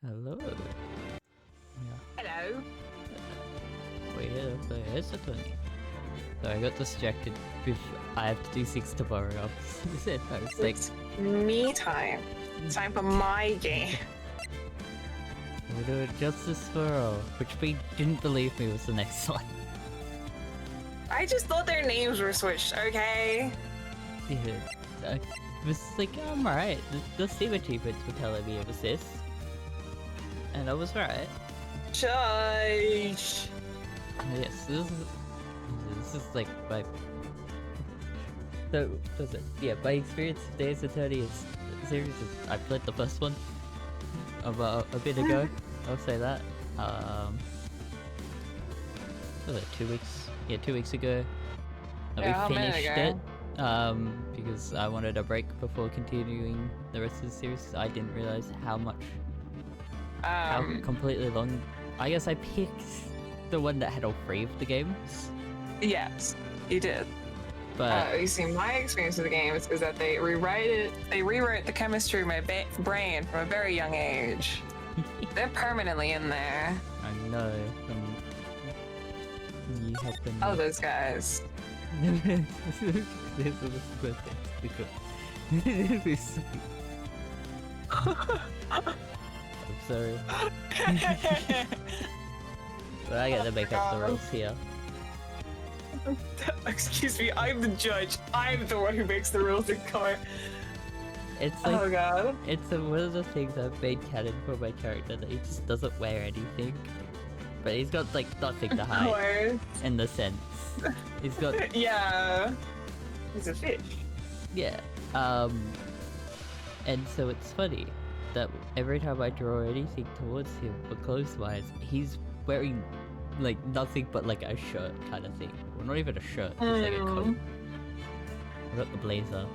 Hello. Yeah. Hello. Where's the Tony? So I got distracted with I have to do 6 tomorrow. I was like, It's me time. Time for my game. we're doing Justice for All, which we didn't believe me was the next one. I just thought their names were switched, okay? Yeah. I was like, I'm alright. The Steam achievements were telling me it was this. And I was right. Shush. Yes, this is like my... So, was it? Yeah, my experience with Days Attorney series is I played the first one about a bit ago. I'll say that. Was it 2 weeks? Yeah, 2 weeks ago. And Yeah, we finished it. Because I wanted a break before continuing the rest of the series. I didn't realize how completely long. I guess I picked the one that had all 3 of the games. Yes, you did. But you see, my experience with the game is that they rewrite the chemistry of my brain from a very young age. They're permanently in there. I know. You help them. Oh, those guys. This was because I'm sorry. But I gotta make up the rules here. Excuse me, I'm the judge. I'm the one who makes the rules in court. It's like, oh god. It's one of the things I've made canon for my character, that he just doesn't wear anything. But he's got like nothing to hide. In the sense. He's got yeah. He's a fish. Yeah. And so it's funny that every time I draw anything towards him for clothes-wise, he's wearing like nothing but like a shirt kind of thing. Well, not even a shirt, just like a coat. I got the blazer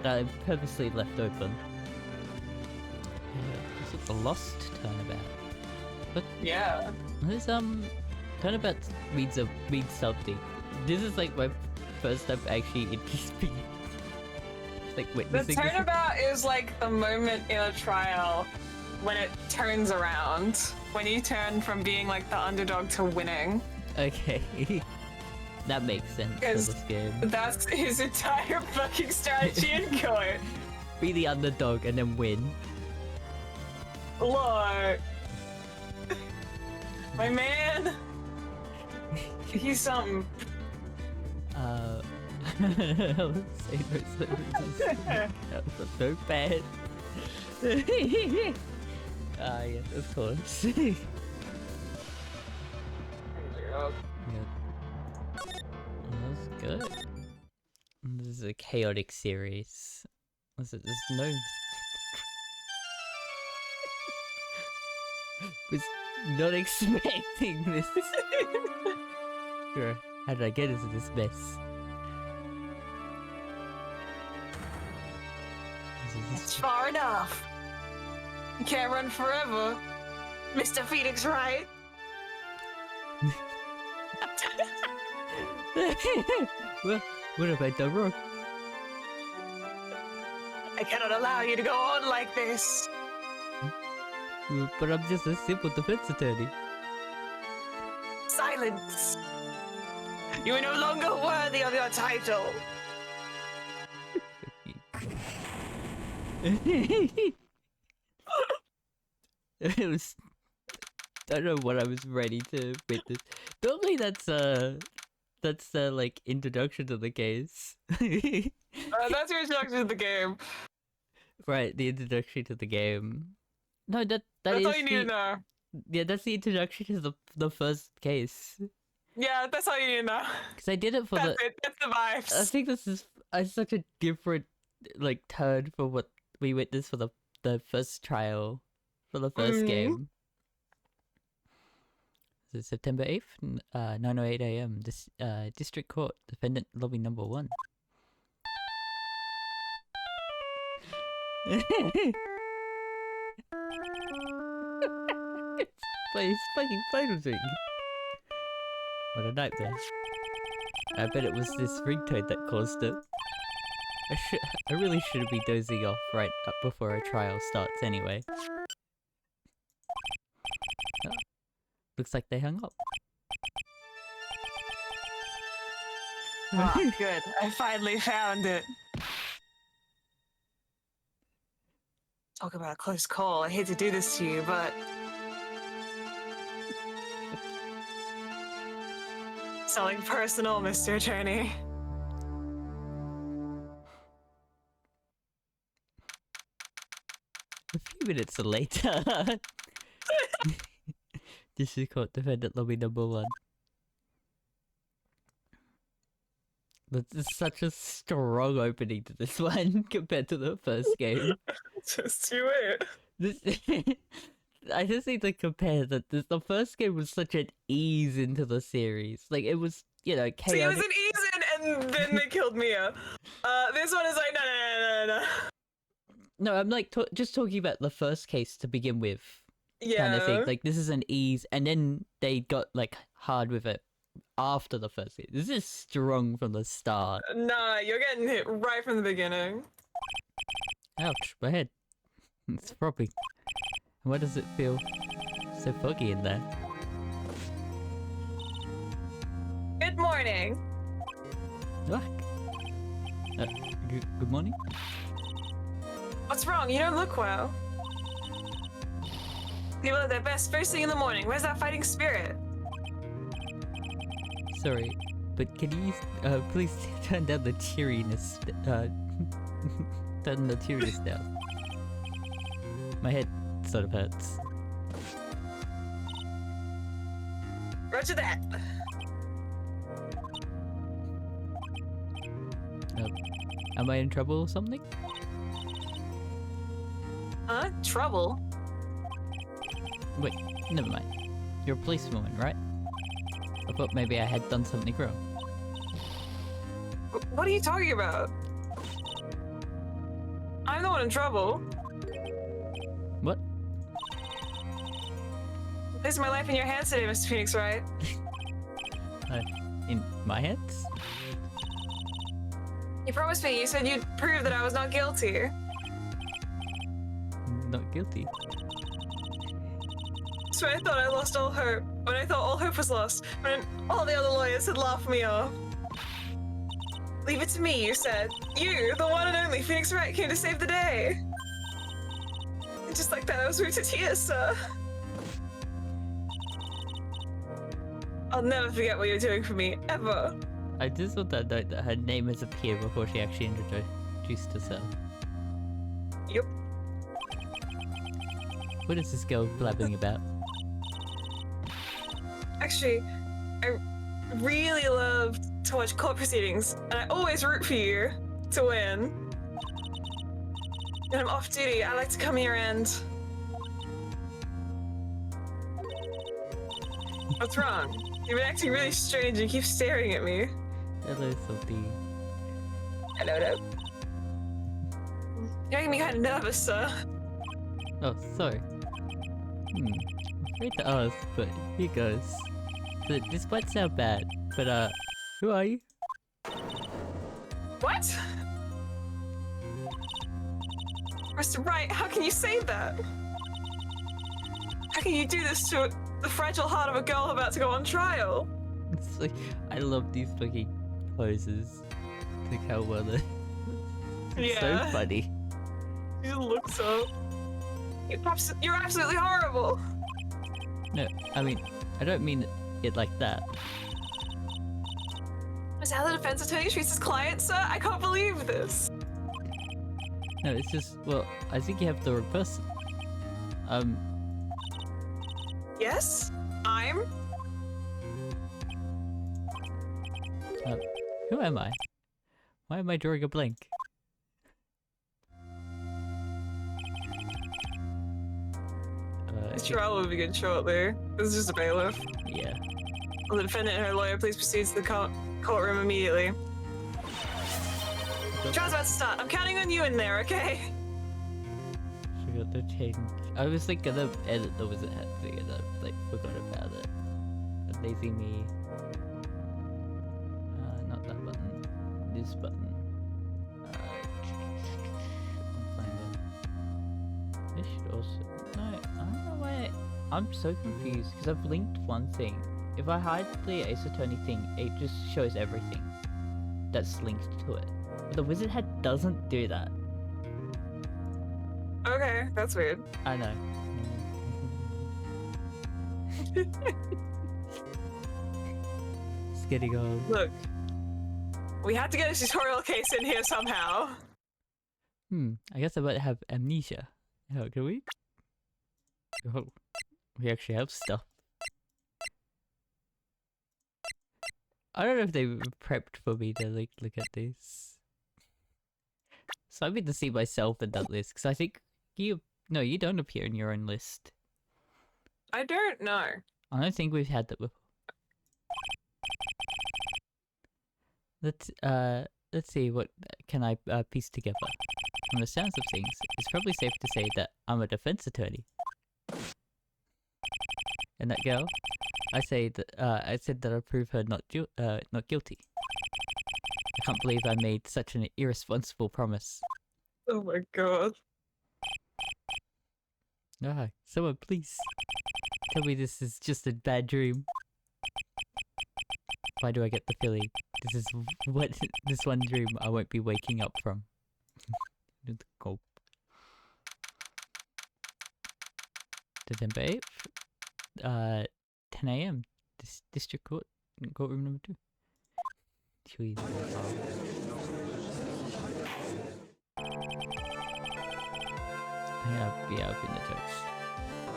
that I purposely left open. Is it the Lost Turnabout? But yeah, this Turnabout means something. This is like my first time actually interested. Like witnessing. The turnabout is like the moment in a trial when it turns around. When you turn from being like the underdog to winning. Okay. That makes sense for this game. That's his entire fucking strategy in court. Be the underdog and then win. Look. My man. He's something. Let's say that was so bad. Yes, of course. Yeah. That's good. This is a chaotic series. There's no... was not expecting this. Sure. How did I get into this mess? It's far enough. You can't run forever, Mr. Phoenix Wright. Well, what have I done wrong? I cannot allow you to go on like this. But I'm just a simple defense attorney. Silence. You are no longer worthy of your title. It was... I don't know what I was ready to witness. Normally that's like introduction to the case. That's your introduction to the game. Right, the introduction to the game. No, that's all you need to know. Yeah, that's the introduction to the first case. Yeah, that's all you need to know. Because I did it for that's the vibes. I think this is such a different like turn for what we witnessed for the first trial for the first game. This is September 8th, 9:08 AM. This District Court, Defendant Lobby Number 1. It's fucking final thing. What a nightmare. I bet it was this ringtone that caused it. I really shouldn't be dozing off right up before a trial starts anyway. looks like they hung up. Ah, good. I finally found it. Talk about a close call. I hate to do this to you, but... Something personal, Mr. Attorney. A few minutes later. This is court defendant lobby #1. That's such a strong opening to this one compared to the first game. Just do it. This, I just need to compare that the first game was such an ease into the series. Like, it was, you know, chaotic. See, it was an ease in, and then they killed Mia. This one is like, no. No, I'm like just talking about the first case to begin with. Yeah. Kind of thing. Like, this is an ease, and then they got, like, hard with it after the first game. This is strong from the start. Nah, you're getting hit right from the beginning. Ouch, my head. It's throbbing. Why does it feel so foggy in there? Good morning. Look. Good morning? What's wrong? You don't look well. People at their best first thing in the morning. Where's that fighting spirit? Sorry, but can you please turn down the cheeriness? Turn the cheeriness down. My head sort of hurts. Roger that. Am I in trouble or something? Huh? Trouble? Wait, never mind. You're a policewoman, right? I thought maybe I had done something wrong. What are you talking about? I'm the one in trouble. What? I'm placing my life in your hands today, Mr. Phoenix, Wright? In my hands? You promised me. You said you'd prove that I was not guilty. Not guilty. So I thought I lost all hope. When I thought all hope was lost. When all the other lawyers had laughed me off. Leave it to me, you said. You, the one and only Phoenix Wright, came to save the day. And just like that, I was moved to tears, sir. I'll never forget what you're doing for me, ever. I just want to note that her name has appeared before she actually introduced herself. Yup. What is this girl blabbing about? Actually, I really love to watch court proceedings, and I always root for you to win. When I'm off duty, I like to come here and... What's wrong? You've been acting really strange and keep staring at me. Hello, Sophie. Hello. You're making me kind of nervous, sir. Oh, sorry. Afraid to ask, but here goes. This might sound bad, but who are you? What? Mr. Wright, how can you say that? How can you do this to the fragile heart of a girl about to go on trial? It's like, I love these fucking poses. Look how well they're... It's so funny. You look so... You're absolutely horrible! No, I mean, I don't mean it like that. Is that how the defense attorney treats his client, sir? I can't believe this! No, it's just, well, I think you have the wrong person. Yes? I'm? Who am I? Why am I drawing a blank? This trial will begin shortly. This is just a bailiff. Yeah. Will the defendant and her lawyer please proceed to the courtroom immediately? Trial's about to start. I'm counting on you in there, okay? Forgot to change. I was like gonna edit the wizard hat thing and I like forgot about it. Lazy me. Not that button. This button. I'll find it. This should also. No, I don't know why I'm so confused because I've linked one thing. If I hide the Ace Attorney thing, it just shows everything that's linked to it. But the wizard hat doesn't do that. Okay, that's weird. I know. It's getting old. Look, we had to get a tutorial case in here somehow. I guess I might have amnesia. Oh, can we? Oh, we actually have stuff. I don't know if they prepped for me to like look at this. So I need to see myself in that list because I think you don't appear in your own list. I don't know. I don't think we've had that before. Let's see what can I piece together. From the sounds of things, it's probably safe to say that I'm a defense attorney. And that girl, I said that I prove her not guilty. I can't believe I made such an irresponsible promise. Oh my god. Ah, someone please tell me this is just a bad dream. Why do I get the feeling this is this one dream I won't be waking up from? Gulp. December 8th, 10 a.m. District courtroom number 2. Jeez. Yeah, I've been the judge.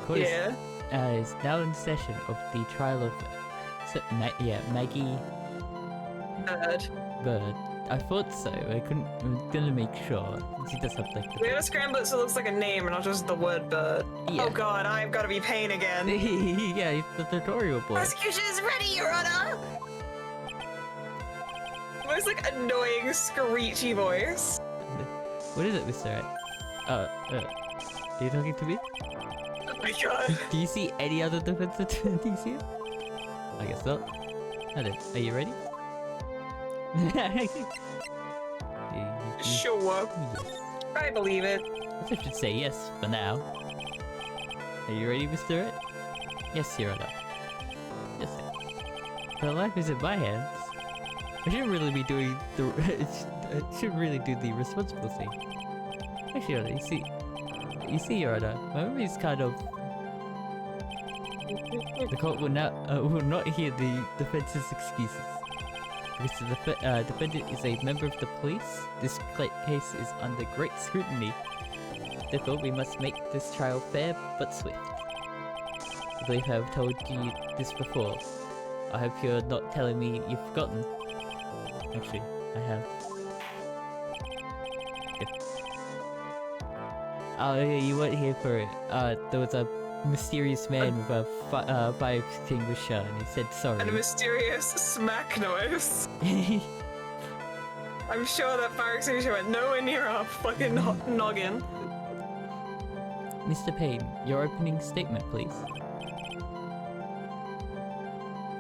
Court is now in session of the trial of Maggie Bird. I thought so. I was gonna make sure. She does have like. We gotta scramble it so it looks like a name and not just the word bird. Yeah. Oh god, I've gotta be Pain again. Yeah, he's the tutorial boy. Prosecution is ready, Your Honor! Most like annoying, screechy voice. What is it, Mr. Wright? Are you talking to me? Oh my god. Do you see any other defense attorneys here? I guess not. Hello, are you ready? Sure. Yes. I believe it. I should say yes for now. Are you ready, Mr. Wright? Yes, Your Honor. Yes, sir. My life is in my hands. I shouldn't really be doing the. I shouldn't really do the responsible thing. Actually, Your Honor, you see, Your Honor, my memory is kind of. The court will not hear the defense's excuses. Because the defendant is a member of the police, this case is under great scrutiny. Therefore, we must make this trial fair but swift. I believe I have told you this before. I hope you're not telling me you've forgotten. Actually, I have. Good. Oh yeah, you weren't here for it. There was a mysterious man with a fire extinguisher, and he said sorry. And a mysterious smack noise. I'm sure that fire extinguisher went nowhere near our fucking noggin. Mr. Payne, your opening statement, please.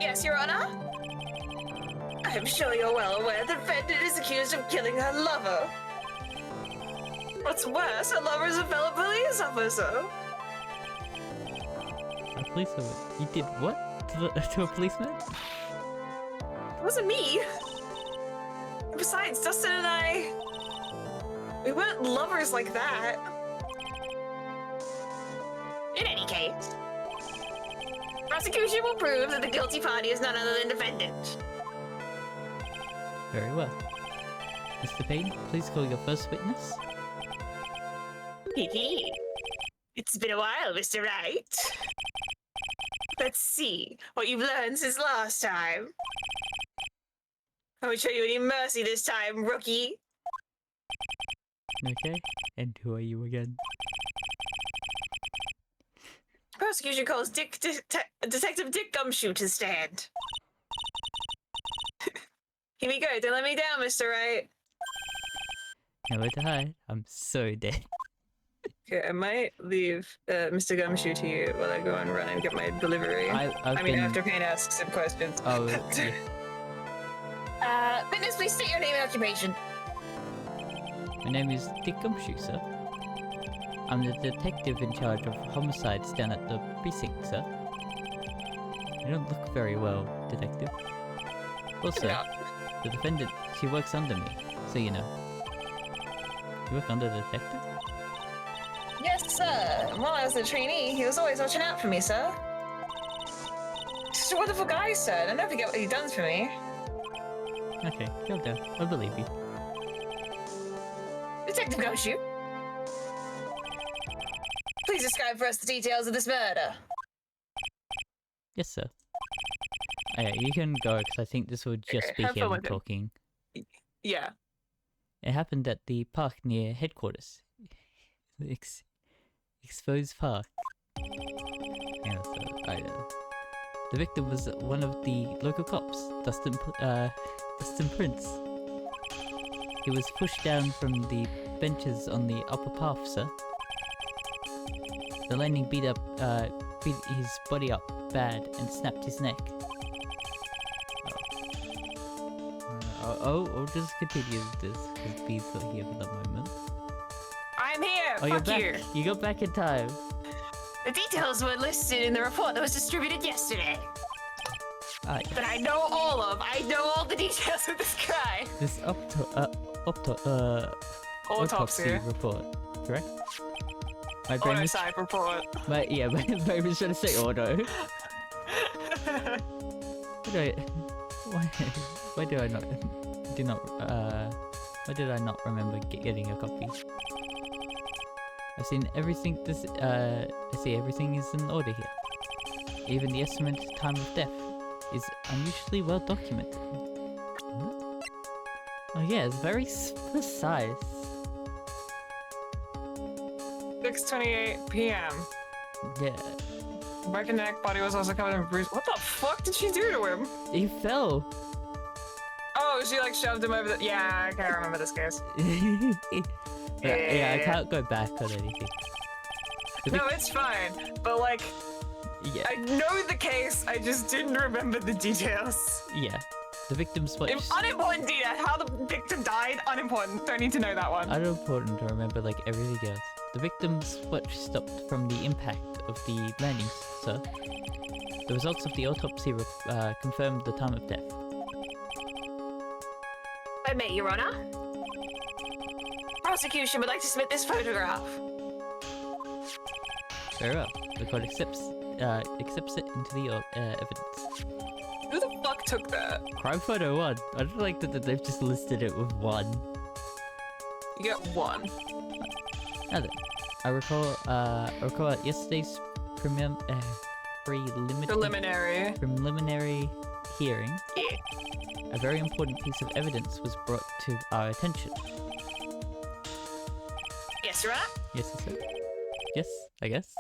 Yes, Your Honor? I'm sure you're well aware the defendant is accused of killing her lover. What's worse, her lover is a fellow police officer. A police officer? You did what? To a policeman? It wasn't me. Besides, Dustin and I... we weren't lovers like that. In any case, prosecution will prove that the guilty party is none other than defendant. Very well. Mr. Payne, please call your first witness. Hee. It's been a while, Mr. Wright. Let's see what you've learned since last time. I won't show you any mercy this time, rookie. Okay, and who are you again? Prosecution calls Detective Dick Gumshoe to stand. Here we go, don't let me down, Mr. Wright. Nowhere to hide. I'm so dead. Okay, I might leave Mr. Gumshoe to you while I go and run and get my delivery. After Payne asks some questions. Oh, yeah. Witness, please state your name and occupation. My name is Dick Gumshoe, sir. I'm the detective in charge of homicides down at the precinct, sir. You don't look very well, detective. Also, Yeah. the defendant, she works under me, so you know. You work under the detective? Yes, sir. While I was a trainee, he was always watching out for me, sir. He's a wonderful guy, sir. I never forget what he done for me. Okay, go down. I believe you. Detective Gumshoe, please describe for us the details of this murder. Yes, sir. Okay, you can go, because I think this will just be Have fun him with it. talking. Yeah. It happened at the park near headquarters. Exposed park. Yeah, so, the victim was one of the local cops, Dustin Prince. He was pushed down from the benches on the upper path, sir. The lightning beat his body up bad and snapped his neck. I'll just continue with this, because Bee's not here for the moment. I'm here! Oh, you're Fuck back! you! You got back in time! The details were listed in the report that was distributed yesterday. Alright. That I know all of. I know all the details of this guy. This autopsy report, correct? My brain was Autopsy report. my brain was trying to say auto. Why did I not remember getting a copy? I've seen everything. I see everything is in order here. Even the estimated time of death is unusually well documented. Oh yeah, it's very precise. 6:28 p.m. Yeah. Back in the neck, body was also covered in bruises. What the fuck did she do to him? He fell. Oh, she like shoved him over the. Yeah, I can't remember this case. Yeah, I can't go back on anything. No, it's fine. But like, Yeah. I know the case. I just didn't remember the details. Yeah. The victim's what? Unimportant detail. How the victim died. Unimportant. Don't need to know that one. Unimportant to remember like everything else. The victim's watch stopped from the impact of the landing, sir. The results of the autopsy confirmed the time of death. I may, Your Honor. Prosecution would like to submit this photograph. Very well. The court accepts it into the evidence. Who the fuck took that? Crime photo 1. I don't like that they've just listed it with 1. You get 1. Now then, I recall at yesterday's preliminary hearing, Yeah. a very important piece of evidence was brought to our attention. Yes, Your Honor. Yes, sir. Yes, I guess.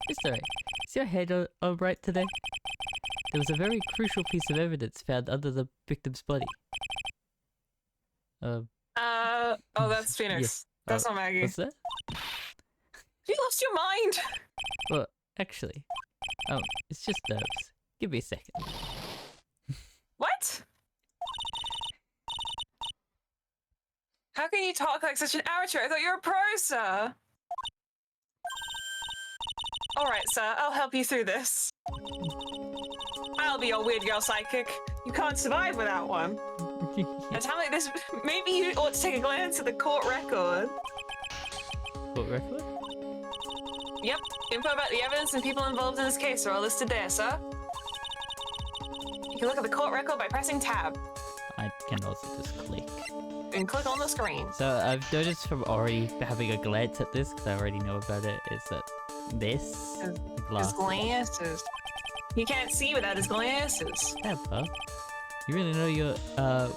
Mr. Wright, is your head all right today? There was a very crucial piece of evidence found under the victim's body. Oh, that's Phoenix. Yes. That's not Maggie. What's that? You lost your mind. Well, actually, it's just nerves. Give me a second. What? How can you talk like such an amateur? I thought you were a pro, sir. Alright, sir, I'll help you through this. I'll be your weird girl sidekick. You can't survive without one. At a time like this, maybe you ought to take a glance at the court record. What record? Yep, info about the evidence and people involved in this case are all listed there, sir. You can look at the court record by pressing tab. I can also just click. And click on the screen. So I've noticed from already having a glance at this, because I already know about it, is that this His glass. glasses. He can't see without his glasses. Yeah, pal. You really know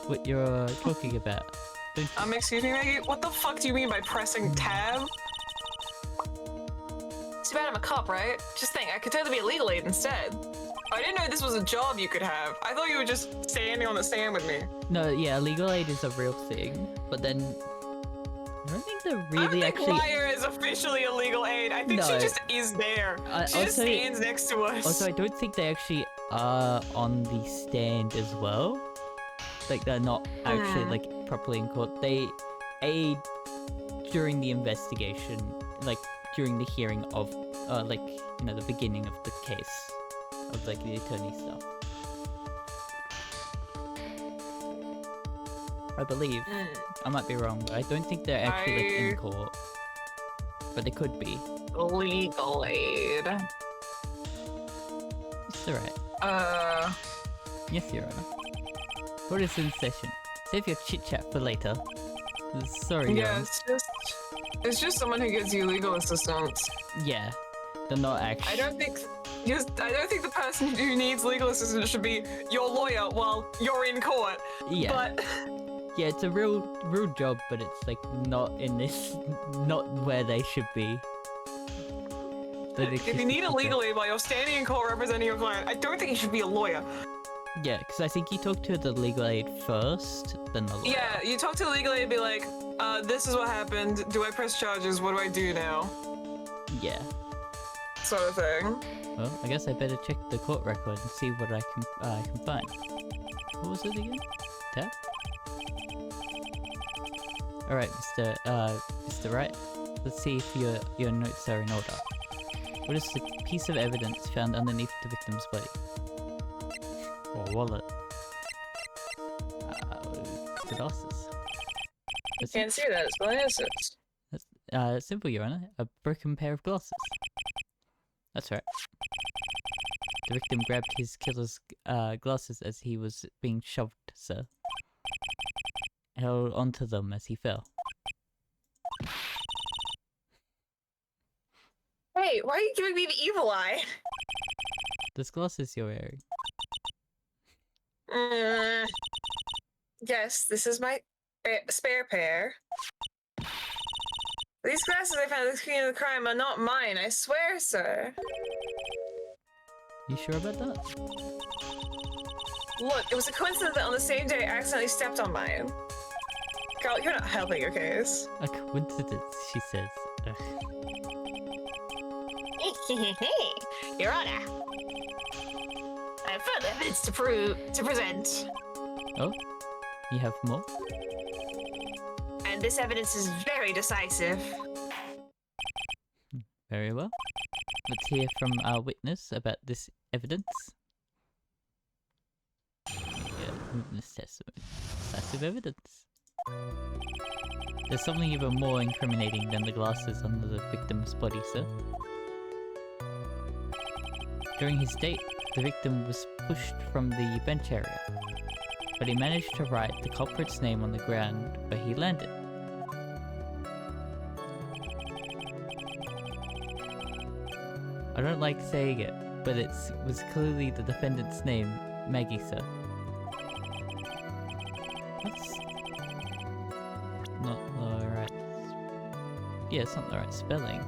what you're talking about. Don't you? Excuse me, Maggie? What the fuck do you mean by pressing tab? It's too bad I'm a cop, right? Just think, I could totally be a legal aid instead. I didn't know this was a job you could have. I thought you were just standing on the stand with me. No, yeah, legal aid is a real thing, but then I don't think they're I really don't think actually. Wire is officially a legal aid. I think No. she just is there. She just also- stands next to us. Also, I don't think they actually are on the stand as well. Like they're not actually like properly in court. They aid during the investigation like during the hearing of like the beginning of the case of like the attorney stuff. I believe. I might be wrong, but I don't think they're actually like in court. But they could be. Legal aid. It's alright. Yes, Your Honor. Court is in session. Save your chit chat for later. Sorry, Your Honor. It's just someone who gives you legal assistance. Yeah, they're not actually. I don't think the person who needs legal assistance should be your lawyer while you're in court. Yeah. But yeah, it's a real job, but it's like not where they should be. If you need a legal aid while you're standing in court representing your client, I don't think you should be a lawyer. Yeah, because I think you talk to the legal aid first, then the lawyer. Yeah, you talk to the legal aid and be like, this is what happened. Do I press charges? What do I do now? Yeah. Sort of thing. Well, I guess I better check the court record and see what I can find. What was it again? Tab? Alright, Mr. Wright. Let's see if your notes are in order. What is the piece of evidence found underneath the victim's body? Or wallet? Glasses. Can't see that, it's glasses. That's simple, Your Honor. A broken pair of glasses. That's right. The victim grabbed his killer's glasses as he was being shoved, sir. Held onto them as he fell. Hey, why are you giving me the evil eye? Those glasses you're wearing. Yes, this is my spare pair. These glasses I found at the scene of the crime are not mine, I swear, sir. You sure about that? Look, it was a coincidence that on the same day I accidentally stepped on mine. Girl, you're not helping your case. A coincidence, she says. Ugh. Your Honor. I have further evidence to present. Oh? You have more? And this evidence is very decisive. Very well. Let's hear from our witness about this evidence. Yeah, witness testimony. Decisive evidence. There's something even more incriminating than the glasses under the victim's body, sir. During his date, the victim was pushed from the bench area, but he managed to write the culprit's name on the ground where he landed. I don't like saying it, but it was clearly the defendant's name, Maggie, sir. That's not the right... Yeah, it's not the right spelling.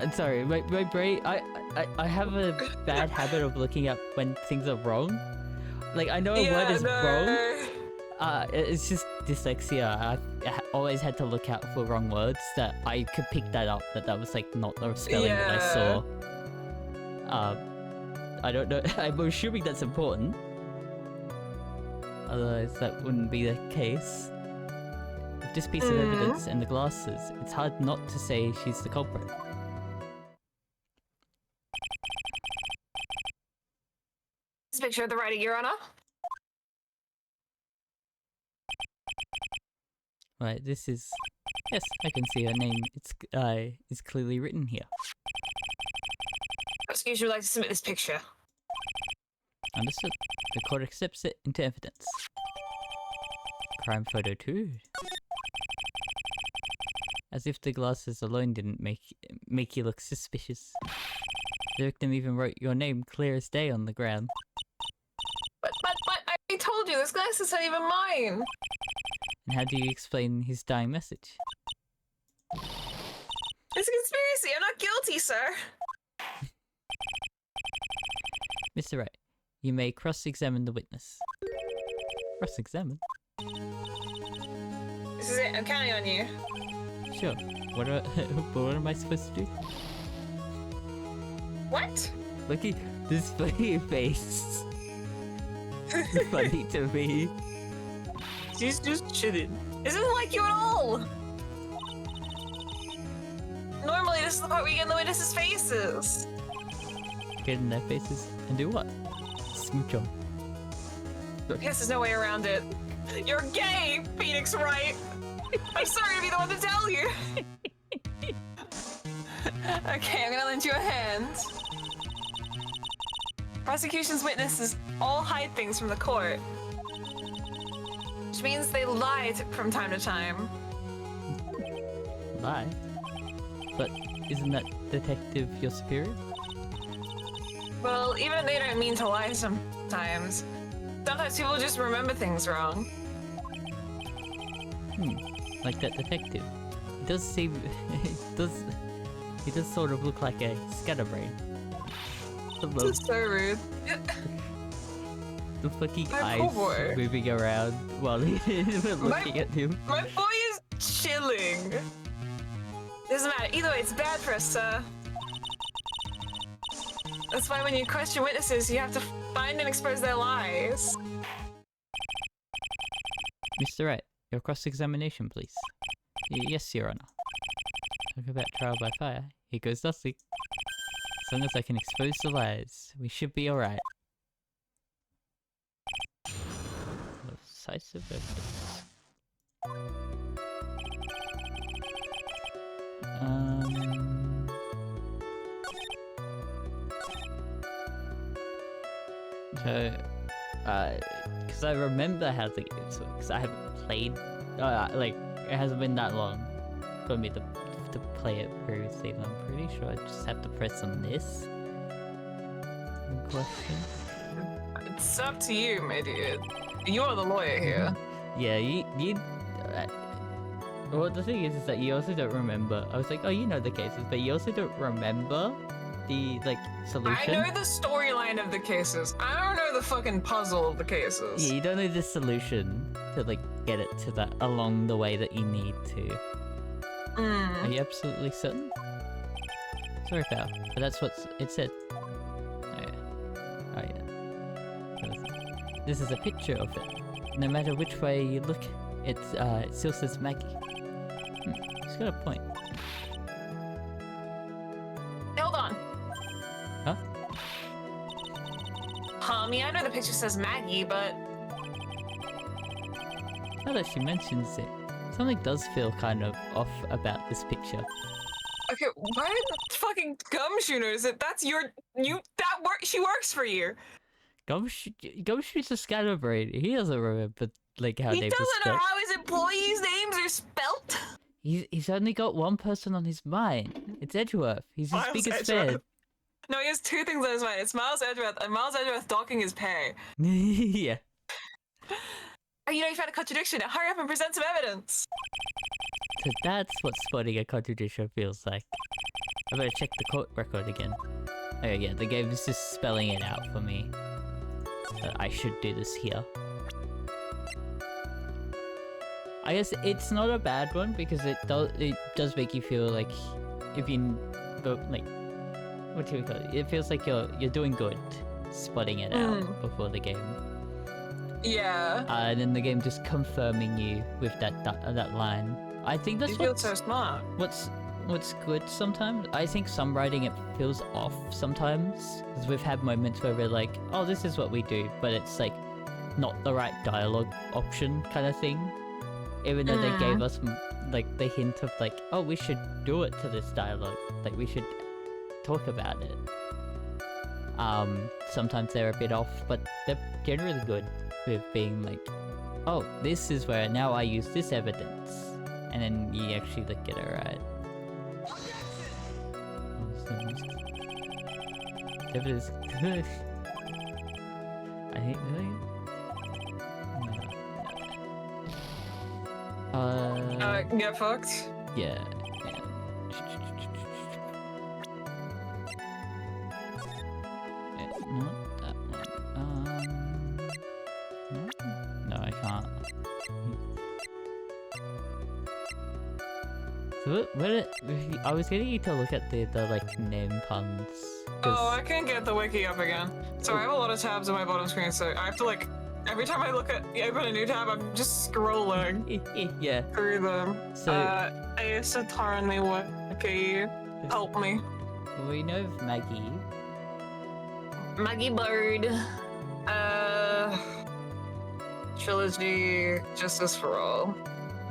I'm sorry, my brain... I have a bad habit of looking up when things are wrong. Like, I know a word is wrong. It's just dyslexia. I've always had to look out for wrong words that I could pick that up, that was like not the spelling that I saw. I don't know, I'm assuming that's important. Otherwise that wouldn't be the case. With this piece of evidence and the glasses, it's hard not to say she's the culprit. This picture of the writing, Your Honor. Right, this is... Yes, I can see her name. It's clearly written here. Prosecution would like to submit this picture. Understood. The court accepts it into evidence. Crime photo 2. As if the glasses alone didn't make you look suspicious. The victim even wrote your name clear as day on the ground. But I told you, this glasses aren't even mine. And how do you explain his dying message? It's a conspiracy. I'm not guilty, sir. Mr. Wright, you may cross-examine the witness. Cross-examine? This is it. I'm counting on you. Sure. What am I supposed to do? What? Look at this funny face. It's funny to me. She's just chilling. This isn't like you at all. this is the part where you get in the witnesses' faces. Get in their faces and do what? Smooch 'em. I guess there's no way around it. You're gay, Phoenix Wright. I'm sorry to be the one to tell you. Okay, I'm gonna lend you a hand. Prosecution's witnesses all hide things from the court. Which means they lie from time to time. Lie? But isn't that detective your superior? Well, even they don't mean to lie sometimes. Sometimes people just remember things wrong. Like that detective. It does seem... He does sort of look like a scatterbrain. This is so rude. The fucking My eyes poor boy. moving around while he's looking at him. My boy is chilling. Doesn't matter. Either way, it's bad for us, sir. That's why when you question witnesses, you have to find and expose their lies. Mr. Wright, your cross-examination, please. Yes, Your Honor. Talk about trial by fire. Here goes nothing. As long as I can expose the lies, we should be alright. Decisive evidence. So, because I remember how the games work, because I haven't played, like, it hasn't been that long for me to play it previously, and I'm pretty sure I just have to press on this question. It's up to you, my dude. You are the lawyer here. Yeah, well, the thing is that you also don't remember. I was like, oh, you know the cases, but you also don't remember the, like, solution. I know the storyline of the cases. I don't know the fucking puzzle of the cases. Yeah, you don't know the solution to, like, get it to that along the way that you need to. Are you absolutely certain? Sorry, pal, but that's what it said. Oh, yeah. Oh, yeah. This is a picture of it. No matter which way you look, it still says Maggie. She's got a point. Hold on. Huh? I mean, I know the picture says Maggie, but... Now that she mentions it, something does feel kind of off about this picture. Okay, why did the fucking gumshooters? That's your... She works for you. Gumshoot's a scatterbrain. He doesn't remember, like, how He names are doesn't know spelled. how his employees' names are spelt. He's only got one person on his mind. It's Edgeworth. He's his Miles biggest Edgeworth. fan. No, he has two things on his mind. It's Miles Edgeworth and Miles Edgeworth docking his pay. Yeah. Oh, you know, you found a contradiction. Hurry up and present some evidence. So that's what spotting a contradiction feels like. I better check the court record again. Oh yeah, the game is just spelling it out for me. I should do this here. I guess it's not a bad one because it does make you feel like if you like what do we call it? It feels like you're doing good spotting it out before the game. Yeah. And then the game just confirming you with that line. I think that's You feel so smart. what's good sometimes. I think some writing it feels off sometimes because we've had moments where we're like, oh, this is what we do, but it's like not the right dialogue option kind of thing. Even though they gave us like the hint of like, oh, we should do it to this dialogue, like we should talk about it. Sometimes they're a bit off, but they're generally good with being like, oh, this is where now I use this evidence, and then you actually like get it right. Evidence. I hate Get fucked. Yeah. Not that one. No, I can't. So I was getting you to look at the like name puns. Oh, I can't get the wiki up again. So I have a lot of tabs on my bottom screen, so I have to like every time I open a new tab, I'm just scrolling Yeah. through them. So I used to turn the wiki. Help me. We know of Maggie. Maggie Bird. Trilogy, Justice for All.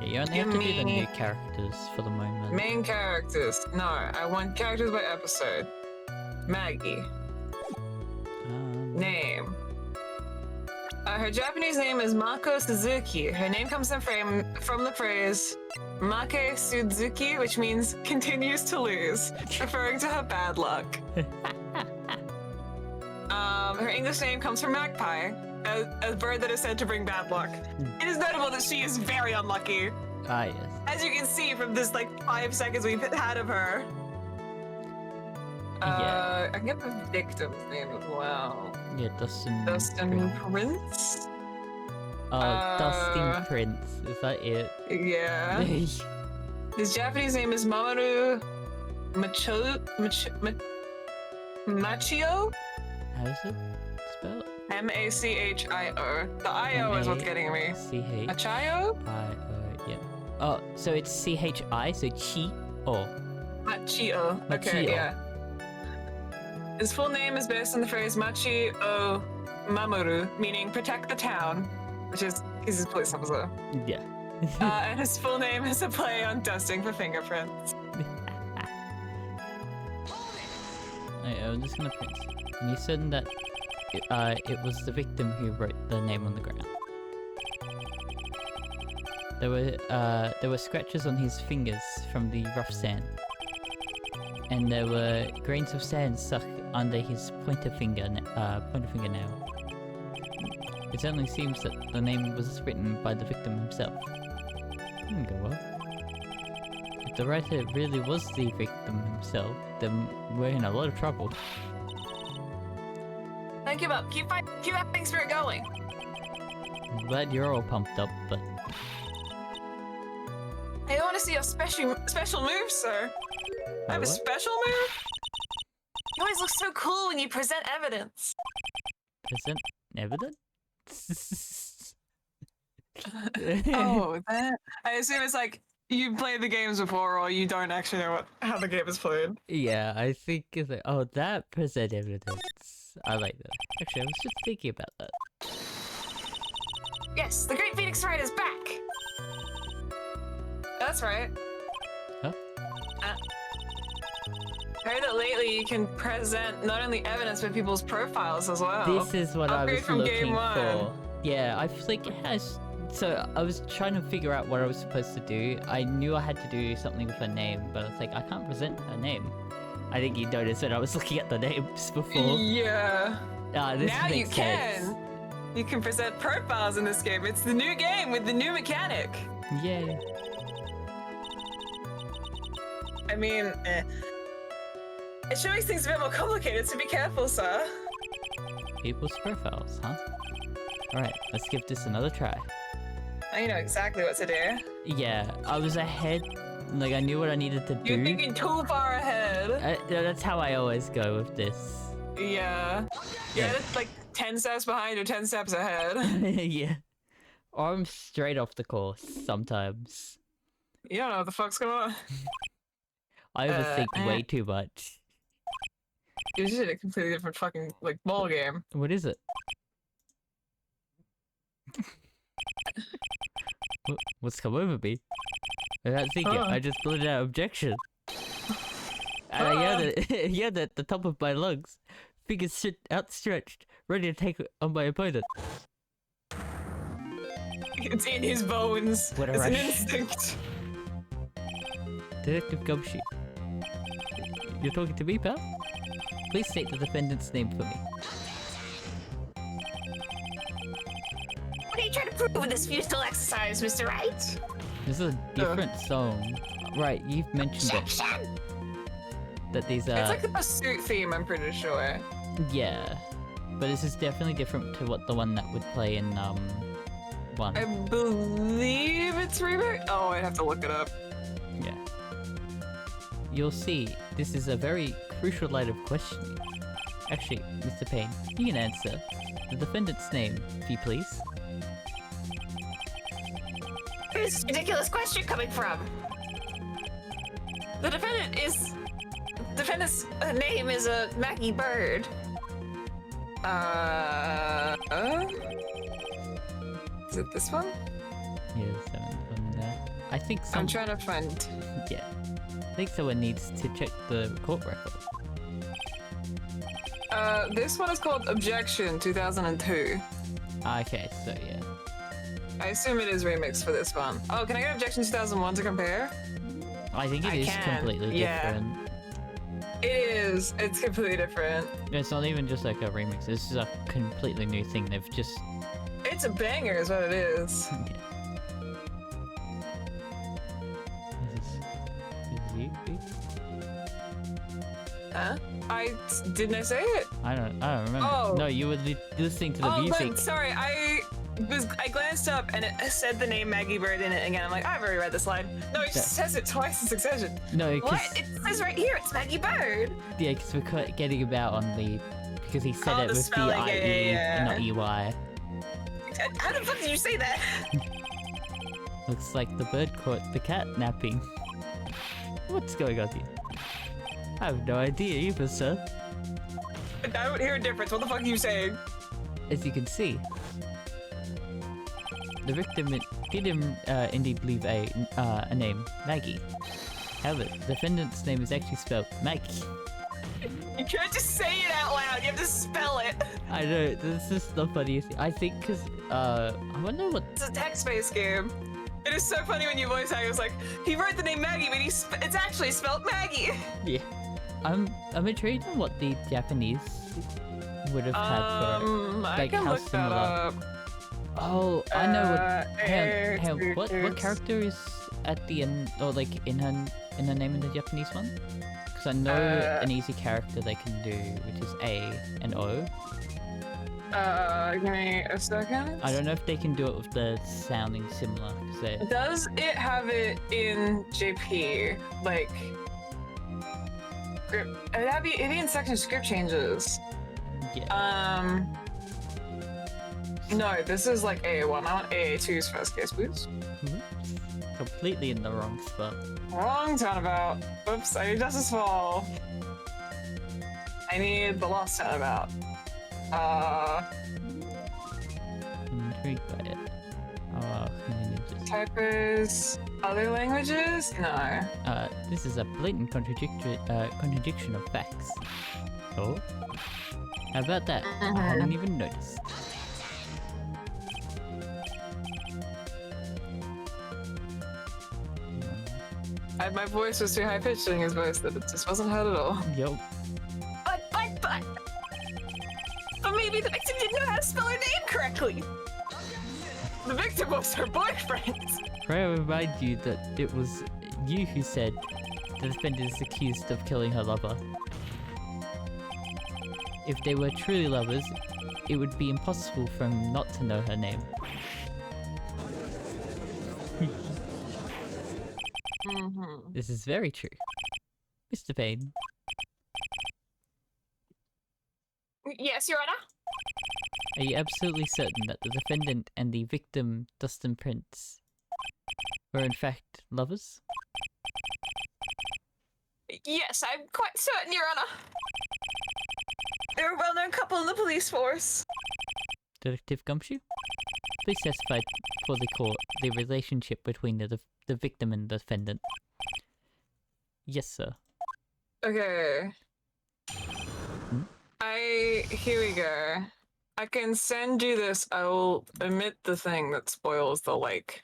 Yeah, you only have to do the new characters for the moment. Main characters. No, I want characters by episode. Maggie. Name. Her Japanese name is Mako Suzuki. Her name comes from the phrase Make Suzuki, which means continues to lose, referring to her bad luck. Her English name comes from magpie, a bird that is said to bring bad luck. It is notable that she is very unlucky. Ah, yes. As you can see from this, like, 5 seconds we've had of her. Yeah. I can get the victim's name as well. Yeah, Dustin Prince? Dustin Prince. Is that it? Yeah. His Japanese name is Mamoru Machio? How is it spelled? Machio. The I-O is what's getting me. C-H. Machio? I-O, yeah. Oh, so it's C-H-I, so Chi-O. Machio. Okay, yeah. His full name is based on the phrase Machi o Mamoru, meaning protect the town, which is he's his police officer. Yeah. And his full name is a play on dusting for fingerprints. I'm just gonna print. And you said that it was the victim who wrote the name on the ground. There were scratches on his fingers from the rough sand. And there were grains of sand stuck under his pointer fingernail. It certainly seems that the name was written by the victim himself. Go well. If the writer really was the victim himself, then we're in a lot of trouble. Don't give up. Keep that fighting spirit going. I'm glad you're all pumped up, but I want to see your special move, sir. I have a special move? You always look so cool when you present evidence. Present evidence? Oh, that... I assume it's like, you played the games before, or you don't actually know how the game is played. Yeah, I think it's like, oh, that present evidence. I like that. Actually, I was just thinking about that. Yes, the Great Phoenix Wright is back! That's right. Huh? I heard that lately you can present not only evidence but people's profiles as well. This is what I was from looking game for. Yeah, I feel like it has. So I was trying to figure out what I was supposed to do. I knew I had to do something with her name, but I was like, I can't present her name. I think you noticed that I was looking at the names before. Yeah. This now you makes can. sense. You can present profiles in this game. It's the new game with the new mechanic. Yay. I mean, it sure makes things a bit more complicated, so be careful, sir. People's profiles, huh? Alright, let's give this another try. Now you know exactly what to do. Yeah, I was ahead. Like, I knew what I needed to do. You're thinking too far ahead. That's how I always go with this. Yeah. Yeah, it's like 10 steps behind or 10 steps ahead. Yeah. Or I'm straight off the course, sometimes. You don't know what the fuck's going on. I overthink way too much. It's just a completely different fucking, like, ball game. What is it? What's come over me? Without thinking, I just blurted out objection. And I yelled at the top of my lungs, fingers outstretched, ready to take on my opponent. It's in his bones. What a it's rush. an instinct. Detective Gumshoe. You're talking to me, pal? Please state the defendant's name for me. What are you trying to prove with this futile exercise, Mr. Wright? This is a different song. Right, you've mentioned it. That these are... It's like the pursuit theme, I'm pretty sure. Yeah. But this is definitely different to what the one that would play in, 1. I believe it's reboot? Oh, I'd have to look it up. Yeah. You'll see, this is a very crucial line of questioning. Actually, Mr. Payne, you can answer. The defendant's name, if you please. Where's this ridiculous question coming from? The defendant is defendant's name is Maggie Bird. Is it this one? Yeah, there's 7 of them there. I think I'm trying to find. Yeah. I think someone needs to check the court record. This one is called Objection 2002. Okay, so yeah. I assume it is remixed for this one. Oh, can I get Objection 2001 to compare? I think it is completely different. It is. It's completely different. It's not even just like a remix. This is a completely new thing. They've just... It's a banger is what it is. Yeah. Is you? Huh? Didn't I say it? I don't remember. Oh. No, you were listening to the music. But sorry, I glanced up and it said the name Maggie Bird in it again. I'm like, I've already read this line. No, it just says it twice in succession. No, what? It says right here, it's Maggie Bird. Yeah, because we're getting about on the... Because he said it the with spelling, the IE and not EY. How the fuck did you say that? Looks like the bird caught the cat napping. What's going on here? I have no idea either, sir. I don't hear a difference. What the fuck are you saying? As you can see, the victim did indeed leave a name, Maggie. However, the defendant's name is actually spelled Maggie. You can't just say it out loud. You have to spell it. I know, this is the funniest thing. I think because, I wonder what... It's a text-based game. It is so funny when you voice act. It was like, he wrote the name Maggie, but it's actually spelled Maggie. Yeah. I'm intrigued on what the Japanese would have had for it. Like, I can how look similar. that up. Oh, I know what what character is at the end, or like in her name in the Japanese one? Because I know an easy character they can do, which is A and O. Give me a second. I don't know if they can do it with the sounding similar. Does it have it in JP? Like, it'd be in section script changes. Yeah. No, this is like AA1. I want AA2's first case, please. Completely in the wrong spot. Wrong turnabout. Oops, I need Justice Fall. I need the lost turnabout. I'm intrigued by it. Typos. Other languages? No. This is a blatant contradiction of facts. Oh? How about that? I hadn't even noticed. My voice was too high-pitched in his voice that it just wasn't heard at all. Yep. But maybe the victim didn't know how to spell her name correctly. The victim was her boyfriend. May I remind you that it was you who said the defendant is accused of killing her lover. If they were truly lovers, it would be impossible for him not to know her name. This is very true. Mr. Payne. Yes, Your Honor? Are you absolutely certain that the defendant and the victim, Dustin Prince, were in fact lovers? Yes, I'm quite certain, Your Honor. They're a well-known couple in the police force. Detective Gumshoe? Please testify for the court the relationship between the victim and the defendant. Yes, sir. Okay. Here we go. I can send you this. I will omit the thing that spoils the, like,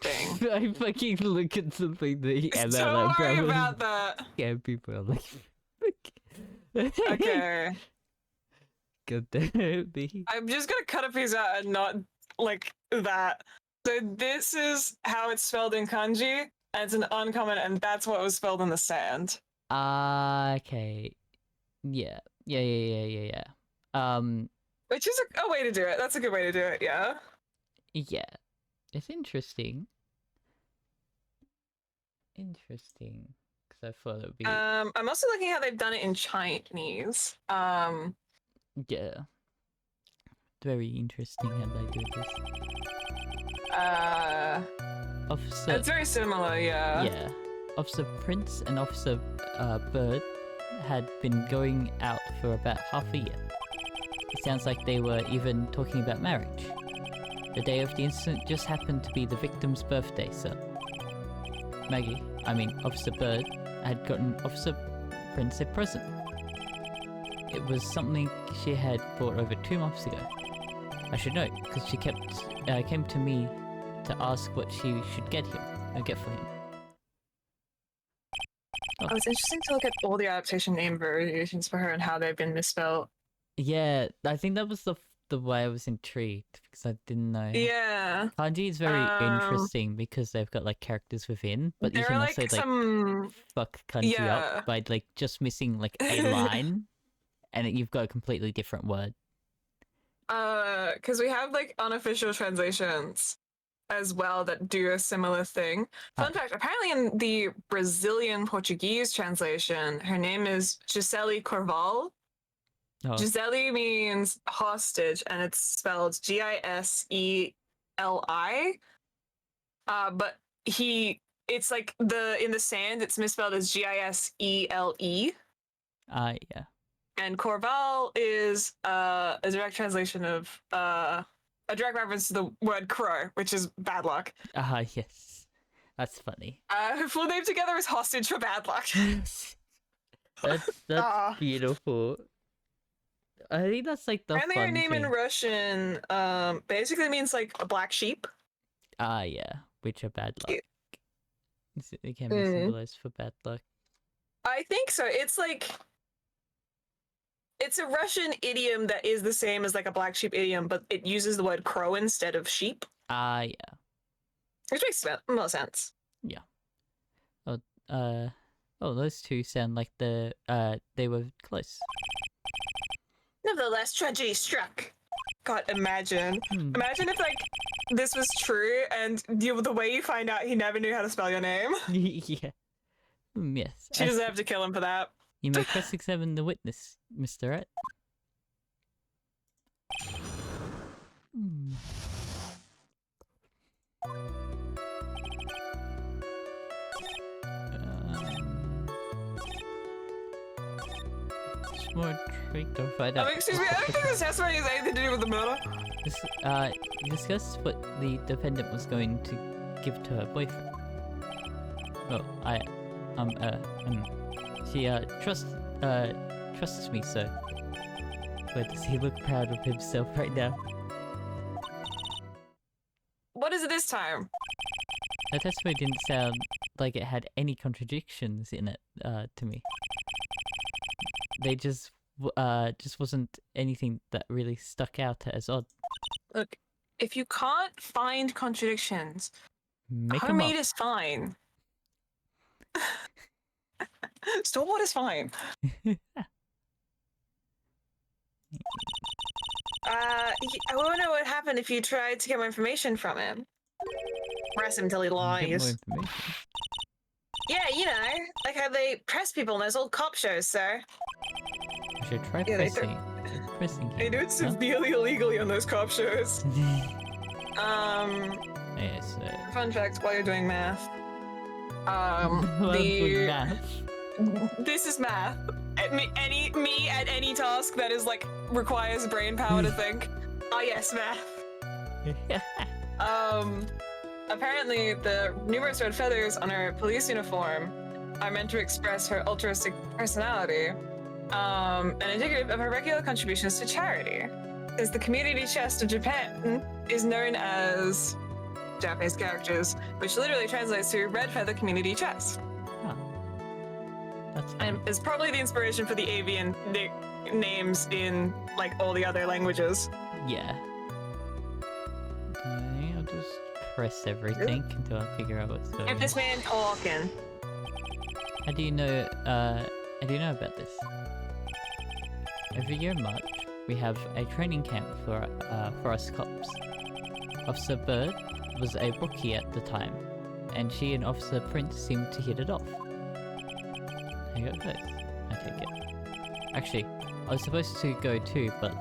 thing. I fucking look at something that Don't worry about that. Yeah, people are like... Okay. God damn me. I'm just gonna cut a piece out and not, like, that. So this is how it's spelled in kanji, and it's an uncommon, and that's what was spelled in the sand. Okay. Yeah. Which is a way to do it. That's a good way to do it, yeah. Yeah. It's interesting. Interesting. Because I thought it would be... I'm also looking how they've done it in Chinese. Yeah. Very interesting how they do this. It's very similar, yeah. Yeah. Officer Prince and Officer Bird had been going out for about half a year. It sounds like they were even talking about marriage. The day of the incident just happened to be the victim's birthday, sir. Maggie, I mean Officer Bird, had gotten Officer Prince a present. It was something she had bought over 2 months ago. I should know, because she came to me to ask what she should get for him. Oh, it's interesting to look at all the adaptation name variations for her and how they've been misspelled. Yeah, I think that was the way I was intrigued, because I didn't know. Yeah. Kanji is very interesting because they've got like characters within, but you can also like fuck kanji up by like just missing like a line, and you've got a completely different word. Because we have like unofficial translations as well that do a similar thing. Fun fact, apparently in the Brazilian Portuguese translation, her name is Gisele Corval. Oh. Gisele means hostage, and it's spelled Giseli. But it's like in the sand, it's misspelled as Gisele. Yeah. And Corval is a direct translation of a direct reference to the word crow, which is bad luck. Yes. That's funny. Her full name together is hostage for bad luck. that's beautiful. I think that's like the apparently her name in Russian basically means like a black sheep. Yeah, which are bad luck. It can be symbolized for bad luck. I think so. It's like it's a Russian idiom that is the same as like a black sheep idiom, but it uses the word crow instead of sheep. Yeah. Which makes more sense. Yeah. Those two sound like they were close. Nevertheless, tragedy struck. God, imagine if like this was true and the way you find out he never knew how to spell your name. Yeah. Yes. She doesn't have to kill him for that. You may cross-examine the witness, Mr. Wright. More intrigued to find out. Excuse me, I don't think this testimony has anything to do with the murder. Discuss what the defendant was going to give to her boyfriend. Well, she trusts me, so. But does he look proud of himself right now? What is it this time? Her testimony didn't sound like it had any contradictions in it, to me. They just wasn't anything that really stuck out as odd. Look, if you can't find contradictions, homemade is fine. Store-bought is fine. I want to know what happened if you tried to get more information from him. Press him till he lies. Yeah, you know, like how they press people in those old cop shows, sir. I should try pressing. They do it severely illegally on those cop shows. Yes. Fun fact: while you're doing math, math. This is math. Me at any task that is like requires brain power to think. Yes, math. Apparently, the numerous red feathers on her police uniform are meant to express her altruistic personality, and indicative of her regular contributions to charity. As the community chest of Japan is known as Japanese characters, which literally translates to red feather community chest. And is probably the inspiration for the avian names in like all the other languages. Yeah. Okay, I'll just press everything until I figure out what's going on. If this man talking. How do you know about this? Every year in March, we have a training camp for us cops. Officer Bird was a rookie at the time, and she and Officer Prince seemed to hit it off. I got close, I take it. Actually, I was supposed to go too, but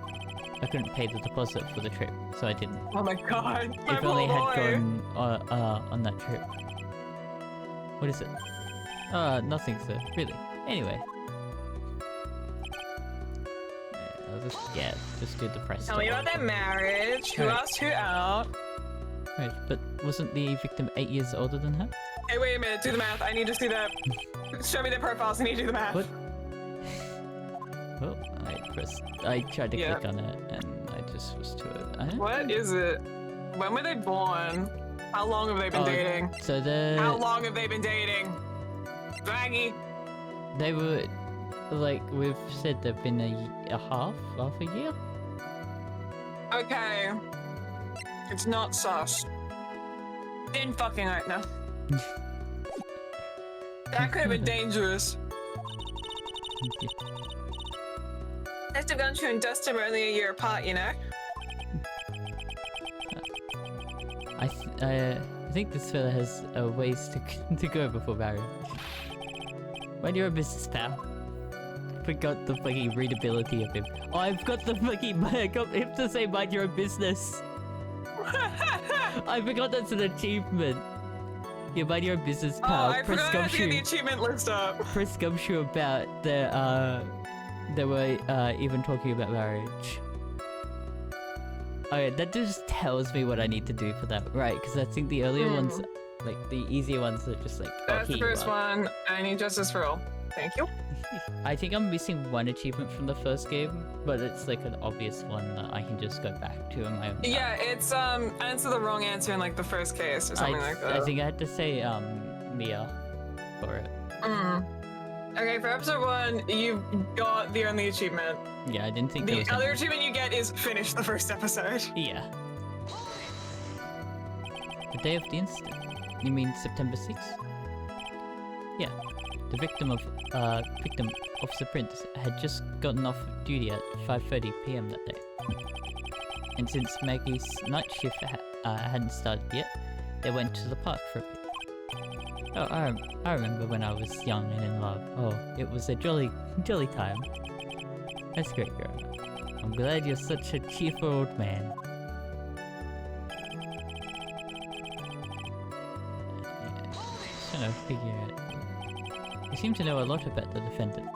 I couldn't pay the deposit for the trip, so I didn't. Oh my god, if only I had gone on that trip. What is it? Nothing, sir. Really. Anyway. just do the press. Tell me about their marriage. Who Right. asked who out? Right, but wasn't the victim 8 years older than her? Hey, wait a minute. Do the math. I need to see that. Show me their profiles. I need to do the math. What? Well, I tried to Yeah. click on it and I just was too. What is it? When were they born? How long have they been dating? So How long have they been dating? Draggy. they were like we've said they've been half a year. Okay. It's not sus. Didn't fucking right now. That could have been dangerous. Must have gone through and Dustin were only a year apart, you know? I think this fella has ways to go before marriage. Mind your own business, pal. Forgot the fucking readability of him. Oh, I've got the fucking. I got him to say mind your own business. I forgot that's an achievement. Yeah, mind your own business, pal. Oh, I forgot to get the achievement list up. Press gumshoe about they were even talking about marriage. Okay, that just tells me what I need to do for that, right? Because I think the earlier ones, like the easier ones, are just like. That's the first one. I need justice for all. Thank you. I think I'm missing one achievement from the first game, but it's like an obvious one that I can just go back to in my own time. Yeah, it's answer the wrong answer in like the first case or something like that. I think I had to say Mia for it. Okay, for episode 1, you got the only achievement. Yeah, I didn't think there The was other any. achievement you get is finish the first episode. Yeah. The day of the incident. You mean September 6th? Yeah. The victim, Officer Prince, had just gotten off duty at 5:30 p.m. that day. And since Maggie's night shift hadn't started yet, they went to the park for a bit. Oh, I remember when I was young and in love. Oh, it was a jolly time. That's great, girl. I'm glad you're such a cheerful old man. Just trying to figure out. You seem to know a lot about the defendant.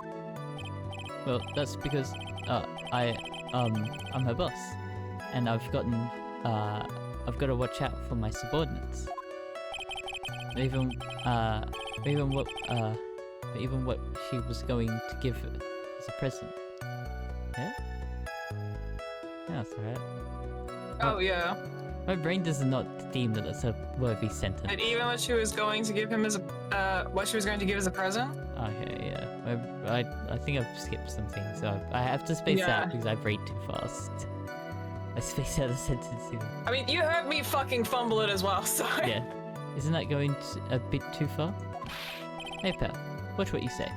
Well, that's because I'm her boss, and I've got to watch out for my subordinates. Even what she was going to give as a present. Yeah? Yeah, that's alright. Oh, yeah. My brain does not deem that that's a worthy sentence. And even what she was going to give him as a, what she was going to give as a present? Okay, yeah. I think I've skipped some things. So I have to space out because I read too fast. I space out the sentence even. I mean, you heard me fucking fumble it as well, so... Yeah. Isn't that going a bit too far? Hey pal, watch what you say.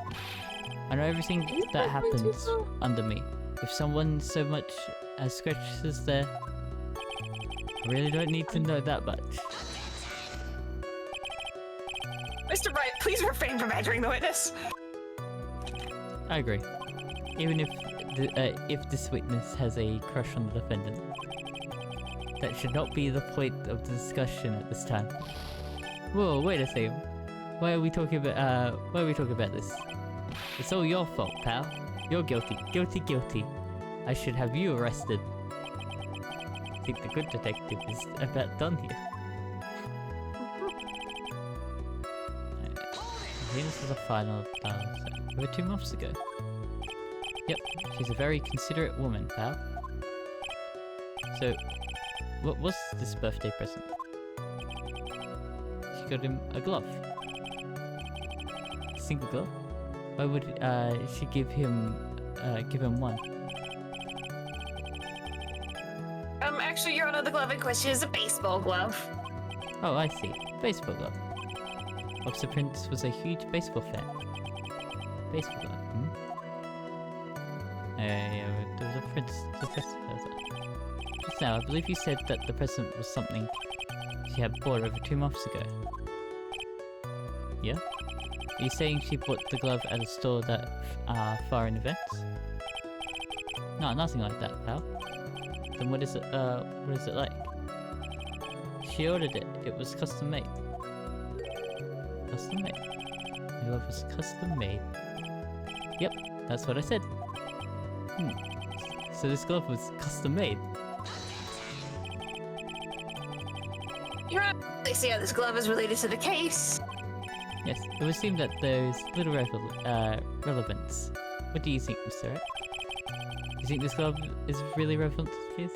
I know everything that happens under me. If someone so much as scratches their... I really don't need to know that much. Mr. Wright, please refrain from badgering the witness. I agree. Even if this witness has a crush on the defendant. That should not be the point of the discussion at this time. Whoa, wait a second. Why are we talking about this? It's all your fault, pal. You're guilty. Guilty. I should have you arrested. I think the good detective is about done here. I think this is the final over 2 months ago. Yep, she's a very considerate woman, pal. So, what was this birthday present? She got him a glove. A single glove? Why would she give him one? Actually, Your Honor, the glove in question is a baseball glove. Oh, I see. Baseball glove. Officer Prince was a huge baseball fan. Baseball glove, yeah, there was a Prince. Just now, I believe you said that the present was something she had bought over 2 months ago. Yeah? Are you saying she bought the glove at a store that far in advance? No, nothing like that, pal. Then what is it like? She ordered it. It was custom made. Custom made. The glove was custom made. Yep, that's what I said. so this glove was custom made. You're right. I see how this glove is related to the case. Yes, it would seem that there's little relevance. What do you think, Mr. Wright? You think this glove is really relevant to the case?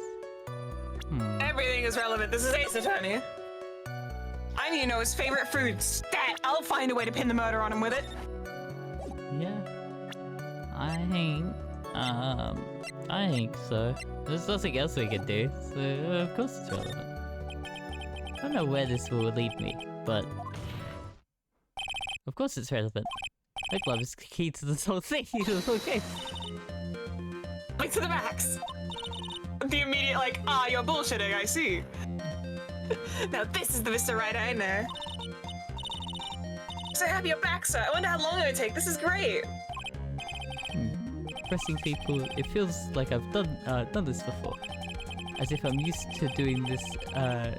Everything is relevant. This is Ace Attorney. I need to know his favorite food. Stat! I'll find a way to pin the murder on him with it. Yeah. I think so. There's nothing else we can do, so of course it's relevant. I don't know where this will lead me, but of course it's relevant. That glove is key to this whole thing, the whole case. Like to the max. The immediate like, you're bullshitting, I see. Now this is the Mr. Wright I know. So happy you're back, sir. I wonder how long it would take. This is great. Pressing people, it feels like I've done this before. As if I'm used to doing this, as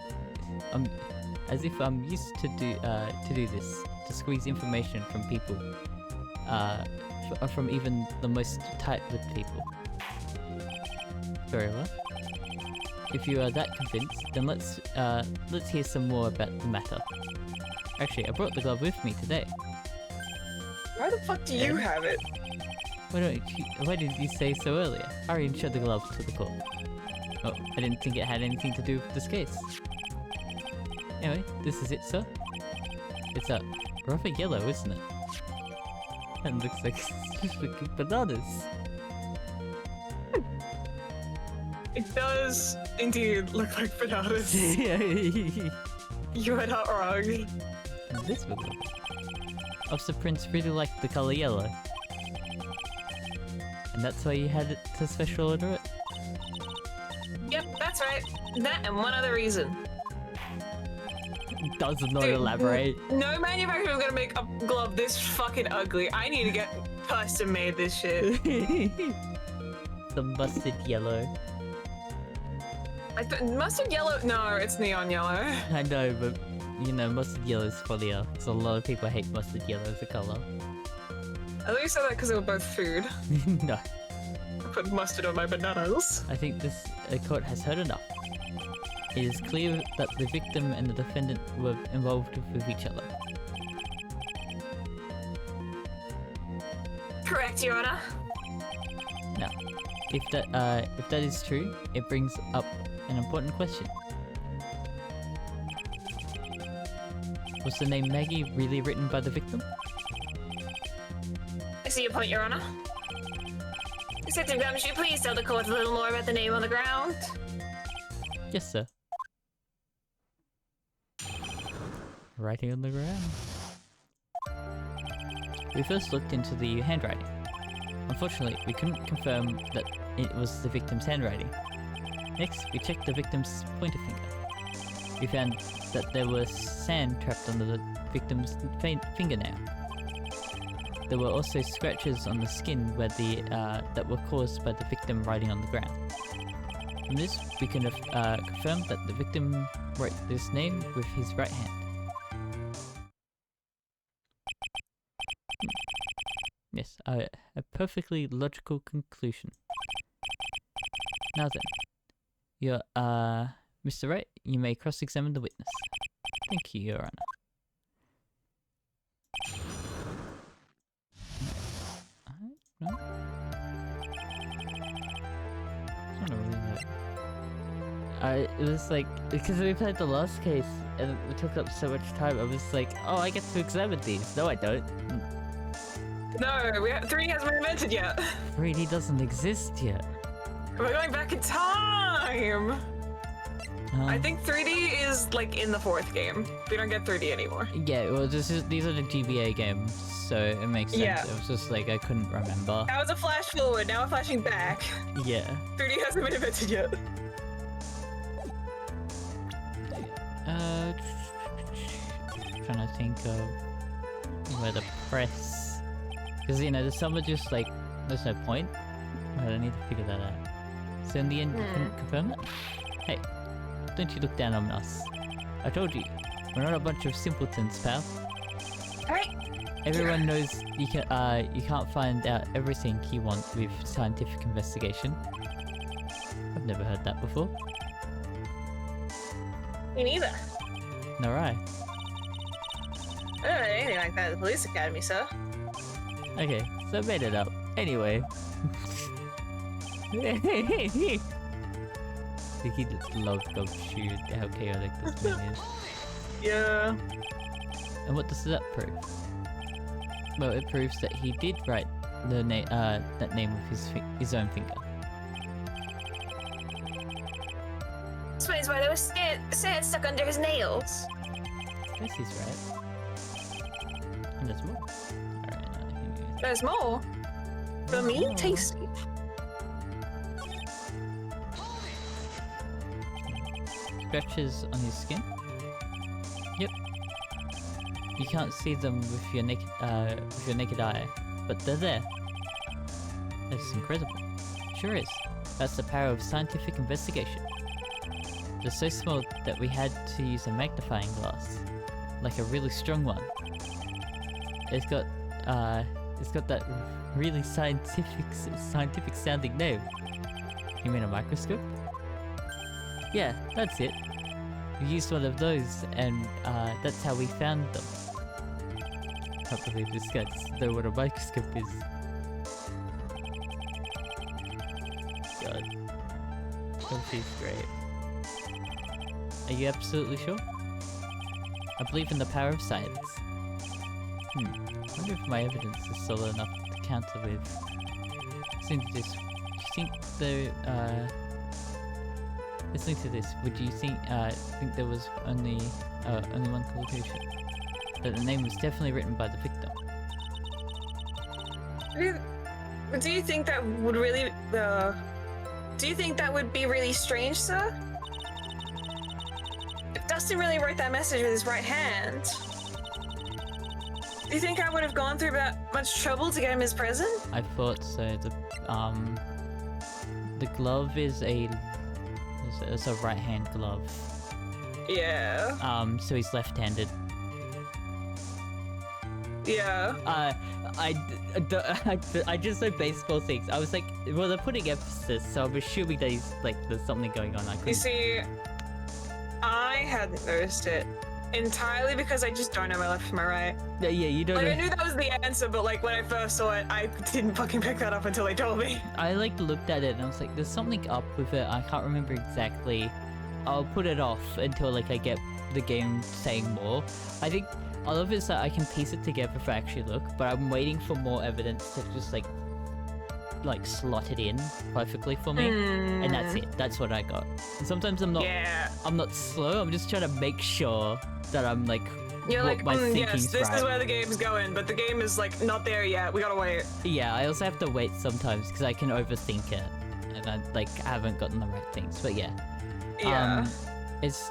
if I'm used to do this, to squeeze information from people, from even the most tight-lipped people. Very well. If you are that convinced, then let's hear some more about the matter. Actually, I brought the glove with me today. Why the fuck do you have it? Why did you say so earlier? Hurry and show the glove to the court. Oh, I didn't think it had anything to do with this case. Anyway, this is it, sir. It's rather yellow, isn't it? And looks like it's bananas. It does indeed look like bananas. You are not wrong. And this would look. Officer Prince really liked the color yellow. And that's why you had it to special order it? Yep, that's right. That and one other reason. Does not elaborate. No manufacturer is gonna make a glove this fucking ugly. I need to get custom made this shit. The mustard yellow. Mustard yellow? No, it's neon yellow. I know, but you know, mustard yellow is funnier because a lot of people hate mustard yellow as a color. I thought you said that because they were both food. No. I put mustard on my bananas. I think this court has heard enough. It is clear that the victim and the defendant were involved with each other. Correct, Your Honor. Now, if that is true, it brings up an important question. Was the name Maggie really written by the victim? I see your point, Your Honor. Detective Gumshoe, please tell the court a little more about the name on the ground. Yes, sir. Writing on the ground. We first looked into the handwriting. Unfortunately, we couldn't confirm that it was the victim's handwriting. Next, we checked the victim's pointer finger. We found that there was sand trapped under the victim's fingernail. There were also scratches on the skin where that were caused by the victim writing on the ground. From this, we can confirm that the victim wrote this name with his right hand. Yes, a perfectly logical conclusion. Now then, you're, Mr. Wright, you may cross-examine the witness. Thank you, Your Honor. No? It's not really that. It was like, because we played the last case and it took up so much time, I was like, oh, I get to examine these. No, I don't. No, 3D hasn't been invented yet. 3D doesn't exist yet. We're going back in time. I think 3D is like in the 4th game. We don't get 3D anymore. Yeah, well, these are the GBA games, so it makes sense. Yeah. It was just like I couldn't remember. That was a flash forward, now we're flashing back. Yeah. 3D hasn't been invented yet. Trying to think of where to press. Because, you know, some are just like, there's no point. But I need to figure that out. So in the end, you couldn't confirm it? Hey, don't you look down on us. I told you, we're not a bunch of simpletons, pal. Alright. Everyone knows you can't find out everything you want with scientific investigation. Never heard that before. Me neither. Nor I. I don't know anything like that at the police academy, sir. Okay, so I made it up. Anyway. I think he loves Gumshoe, how chaotic this man is. Yeah. And what does that prove? Well, it proves that he did write the that name with his own finger. Explains why there was sand stuck under his nails. Yes, he's right. And there's more. Alright, There's more. For me, Oh. tasty. Scratches on his skin. Yep. You can't see them with your naked eye, but they're there. That's incredible. Sure is. That's the power of scientific investigation. They're so small that we had to use a magnifying glass, like a really strong one. It's got that really scientific sounding name. You mean a microscope? Yeah, that's it. We used one of those, and that's how we found them. Can't believe this guy doesn't know what a microscope is. God. Oh, she's great. Are you absolutely sure? I believe in the power of science. I wonder if my evidence is solid enough to counter with. Listen to this. Do you think the listening to this, would you think there was only one collocation? That the name was definitely written by the victim. Do you think that would really do you think that would be really strange, sir? If Dustin really wrote that message with his right hand, do you think I would have gone through that much trouble to get him his present? I thought so. The glove is a right hand glove. Yeah. So he's left-handed. Yeah. I just know baseball things. I was like, well, they're putting emphasis, so I'm assuming that he's like, there's something going on. You see, I hadn't noticed it entirely because I just don't know my left from my right. Yeah, you don't. Like, I knew that was the answer, but like when I first saw it, I didn't fucking pick that up until they told me. I like looked at it and I was like, there's something up with it. I can't remember exactly. I'll put it off until like I get the game saying more. I think all of it is that I can piece it together if I actually look, but I'm waiting for more evidence to just like slot it in perfectly for me, and that's it. That's what I got. And sometimes I'm not. Yeah. I'm not slow. I'm just trying to make sure that I'm like. You're what like, my yes, this right. is where the game's going, but the game is like not there yet. We gotta wait. Yeah, I also have to wait sometimes because I can overthink it, and I haven't gotten the right things. But yeah. Yeah. It's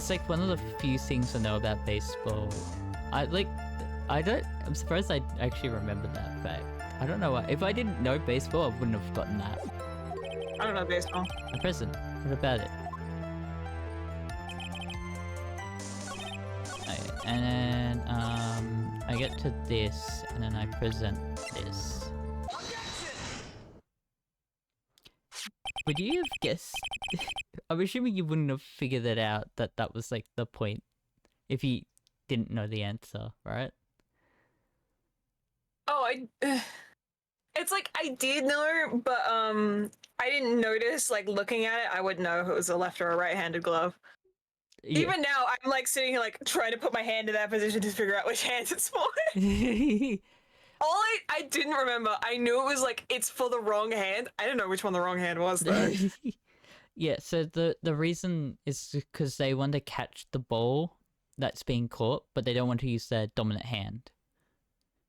like one of the few things I know about baseball. I'm surprised I actually remembered that fact. I don't know why. If I didn't know baseball, I wouldn't have gotten that. I don't know baseball. A present. What about it? Okay, and then I get to this, and then I present this. Would you have guessed? I'm assuming you wouldn't have figured it out that was like the point if you didn't know the answer, right? Oh, it's like I did know, but I didn't notice. Like looking at it, I wouldn't know if it was a left or a right-handed glove. Yeah. Even now, I'm like sitting here, like trying to put my hand in that position to figure out which hand it's for. All I didn't remember. I knew it was like it's for the wrong hand. I didn't know which one the wrong hand was though. Yeah. So the reason is because they want to catch the ball that's being caught, but they don't want to use their dominant hand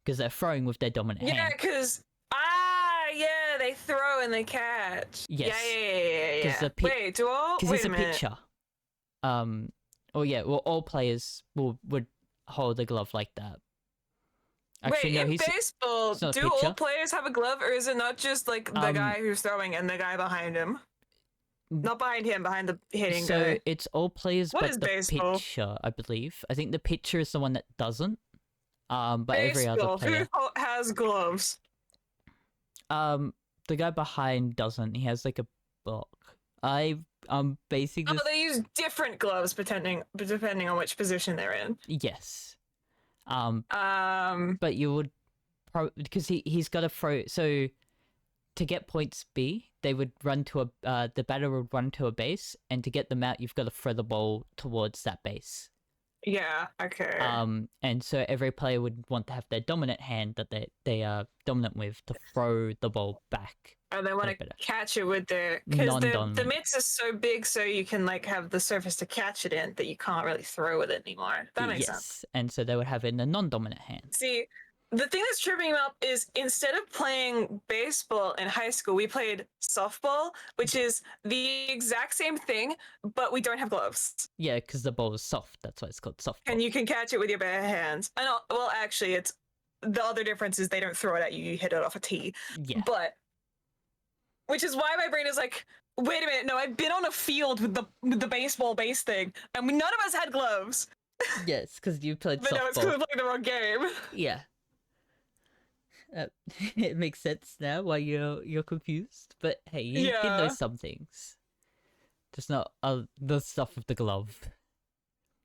because they're throwing with their dominant hand. Yeah, because they throw and they catch. Yes. Yeah. Wait, do all? Because Wait it's a minute. pitcher. All players would hold a glove like that. Actually, Wait, no, in he's baseball, not a do all pitcher. players have a glove, or is it not just like the guy who's throwing and the guy behind him? Not behind him, behind the hitting so guy. it's all players What but is the baseball? pitcher, I believe. I think the pitcher is the one that doesn't. But every other Baseball, player. who has gloves? The guy behind doesn't. He has like a block. I'm basing Oh, this. they use different gloves depending on which position they're in. Yes. Um, But you would probably because he's got to throw. So to get points B, they would run to a the batter would run to a base, and to get them out, you've got to throw the ball towards that base. yeah, okay. And so every player would want to have their dominant hand that they are dominant with to throw the ball back. And they want to better. catch it with their because the Non-dominant. mitts is so big, so you can like have the surface to catch it in that you can't really throw with it anymore. That makes sense. Yes, and so they would have it in a non-dominant hand. See, the thing that's tripping me up is instead of playing baseball in high school, we played softball, which is the exact same thing, but we don't have gloves. Yeah, because the ball is soft. That's why it's called softball. And you can catch it with your bare hands. I know. Well, actually, it's the other difference is they don't throw it at you; you hit it off a tee. Yeah. But which is why my brain is like, wait a minute, no, I've been on a field with the baseball base thing, and none of us had gloves. Yes, because you played But softball. no, it's because we played the wrong game. Yeah. It makes sense now why you're confused. But hey, you can know some things. Just not the stuff with the glove.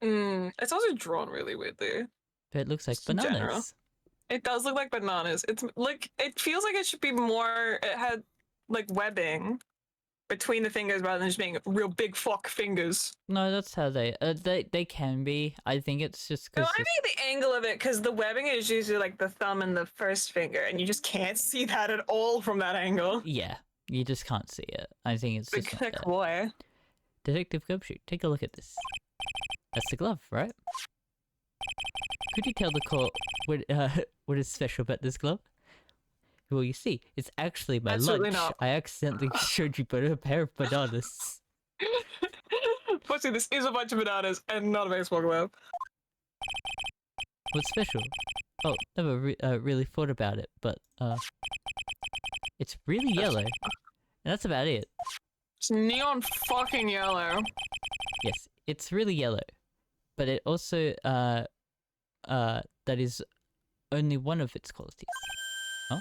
It's also drawn really weirdly. But it looks like Just in bananas. general. It does look like bananas. It's like it feels like it should be more. It had like webbing between the fingers rather than just being real big fuck fingers. No, that's how they can be. I think it's just No, because I mean the angle of it, because the webbing is usually like the thumb and the first finger, and you just can't see that at all from that angle. yeah, you just can't see it. I think it's just Like, not why? Detective Gumshoe, take a look at this. That's the glove, right? Could you tell the court what is special about this glove? Well, you see, it's actually my Absolutely lunch. not. I accidentally showed you a pair of bananas. Firstly, this is a bunch of bananas and not a baseball glove. What's special? Oh, never really thought about it, but it's really yellow, and that's about it. It's neon fucking yellow. Yes, it's really yellow, but it also that is only one of its qualities. Huh?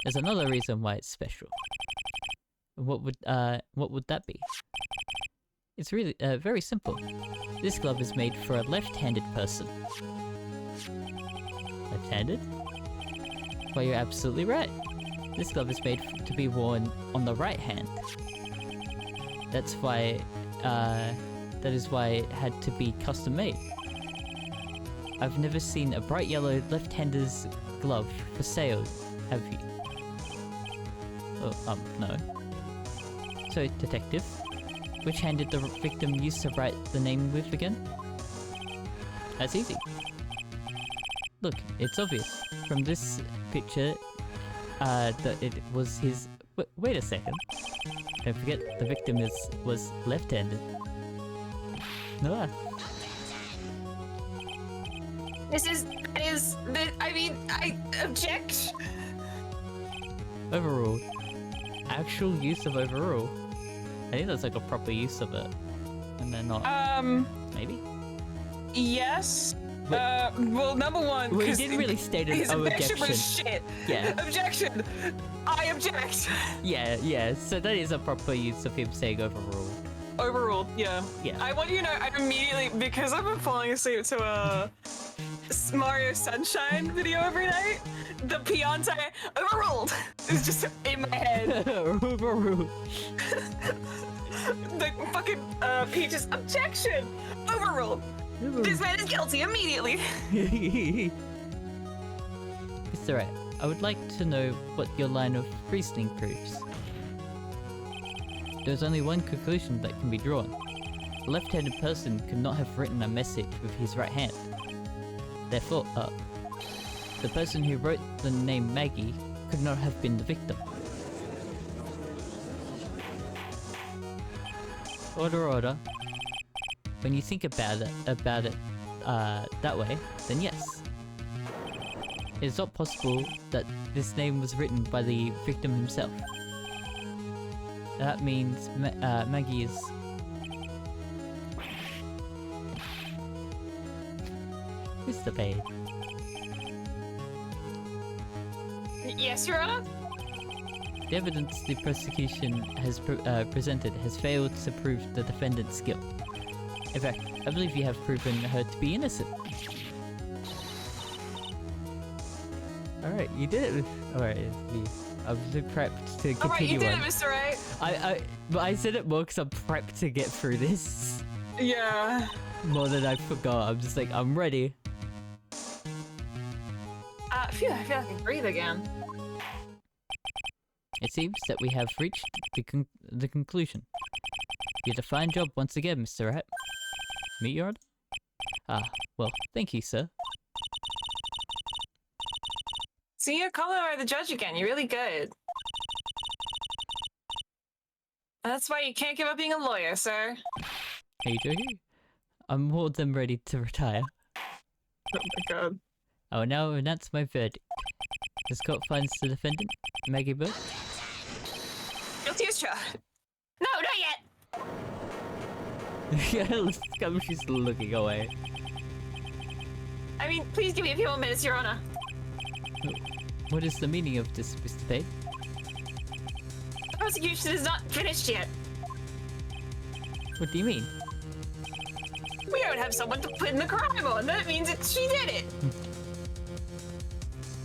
There's another reason why it's special. What would that be? It's really very simple. This glove is made for a left-handed person. Left-handed? Well, you're absolutely right. This glove is made to be worn on the right hand. That's why that is why it had to be custom made. I've never seen a bright yellow left-hander's glove for sale, have you? Oh, no. So, detective, which hand did the victim use to write the name with again? That's easy. Look, it's obvious. From this picture, that it was his... Wait a second. Don't forget, the victim was left-handed. No. I object. Overruled. Actual use of overrule. I think that's like a proper use of it. And they're not. Maybe? Yes. Well, number one, Well, he didn't really state an his objection objection. was shit. Yeah. Objection. I object. Yeah. So that is a proper use of him saying overruled. Overruled. Yeah. Yeah. I want you to know, I immediately, because I've been falling asleep to a Mario Sunshine video every night, the Beyonce overruled is just in my head. Overruled. The fucking Peach's objection. Overruled. This man is guilty immediately. Mr. Wright, I would like to know what your line of reasoning proves. There's only one conclusion that can be drawn. A left-handed person could not have written a message with his right hand. Therefore, the person who wrote the name Maggie could not have been the victim. Order. When you think about it that way, then yes. It is not possible that this name was written by the victim himself. That means Maggie is... Mr. Bade. Yes, Your Honor? The evidence the prosecution has presented has failed to prove the defendant's guilt. In fact, I believe you have proven her to be innocent. Alright, you did it. Alright, I was prepped to continue. Alright, you did on. it, Mr. Wright. But I said it more because I'm prepped to get through this. Yeah. More than I forgot. I'm just like, I'm ready. Phew, I feel like I can breathe again. It seems that we have reached the conclusion. You did a fine job once again, Mr. Wright. Meet your order? Ah, well, thank you, sir. See, you're calling over the judge again. You're really good. That's why you can't give up being a lawyer, sir. Are you joking? I'm more than ready to retire. Oh my god. I will now announce my verdict. This court finds the defendant, Maggie Bird. Guilty as charged. No, not yet! Yeah, she's looking away. I mean, please give me a few more minutes, Your Honor. What is the meaning of this, Mr. Payne? The prosecution is not finished yet. What do you mean? We don't have someone to pin the crime on. That means that she did it.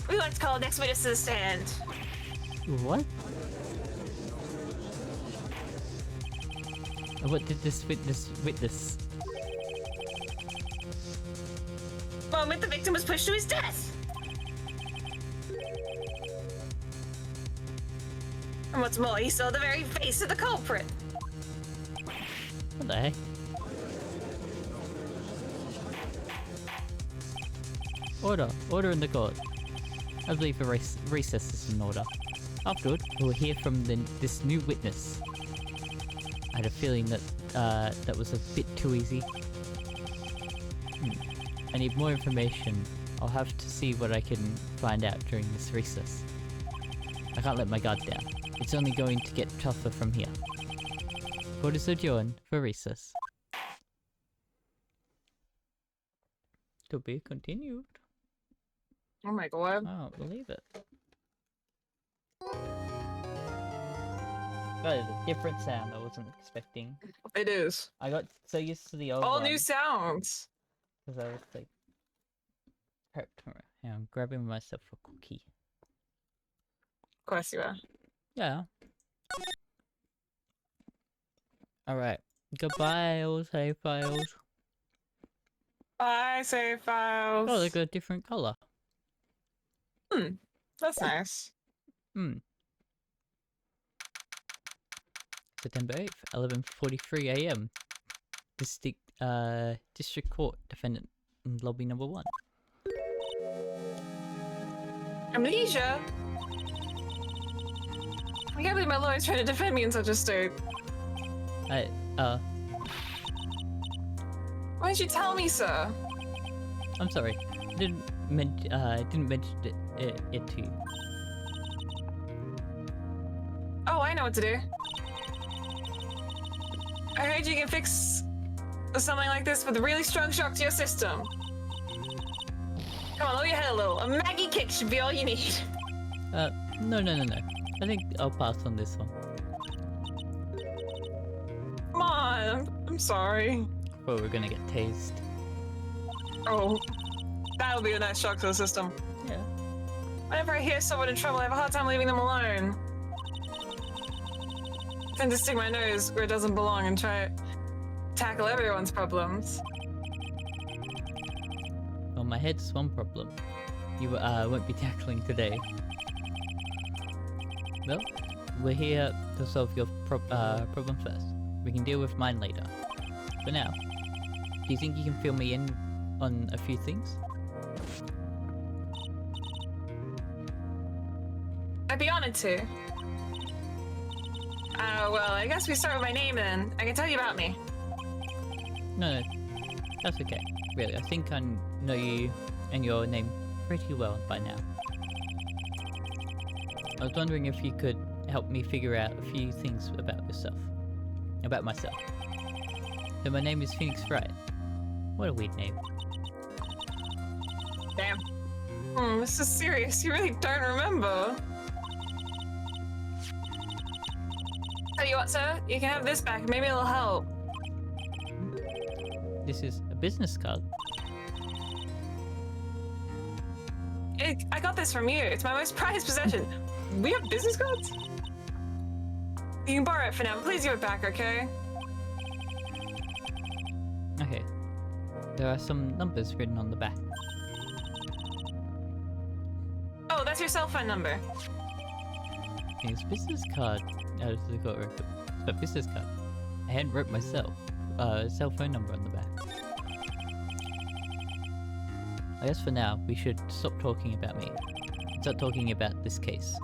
We'd like to call next witness to the stand. What? What did this witness? The moment the victim was pushed to his death. And what's more, he saw the very face of the culprit. What the heck? Order in the court. I believe a recess is in order. Afterward, we'll hear from this new witness. I had a feeling that that was a bit too easy. I need more information. I'll have to see what I can find out during this recess. I can't let my guard down. It's only going to get tougher from here. Court is adjourned for recess. To be continued. Oh my god. I don't believe it. That is a different sound I wasn't expecting. It is. I got so used to the old All one. new sounds. Because I was like... prepped. Yeah, I'm grabbing myself a cookie. Of course you are. Yeah. Alright. Goodbye, old save files. Bye, save files. Oh, they got a different colour. That's nice. September 8th, 11:43 AM. District Court Defendant in Lobby Number 1. Amnesia? I can't believe my lawyer's trying to defend me in such a state. Why didn't you tell me, sir? I'm sorry. I didn't mention it to you. Oh, I know what to do. I heard you can fix something like this with a really strong shock to your system. Come on, lower your head a little. A Maggie kick should be all you need. No. I think I'll pass on this one. Come on, I'm sorry. Well, we're gonna get tased. Oh, that'll be a nice shock to the system. Yeah. Whenever I hear someone in trouble, I have a hard time leaving them alone. I tend to stick my nose where it doesn't belong and try to tackle everyone's problems. Well, my head's one problem. You won't be tackling today. Well, we're here to solve your problem first. We can deal with mine later. For now, do you think you can fill me in on a few things? I'd be honored to. Well, I guess we start with my name then. I can tell you about me. No, that's okay. Really, I think I know you and your name pretty well by now. I was wondering if you could help me figure out a few things about yourself. About myself. So my name is Phoenix Wright. What a weird name. Damn. This is serious. You really don't remember. you what, sir? You can have this back. Maybe it'll help. This is a business card. I got this from you. It's my most prized possession. We have business cards? You can borrow it for now, but please give it back, okay? Okay. There are some numbers written on the back. Oh, that's your cell phone number. It's business card. Oh, this is a court record. It's a business card. I hadn't wrote myself. Cell phone number on the back. I guess for now, we should stop talking about me. Start talking about this case.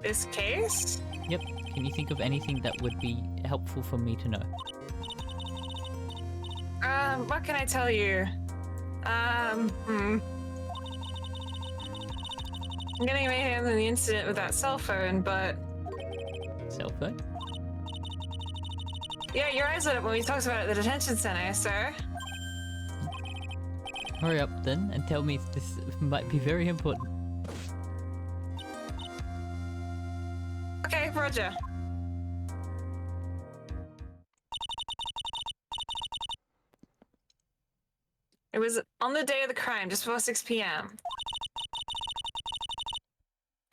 This case? Yep. Can you think of anything that would be helpful for me to know? What can I tell you? I'm getting my hands on the incident with that cell phone, but... Cell phone? Yeah, your eyes lit up when we talked about it at the detention center, sir. Hurry up then and tell me this might be very important. Okay, Roger. It was on the day of the crime, just before 6 p.m.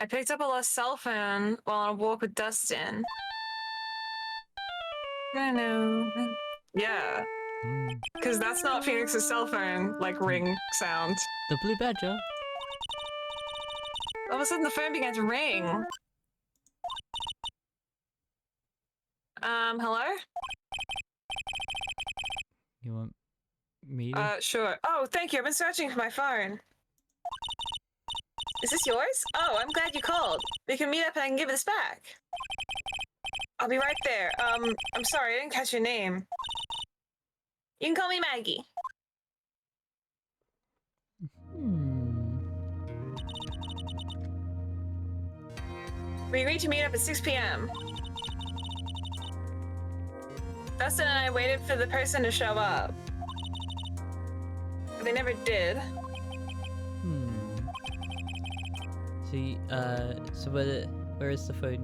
I picked up a lost cell phone while on a walk with Dustin. I know. Yeah. Because that's not Phoenix's cell phone, like, ring sound. The Blue Badger? All of a sudden the phone began to ring. Hello? You want me to? Sure. Oh, thank you. I've been searching for my phone. Is this yours? Oh, I'm glad you called. We can meet up and I can give this back. I'll be right there. I'm sorry, I didn't catch your name. You can call me Maggie. We agreed to meet up at 6 p.m. Dustin and I waited for the person to show up. But they never did. So where is the phone,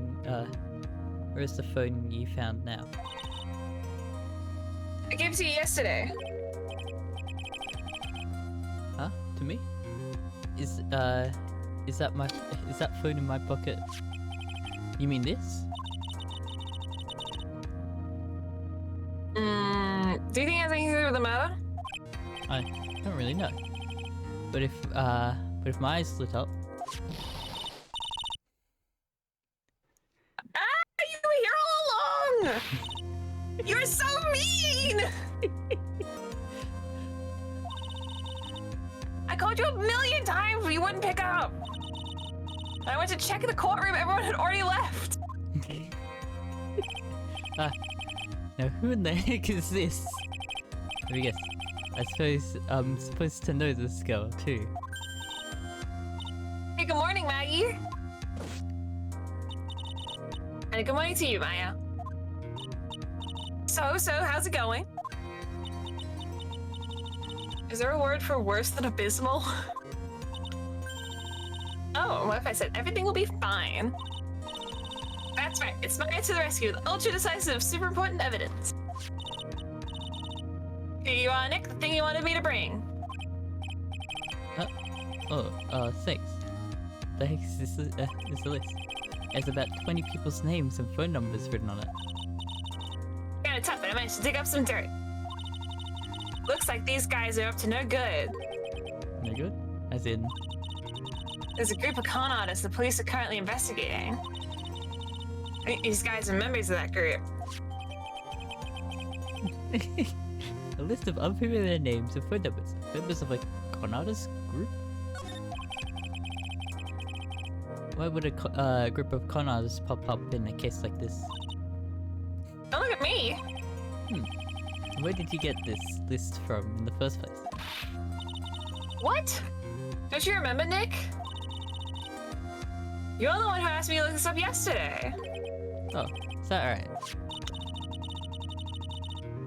where is the phone you found now? I gave it to you yesterday. Huh? To me? Is that phone in my pocket? You mean this? Do you think it has anything to do with the matter? I don't really know. But if my eyes lit up. You were here all along! You're so mean! I called you a million times, but you wouldn't pick up. I went to check in the courtroom, everyone had already left. Now who in the heck is this? Let me guess. I suppose I'm supposed to know this girl too. Hey, good morning, Maggie. And good morning to you, Maya. So, how's it going? Is there a word for worse than abysmal? Oh, what if I said everything will be fine? That's right, it's Maya to the rescue, the ultra decisive, super important evidence. Here you are, Nick, the thing you wanted me to bring. Thanks. The heck is this list? There's about 20 people's names and phone numbers written on it. Kinda tough, but I managed to dig up some dirt. Looks like these guys are up to no good. No good? As in? There's a group of con artists the police are currently investigating. I think these guys are members of that group. A list of unfamiliar names and phone numbers. Members of a con artist group? Why would a group of con artists pop up in a case like this? Don't look at me! Where did you get this list from in the first place? What? Don't you remember, Nick? You're the one who asked me to look this up yesterday. Oh, is that right?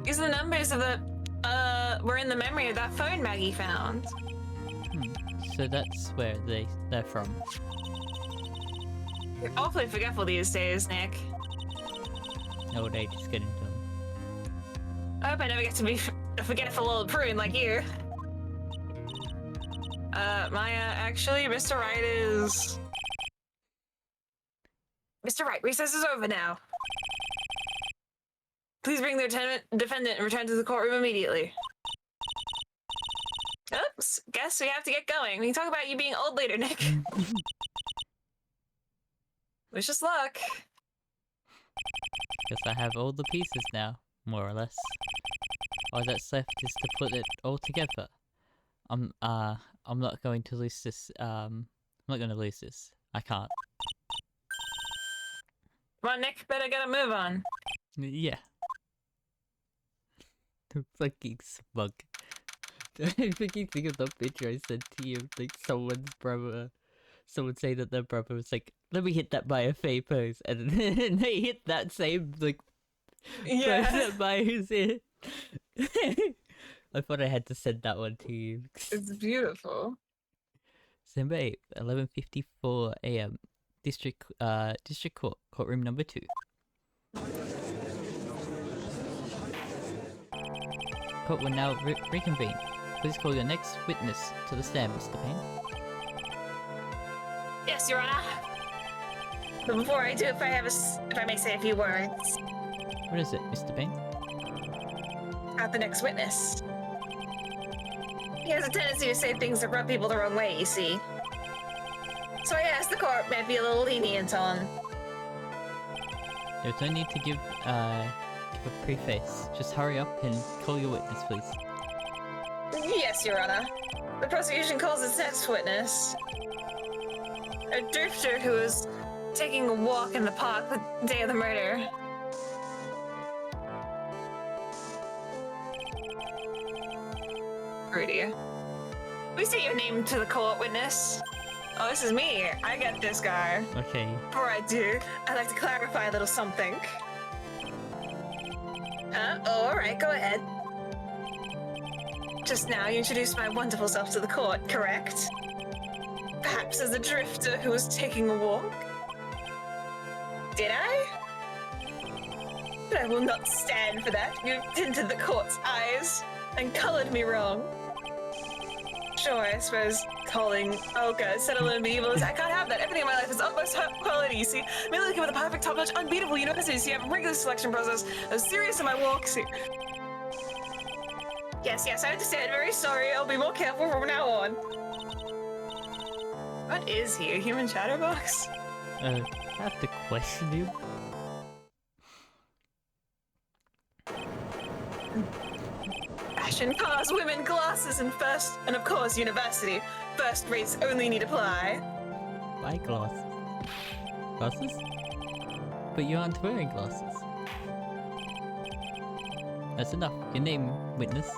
These are the numbers of the, were in the memory of that phone Maggie found. So that's where they're from. You're awfully forgetful these days, Nick. Old age is getting dumb. I hope I never get to be a forgetful old prune like you. Maya, actually, Mr. Wright is... Mr. Wright, recess is over now. Please bring the defendant and return to the courtroom immediately. Oops, guess we have to get going. We can talk about you being old later, Nick. Wish us luck. Guess I have all the pieces now, more or less. All that's left is to put it all together. I'm not going to lose this, I'm not gonna lose this. I can't. Come on, Nick, better get a move on. Yeah. Fucking smug. I fucking think of the picture I sent to you, like someone's brother. Someone saying that their brother was like, let me hit that by a fake pose, and then they hit that same, like, person by his ear. I thought I had to send that one to you. It's beautiful. December 8th, 11:54 a.m. District Court, courtroom number 2. Court will now reconvene. Please call your next witness to the stand, Mr. Payne. Yes, Your Honor. But before I do, if I may say a few words. What is it, Mr. Payne? About the next witness. He has a tendency to say things that rub people the wrong way, you see. So I asked the court might be a little lenient on. There's no need to give a preface. Just hurry up and call your witness, please. Yes, Your Honor. The prosecution calls its next witness a drifter who was taking a walk in the park the day of the murder. Rudy. We say your name to the court, witness. Oh, this is me. I get this guy. Okay. Before I do, I'd like to clarify a little something. Oh, alright, go ahead. Just now, you introduced my wonderful self to the court, correct? Perhaps as a drifter who was taking a walk? Did I? But I will not stand for that. You tinted the court's eyes and colored me wrong. Sure, I suppose calling Oka settle in evil is I can't have that. Everything in my life is utmost quality, you see. I'm looking for the perfect, top-notch, unbeatable university, so you have a rigorous selection process. I was serious in my walks here. Yes, I understand. Very sorry. I'll be more careful from now on. What is he, a human chatterbox? I have to question him. Fashion, cars, women, glasses, and of course, university. First rates only need apply. Why glasses? Glasses? But you aren't wearing glasses. That's enough. Your name, witness.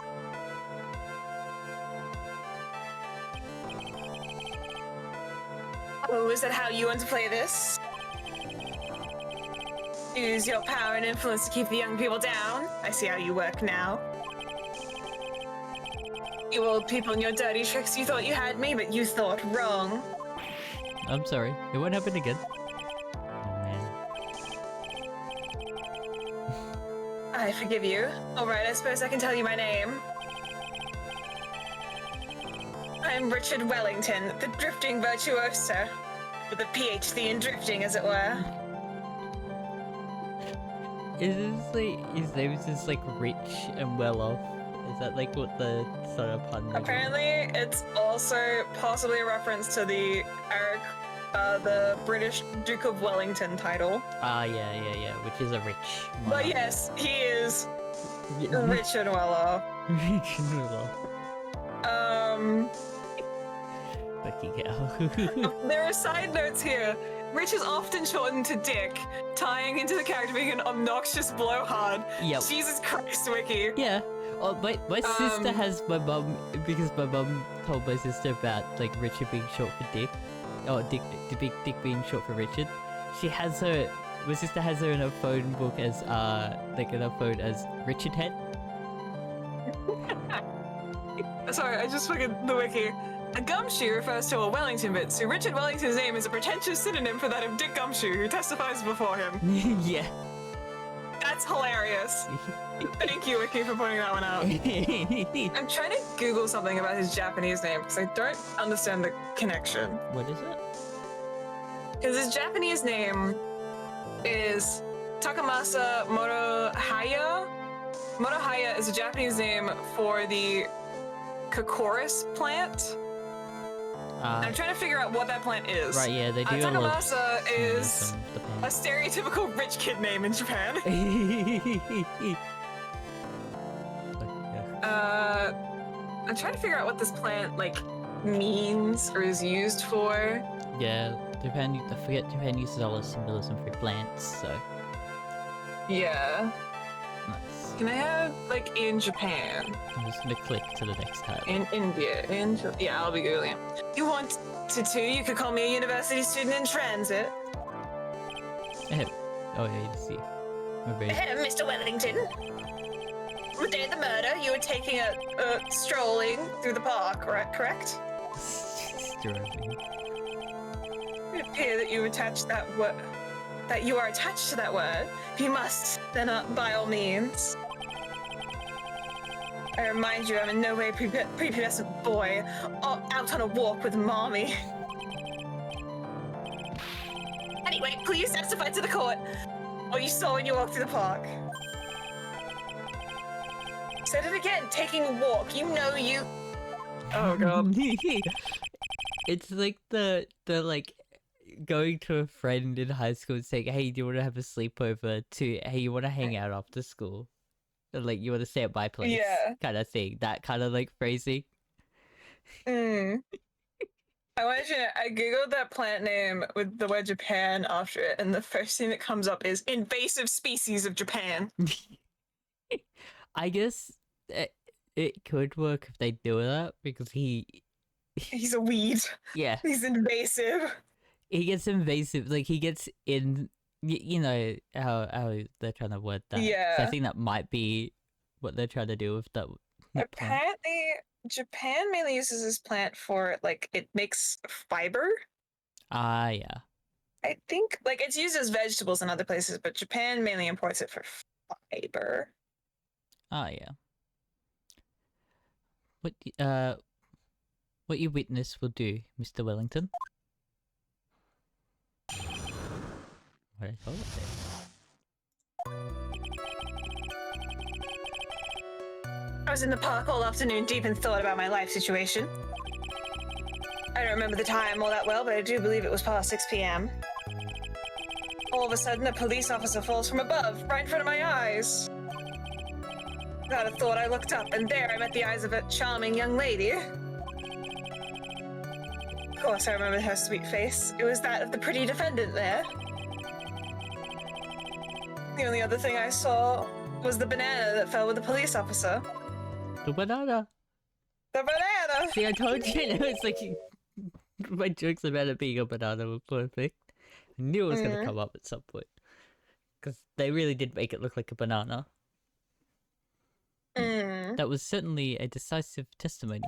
Oh, is that how you want to play this? Use your power and influence to keep the young people down? I see how you work now. You old people and your dirty tricks, you thought you had me, but you thought wrong. I'm sorry. It won't happen again. Oh, man. I forgive you. Alright, I suppose I can tell you my name. I'm Richard Wellington, the drifting virtuoso. With a PhD in drifting, as it were. Is this like, his name is just like rich and well off? Is that like what the sort of pun is? Apparently, it's also possibly a reference to the the British Duke of Wellington title. Ah, yeah, which is a rich monarch. But yes, he is rich and well off. Rich and well off. Fucking hell. There are side notes here. Rich is often shortened to Dick, tying into the character being an obnoxious blowhard. Yep. Jesus Christ, Wiki. Yeah. Oh, my sister has my mum, because my mum told my sister about like Richard being short for Dick. Oh, Dick being short for Richard. She has her, my sister has her in her phone book as like in her phone as Richard Head. Sorry, I just fucking the wiki. A gumshoe refers to a Wellington bit, so Richard Wellington's name is a pretentious synonym for that of Dick Gumshoe, who testifies before him. Yeah. That's hilarious. Thank you, Wiki, for pointing that one out. I'm trying to Google something about his Japanese name, because I don't understand the connection. What is it? Because his Japanese name is Takamasa Morohaya. Morohaya is a Japanese name for the Kokoris plant. I'm trying to figure out what that plant is. Right, yeah, they do a lot. Takamasa is a stereotypical rich kid name in Japan. I'm trying to figure out what this plant, like, means or is used for. Yeah, Japan, I forget Japan uses all the symbolism for plants, so. Yeah. Nice. Can I have, like, in Japan? I'm just gonna click to the next tab. In India. Yeah, I'll be Googling. If you wanted to, you could call me a university student in transit. Oh, yeah, you see. Mr. Wellington. The day of the murder, you were taking a strolling through the park, correct? Strolling. It appears that you attached that word. That you are attached to that word. If you must, then by all means. I remind you, I'm in no way prepubescent boy, out on a walk with mommy. Anyway, please testify to the court what you saw when you walked through the park. Said it again, taking a walk. You know you. Oh god. It's like the like going to a friend in high school and saying, "Hey, do you want to have a sleepover?" To, "Hey, you want to hang out after school?" Or, like, you want to stay at my place, kind of thing. That kind of like phrasing. I want you to, I googled that plant name with the word Japan after it, and the first thing that comes up is invasive species of Japan. I guess it could work if they do that, because he's a weed. Yeah. He's invasive. He gets invasive, like he gets in, you know how they're trying to word that. Yeah. So I think that might be what they're trying to do with that. Apparently, Japan mainly uses this plant for, like, it makes fiber. Yeah. I think, like, it's used as vegetables in other places, but Japan mainly imports it for fiber. Yeah. What you witness will do, Mr. Wellington. What I told it. I was in the park all afternoon, deep in thought about my life situation. I don't remember the time all that well, but I do believe it was past 6 p.m. All of a sudden, a police officer falls from above, right in front of my eyes. Without a thought, I looked up, and there I met the eyes of a charming young lady. Of course, I remember her sweet face. It was that of the pretty defendant there. The only other thing I saw was the banana that fell with the police officer. The banana! The banana! See, I told you, it's like, my jokes about it being a banana were perfect. I knew it was going to come up at some point. Because they really did make it look like a banana. That was certainly a decisive testimony.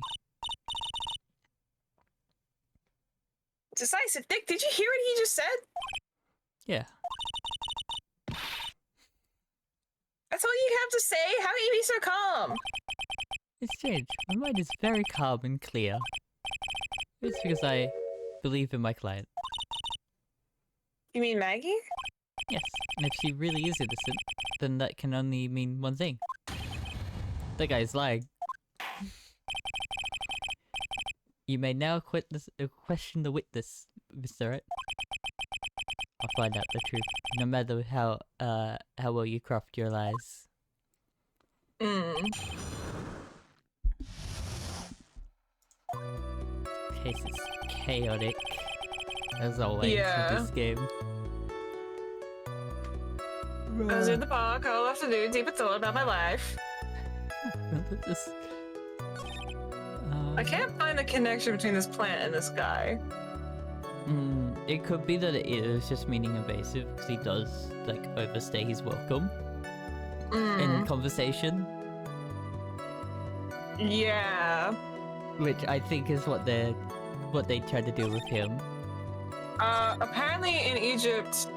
Decisive? Dick, did you hear what he just said? Yeah. That's all you have to say? How can you be so calm? It's strange. My mind is very calm and clear. It's because I believe in my client. You mean Maggie? Yes, and if she really is innocent, then that can only mean one thing. That guy's lying. You may now question the witness, Mr. Wright. I'll find out the truth, no matter how well you craft your lies. Case is chaotic, as always with this game. I was in the park all afternoon, deep in thought about my life. I can't find the connection between this plant and this guy. It could be that it is just meaning invasive, because he does, like, overstay his welcome in conversation. Yeah. which I think is what they tried to do with him. Apparently in Egypt,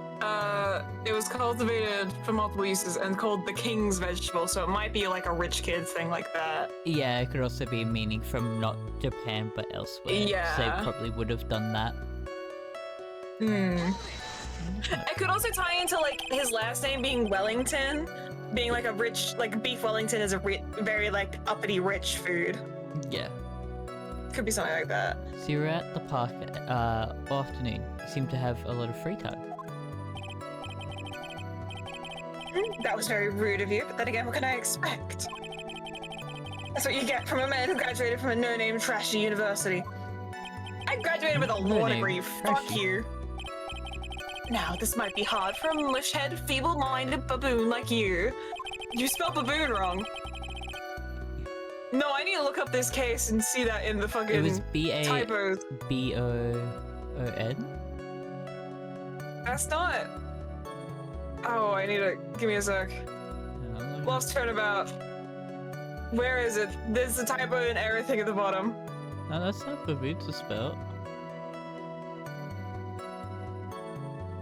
it was cultivated for multiple uses and called the king's vegetable, so it might be like a rich kid thing like that. Yeah, it could also be meaning from not Japan but elsewhere. Yeah. So they probably would have done that. It could also tie into like his last name being Wellington, being like a rich, like beef Wellington is a very like uppity rich food. Yeah. Could be something like that. So you're at the park afternoon. You seem to have a lot of free time. That was very rude of you, but then again, what can I expect? That's what you get from a man who graduated from a no-name trashy university. I graduated with a law degree, fuck you. Now, this might be hard for a mush-head, feeble-minded baboon like you. You spelled baboon wrong. No, I need to look up this case and see that in the fucking It was typos. B-A-B-O-O-N? That's not... Oh, I need to... Give me a sec. Lost turnabout. Where is it? There's a typo and error thing at the bottom. No, that's not baboon to spell.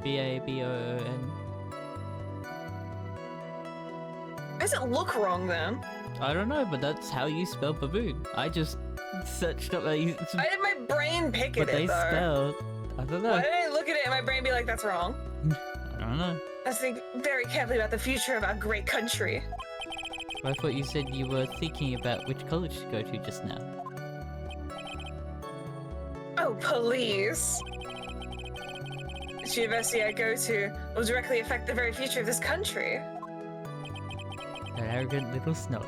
B-A-B-O-O-N. Does it look wrong then? I don't know, but that's how you spell baboon. I just searched up. Why did my brain pick but it they though? spelled. I don't know. Why did I look at it and my brain be like, that's wrong? I don't know. I think very carefully about the future of our great country. I thought you said you were thinking about which college to go to just now. Oh, please. This university I go to will directly affect the very future of this country. An arrogant little snot.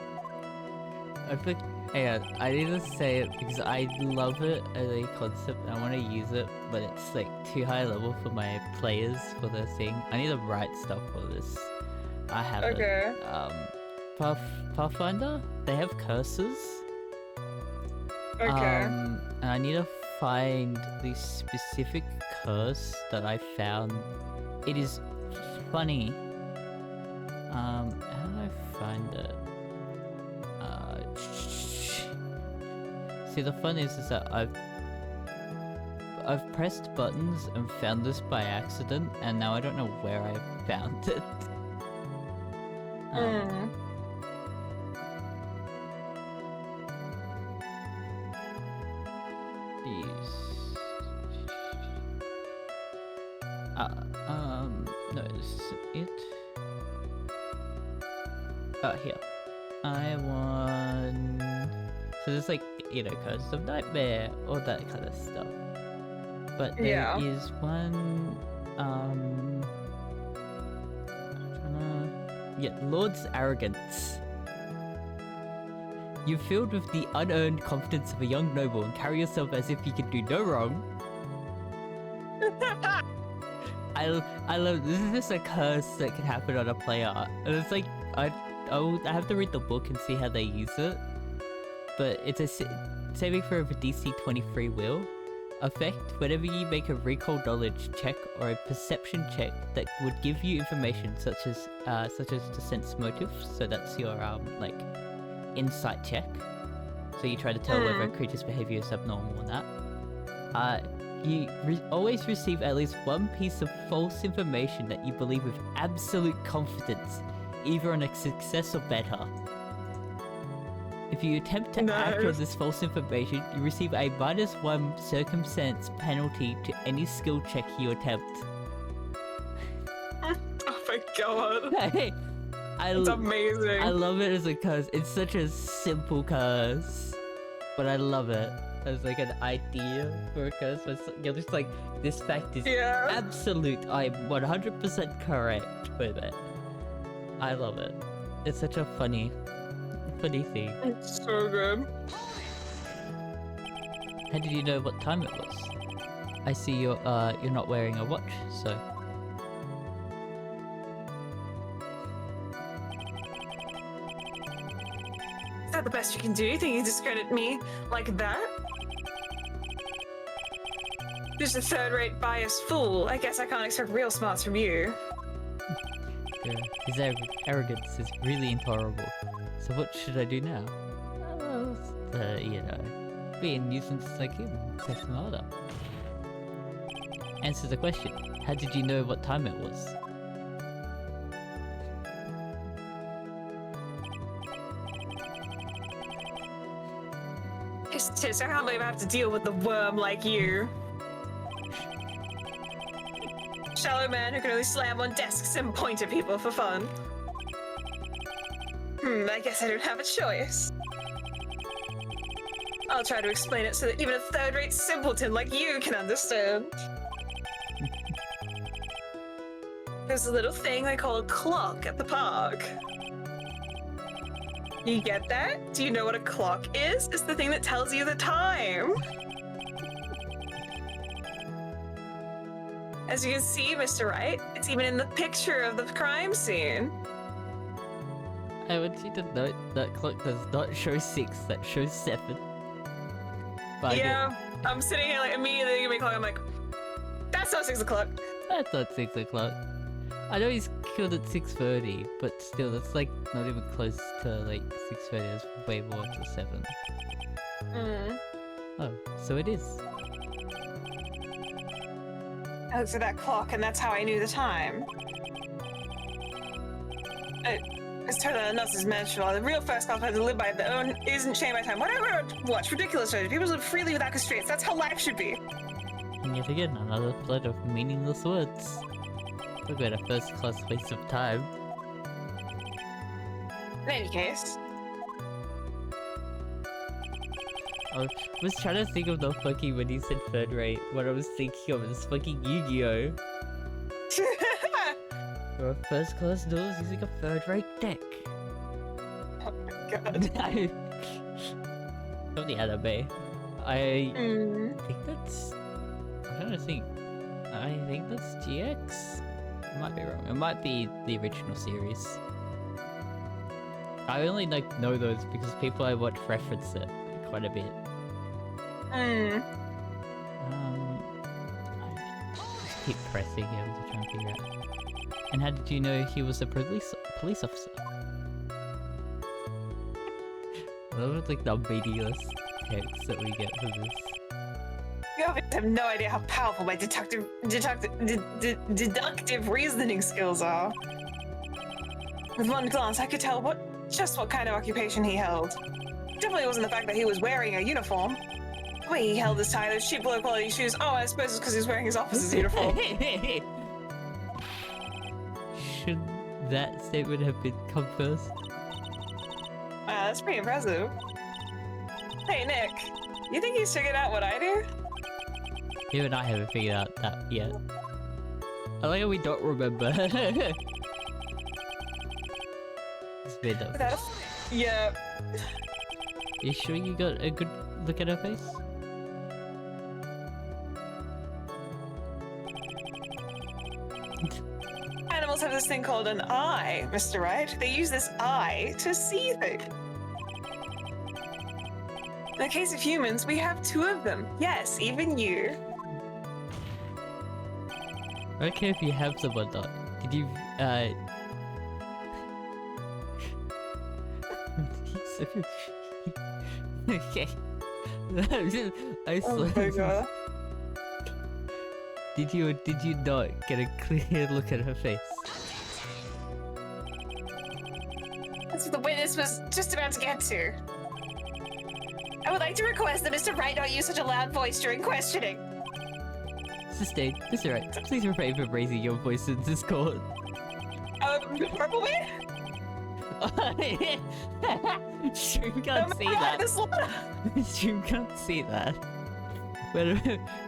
I think, hang on, I need to say it because I love it as a concept. I want to use it, but it's like too high level for my players for the thing. I need to write stuff for this. I haven't. Okay. Pathfinder, they have curses. Okay. And I need to find the specific curse that I found. It is funny. How do I find it? See, the fun is that I've pressed buttons and found this by accident, and now I don't know where I found it. No, this isn't it. Oh, here. I want... So there's like, you know, Curse of Nightmare, all that kind of stuff. But there is one, yeah, Lord's Arrogance. You're filled with the unearned confidence of a young noble and carry yourself as if you can do no wrong. I love this. Is just a curse that can happen on a play art, and it's like I have to read the book and see how they use it. But it's a saving throw of a DC 23 will effect whenever you make a recall knowledge check or a perception check that would give you information such as to sense motives. So that's your like insight check. So you try to tell whether a creature's behavior is abnormal or not. You always receive at least one piece of false information that you believe with absolute confidence, either on a success or better. If you attempt to act on this false information, you receive a -1 circumstance penalty to any skill check you attempt. Oh my god. Hey, it's amazing. I love it as a curse. It's such a simple curse, but I love it as like an idea for a curse. But you're just like, this fact is absolute. I'm 100% correct with it. I love it. It's such a funny thing. It's so good. How did you know what time it was? I see you're not wearing a watch, so. Is that the best you can do? You think you discredit me like that? Just a third-rate biased fool. I guess I can't expect real smarts from you. Yeah, his arrogance is really intolerable. So what should I do now? You know, must be a nuisance like him. Text him harder. Answer the question. How did you know what time it was? Tis, I can't believe I have to deal with the worm like you. Shallow man who can only slam on desks and point at people for fun. I guess I don't have a choice. I'll try to explain it so that even a third-rate simpleton like you can understand. There's a little thing I call a clock at the park. You get that? Do you know what a clock is? It's the thing that tells you the time. As you can see, Mr. Wright, it's even in the picture of the crime scene. I want you to note that clock does not show 6, that shows 7. But yeah, I'm sitting here like immediately giving me a clock. I'm like, that's not 6 o'clock. That's not 6 o'clock. I know he's killed at 6:30, but still, that's like not even close to like 6:30. It's way more to 7. Oh, so it is. I looked at that clock, and that's how I knew the time. It's totally unmentionable. The real first clock to live by their own isn't chained by time. Whatever. Watch, ridiculous. People live freely without constraints. That's how life should be. And yet again, another flood of meaningless words. Talk about a first-class waste of time. In any case. I was trying to think of the fucking, when you said third rate, what I was thinking of is fucking Yu-Gi-Oh! For a first-class duels using a third-rate deck. Oh my god. From the anime. I think that's... I'm trying to think. I think that's GX? I might be wrong. It might be the original series. I only like know those because people I watch reference it quite a bit. Mm. I just keep pressing him to try and figure out. And how did you know he was a police officer? I love like the meaningless text that we get from this. You have no idea how powerful my deductive reasoning skills are. With one glance, I could tell just what kind of occupation he held. Definitely wasn't the fact that he was wearing a uniform. The way he held his tie, those cheap low-quality shoes. Oh, I suppose it's because he was wearing his officer's uniform. Should that statement have come first? Wow, that's pretty impressive. Hey, Nick, you think he's figured out what I do? You and I haven't figured out that yet. I like how we don't remember. It's been up. Yeah. You sure you got a good look at her face? Animals have this thing called an eye, Mr. Wright. They use this eye to see things. In the case of humans, we have 2 of them. Yes, even you. I don't care if you have them or not. Did you, okay. I Oh my god. Did you not get a clear look at her face? That's what the witness was just about to get to. I would like to request that Mr. Wright not use such a loud voice during questioning. Sustained. Mr. Wright, please refrain from raising your voice in this court. Purple Way? Stream can't see that. Stream can't see that.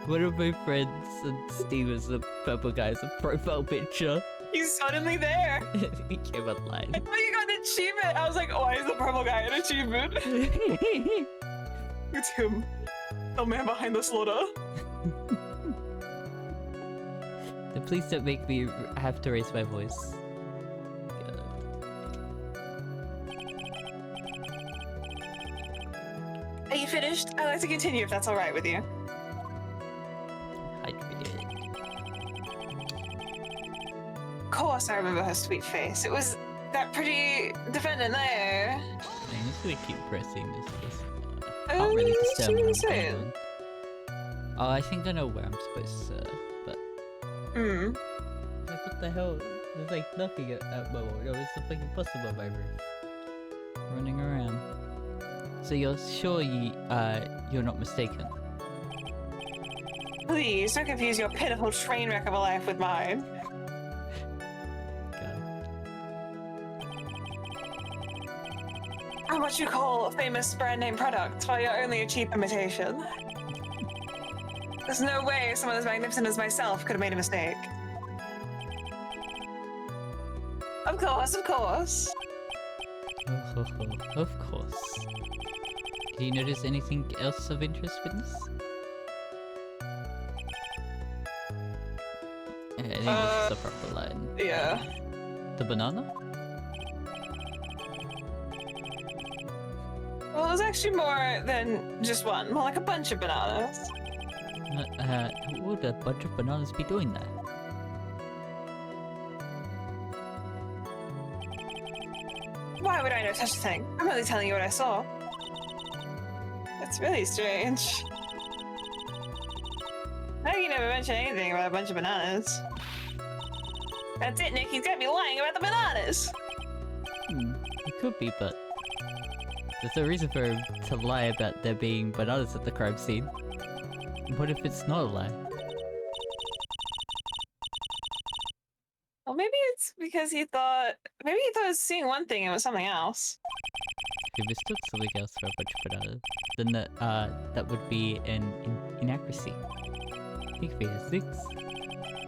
One of my friends and Steve is the purple guy's profile picture. He's suddenly there. He came online. I thought you got an achievement. I was like, why is the purple guy an achievement? It's him. The man behind the slaughter. Please don't make me have to raise my voice. Are you finished? I'd like to continue if that's alright with you. I did it. Of course I remember her sweet face. It was that pretty defendant there. I'm just gonna keep pressing this. can't really that's discern what what's I'm going saying. on. Oh, I think I know where I'm supposed to, but Hmm. like, what the hell? There's like nothing at my wall. No, it's a fucking bus above my roof, running around. So you're sure you're not mistaken? Please don't confuse your pitiful train wreck of a life with mine. God. And what you call famous brand name products while you're only a cheap imitation. There's no way someone as magnificent as myself could have made a mistake. Of course, of course. Of course. Do you notice anything else of interest, witness? I think this is the proper line. Yeah. The banana? Well, there's actually more than just one. More like a bunch of bananas. What would a bunch of bananas be doing there? Why would I know such a thing? I'm only telling you what I saw. That's really strange. How you never mention anything about a bunch of bananas? That's it, Nick. He's got me lying about the bananas. It could be, but there's no reason for him to lie about there being bananas at the crime scene. What if it's not a lie? Well, maybe it's because he thought... Maybe he thought he was seeing one thing and it was something else. If he mistook something else for a bunch of bananas, then that would be an inaccuracy. Think for physics.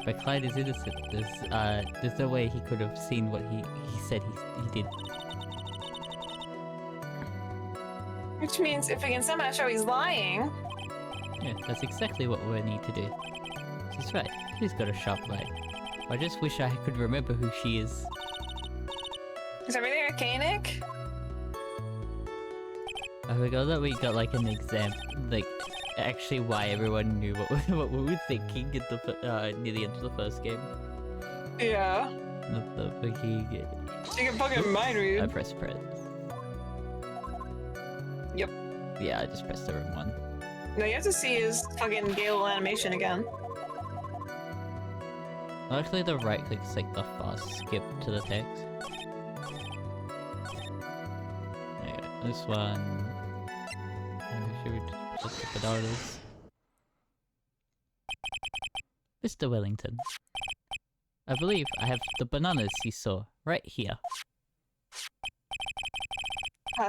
My client is innocent. There's no way he could have seen what he said he did. Which means if we can somehow show he's lying... Yeah, that's exactly what we need to do. She's right. She's got a sharp mind. I just wish I could remember who she is. Is everything okay, Nick? I forgot that we got like an exam, like actually why everyone knew what we were thinking at the near the end of the first game. Yeah. Not the fucking. You can fucking mind read. I pressed press. Yep. Yeah, I just pressed the wrong one. No, you have to see his fucking Gale animation again. Well, actually, the right click is like the fast skip to the text. Okay, this one. Should we just the bananas? Mr. Wellington, I believe I have the bananas you saw right here.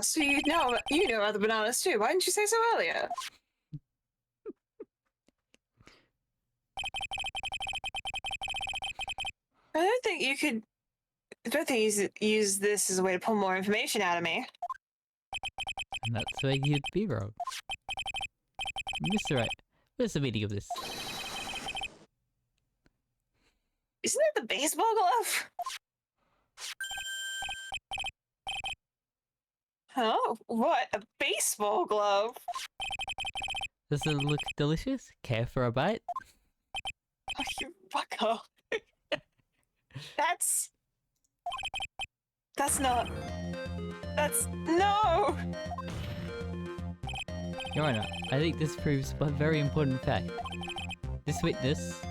So you know about the bananas too. Why didn't you say so earlier? I don't think you could. I don't think you use this as a way to pull more information out of me. And that's where you'd be wrong. Mr. Wright, where's the meaning of this? Isn't that the baseball glove? Oh, what? A baseball glove? Does it look delicious? Care for a bite? Oh, you bucko. That's not... No! Your Honor, I think this proves a very important fact. This witness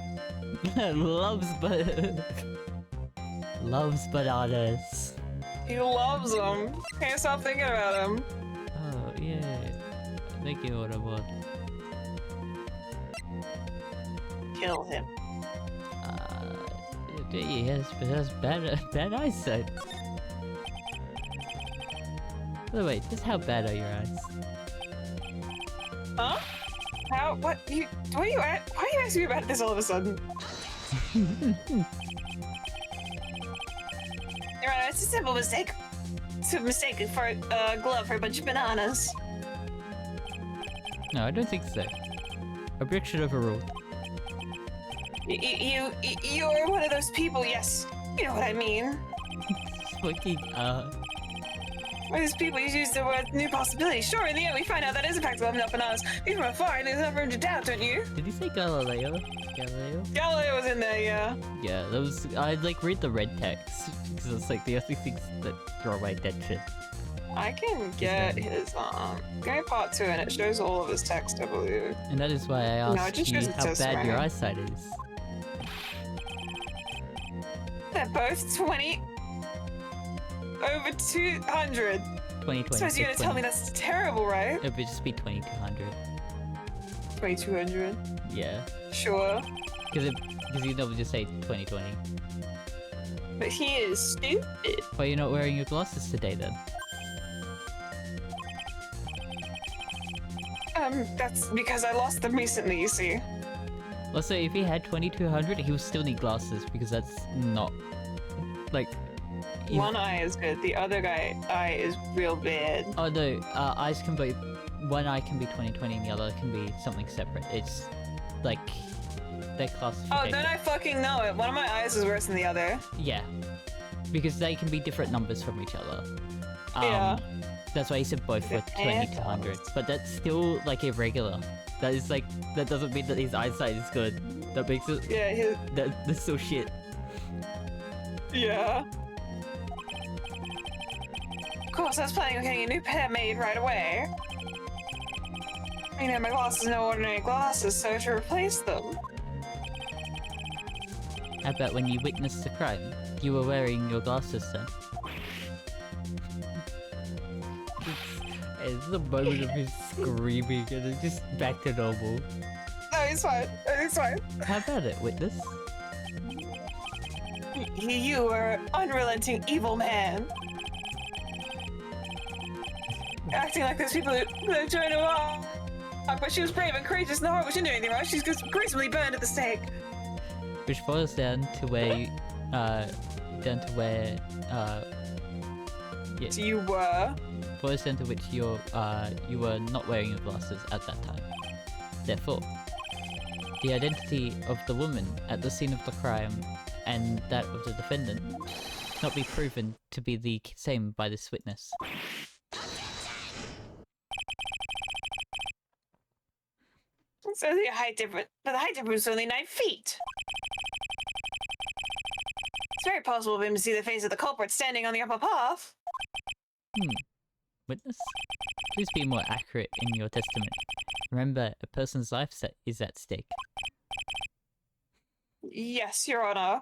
loves bananas. He loves them. Can't stop thinking about him. Oh, yeah. Thank you, Audible. Kill him. Yes, but that's bad eyesight. By the way, just how bad are your eyes? Huh? How? What? Why are you asking me about this all of a sudden? Your Honor, it's a simple mistake. It's a mistake for a glove for a bunch of bananas. No, I don't think so. Objection overruled. You're one of those people, yes. You know what I mean. Fucking, One of those people who use the word new possibility. Sure, in the end we find out that is in fact loving up bananas. Even from afar, there's no room to doubt, don't you? did you say Galileo? Galileo? Galileo was in there, yeah. Yeah, that was. I'd like read the red text because it's like the only things that draw my attention. I can get his Guy Part 2 and it shows all of his text, I believe. And that is why I No, it asked just you shows it how so bad your smart. eyesight is. They're both 20 over 200. 2020. So you're gonna tell me that's terrible, right? It would just be 2200. 2200. Yeah. Sure. Because you'd never just say 2020. But he is stupid. Why are you not wearing your glasses today then? That's because I lost them recently, you see. Also, if he had 2200, he would still need glasses because that's not like. One eye is good, the other eye is real bad. Oh no, eyes can be. One eye can be 2020 and the other can be something separate. It's like their classification. Oh, don't I fucking know it? One of my eyes is worse than the other. Yeah, because they can be different numbers from each other. Yeah. That's why he said both were 2200, but that's still like irregular. That is like that doesn't mean that his eyesight is good. That makes it. Yeah, that's still shit. Yeah. Of course, I was planning on getting a new pair made right away. You know, my glasses are no ordinary glasses, so to replace them. How about when you witnessed the crime? You were wearing your glasses then. It's the moment of him screaming and it's just back to normal. No, it's fine. It's fine. How about it, witness? You are an unrelenting evil man. Acting like those people who are trying to but she was brave and courageous in the heart, but she didn't do anything wrong. She's just gracefully burned at the stake. Which boils down to where you, yeah. So you were? Boils down to which you were not wearing your glasses at that time. Therefore, the identity of the woman at the scene of the crime and that of the defendant cannot be proven to be the same by this witness. It's only a height difference, but the height difference is only 9 feet. It's very possible for him to see the face of the culprit standing on the upper path. Witness, please be more accurate in your testimony. Remember, a person's life is at stake. Yes, Your Honor.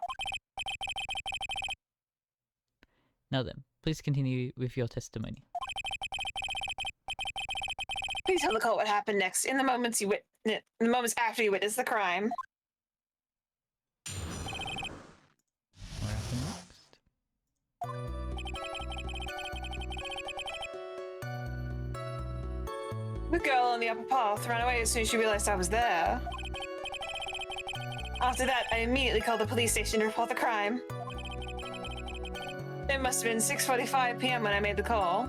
Now then, please continue with your testimony. Please tell the court what happened next in the moments after you witnessed the crime. What happened next? The girl on the upper path ran away as soon as she realized I was there. After that, I immediately called the police station to report the crime. It must have been 6:45 p.m. when I made the call.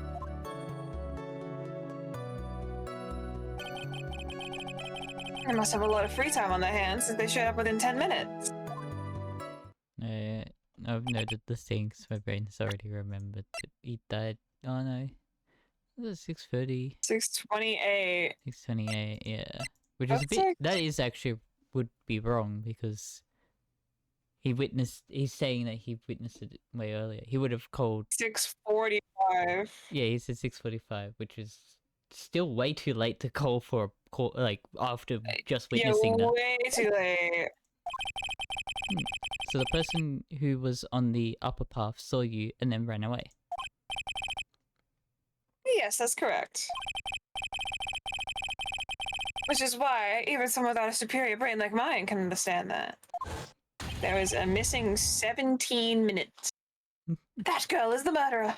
They must have a lot of free time on their hands since they showed up within 10 minutes. I've noted the things my brain's already remembered. He died. Oh no. It was 6:30. 6:28. 6:28, yeah. Which is a bit. That is actually would be wrong because he's saying that he witnessed it way earlier. He would have called 6:45. Yeah, he said 6:45, which is still way too late to call for a call, like after just witnessing that. Way too late. So the person who was on the upper path saw you and then ran away. Yes, that's correct. Which is why even someone without a superior brain like mine can understand that. There was a missing 17 minutes. That girl is the murderer.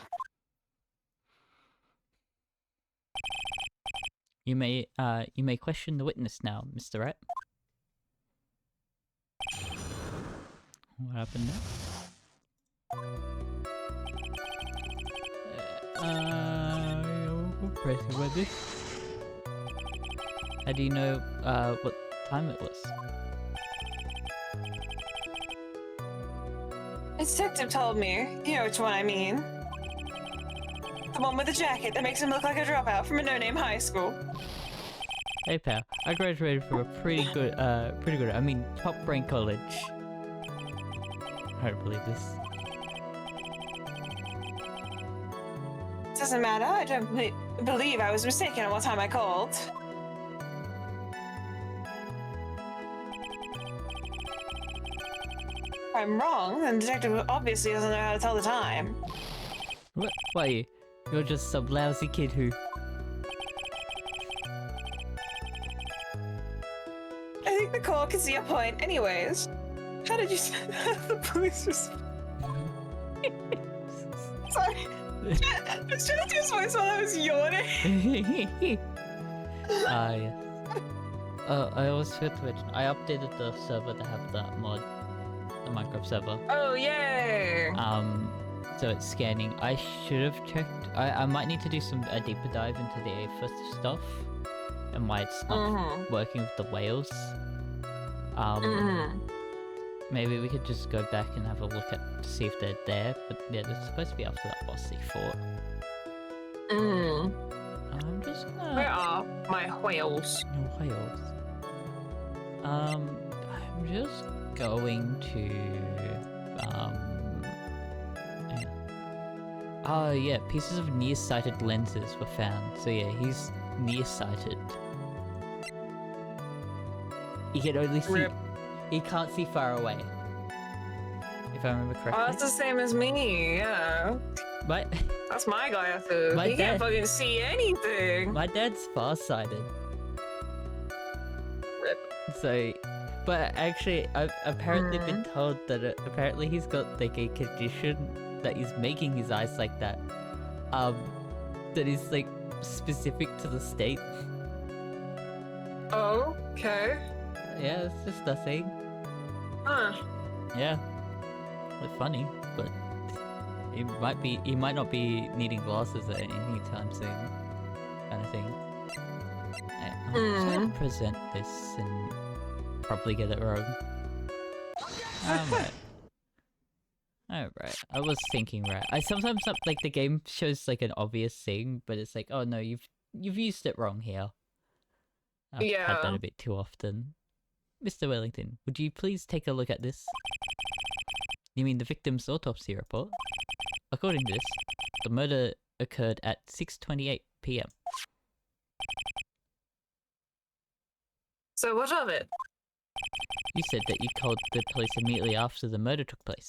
You may question the witness now, Mr. Wright. What happened next? Pressing witness. How do you know what time it was? A detective told me. You know which one I mean. The one with the jacket that makes him look like a dropout from a no-name high school. Hey pal, I graduated from a pretty good, I mean, top-ranked college. I don't believe this. Doesn't matter. I don't believe I was mistaken on what time I called. If I'm wrong, then the detective obviously doesn't know how to tell the time. What? Why? You're just some lousy kid who... I think the call can see your point. Anyways, how did you say the police just... Sorry. I was trying to do his voice while I was yawning. Yeah. I always forgot to mention, I updated the server to have that mod, the Minecraft server. Oh, yay! So it's scanning. I should have checked. I might need to do a deeper dive into the AFIS stuff and why it's not working with the whales. Maybe we could just go back and have a look to see if they're there. But yeah, they're supposed to be after that boss they fought. I'm just gonna... Where are my whales? No whales. I'm just going to oh yeah, pieces of nearsighted lenses were found. So yeah, he's nearsighted. He can only see... Rip. He can't see far away. If I remember correctly. Oh, that's the same as me, yeah. My... That's my glasses. My He can't fucking see anything. My dad's farsighted. Rip. So... But actually, I've apparently been told that apparently he's got like a condition that is making his eyes like that. That is like specific to the state. Oh, okay. Yeah, it's just a thing. Huh. Yeah. It's funny, but he might not be needing glasses at any time soon. Kind of thing. I'm just gonna present this and probably get it wrong. Alright, I was thinking right. I sometimes like the game shows like an obvious thing, but it's like, oh no, you've used it wrong here. I've had that a bit too often. Mr. Wellington, would you please take a look at this? You mean the victim's autopsy report? According to this, the murder occurred at 6:28 PM. So what of it? You said that you called the police immediately after the murder took place.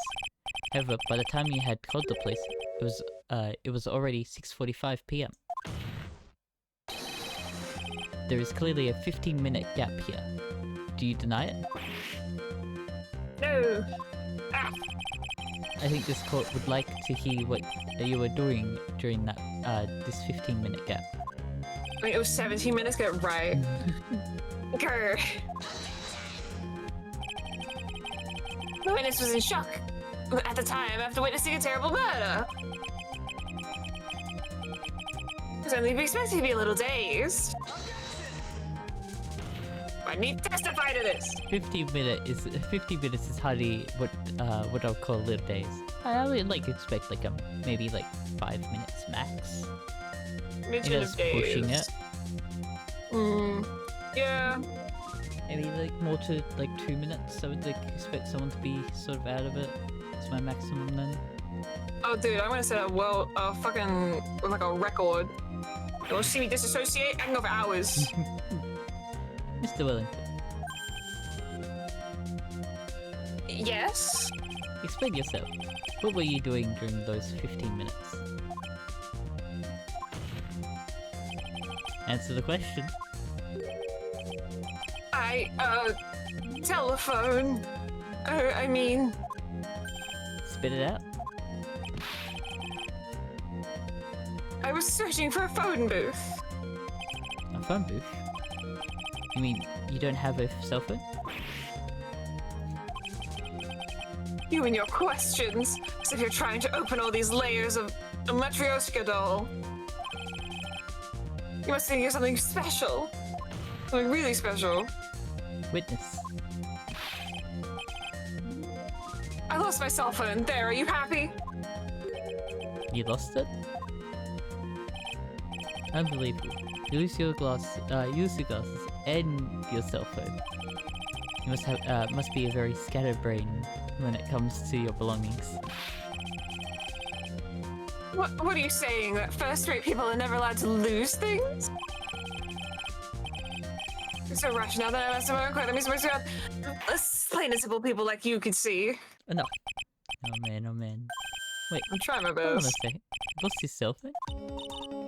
However, by the time you had called the police, it was already 6:45 PM. There is clearly a 15-minute gap here. Do you deny it? No. Ah. I think this court would like to hear what you were doing during that this 15-minute gap. I mean, it was 17 minutes, get it right. Grr. The witness was in shock at the time after witnessing a terrible murder. He was only expected to be a little dazed. I need to testify to this. 50 minutes is hardly what I'll call little days. I would like expect like maybe like 5 minutes max. Mention of days. Pushing it. Yeah. Maybe like more to like 2 minutes. I would like expect someone to be sort of out of it. It's my maximum then. Oh dude, I'm gonna set a fucking like a record. You'll see me disassociate. I can go for hours. Mr. Wellington. Yes? Explain yourself. What were you doing during those 15 minutes? Answer the question. Telephone. I mean... Spit it out. I was searching for a phone booth. A phone booth? You mean you don't have a cell phone? You and your questions, as if you're trying to open all these layers of a Matryoshka doll. You must think you're something special. Something really special. Witness. I lost my cell phone. There, are you happy? You lost it? Unbelievable. You lose your glasses and your cell phone. You must be a very scattered brain when it comes to your belongings. What are you saying? That first-rate people are never allowed to lose things? You're so rational that I must have quite. That means supposed to have plain and simple people like you could see. Oh, no. Oh man, oh man. Wait, I'm trying my hold on a best. second. Lost his cell phone?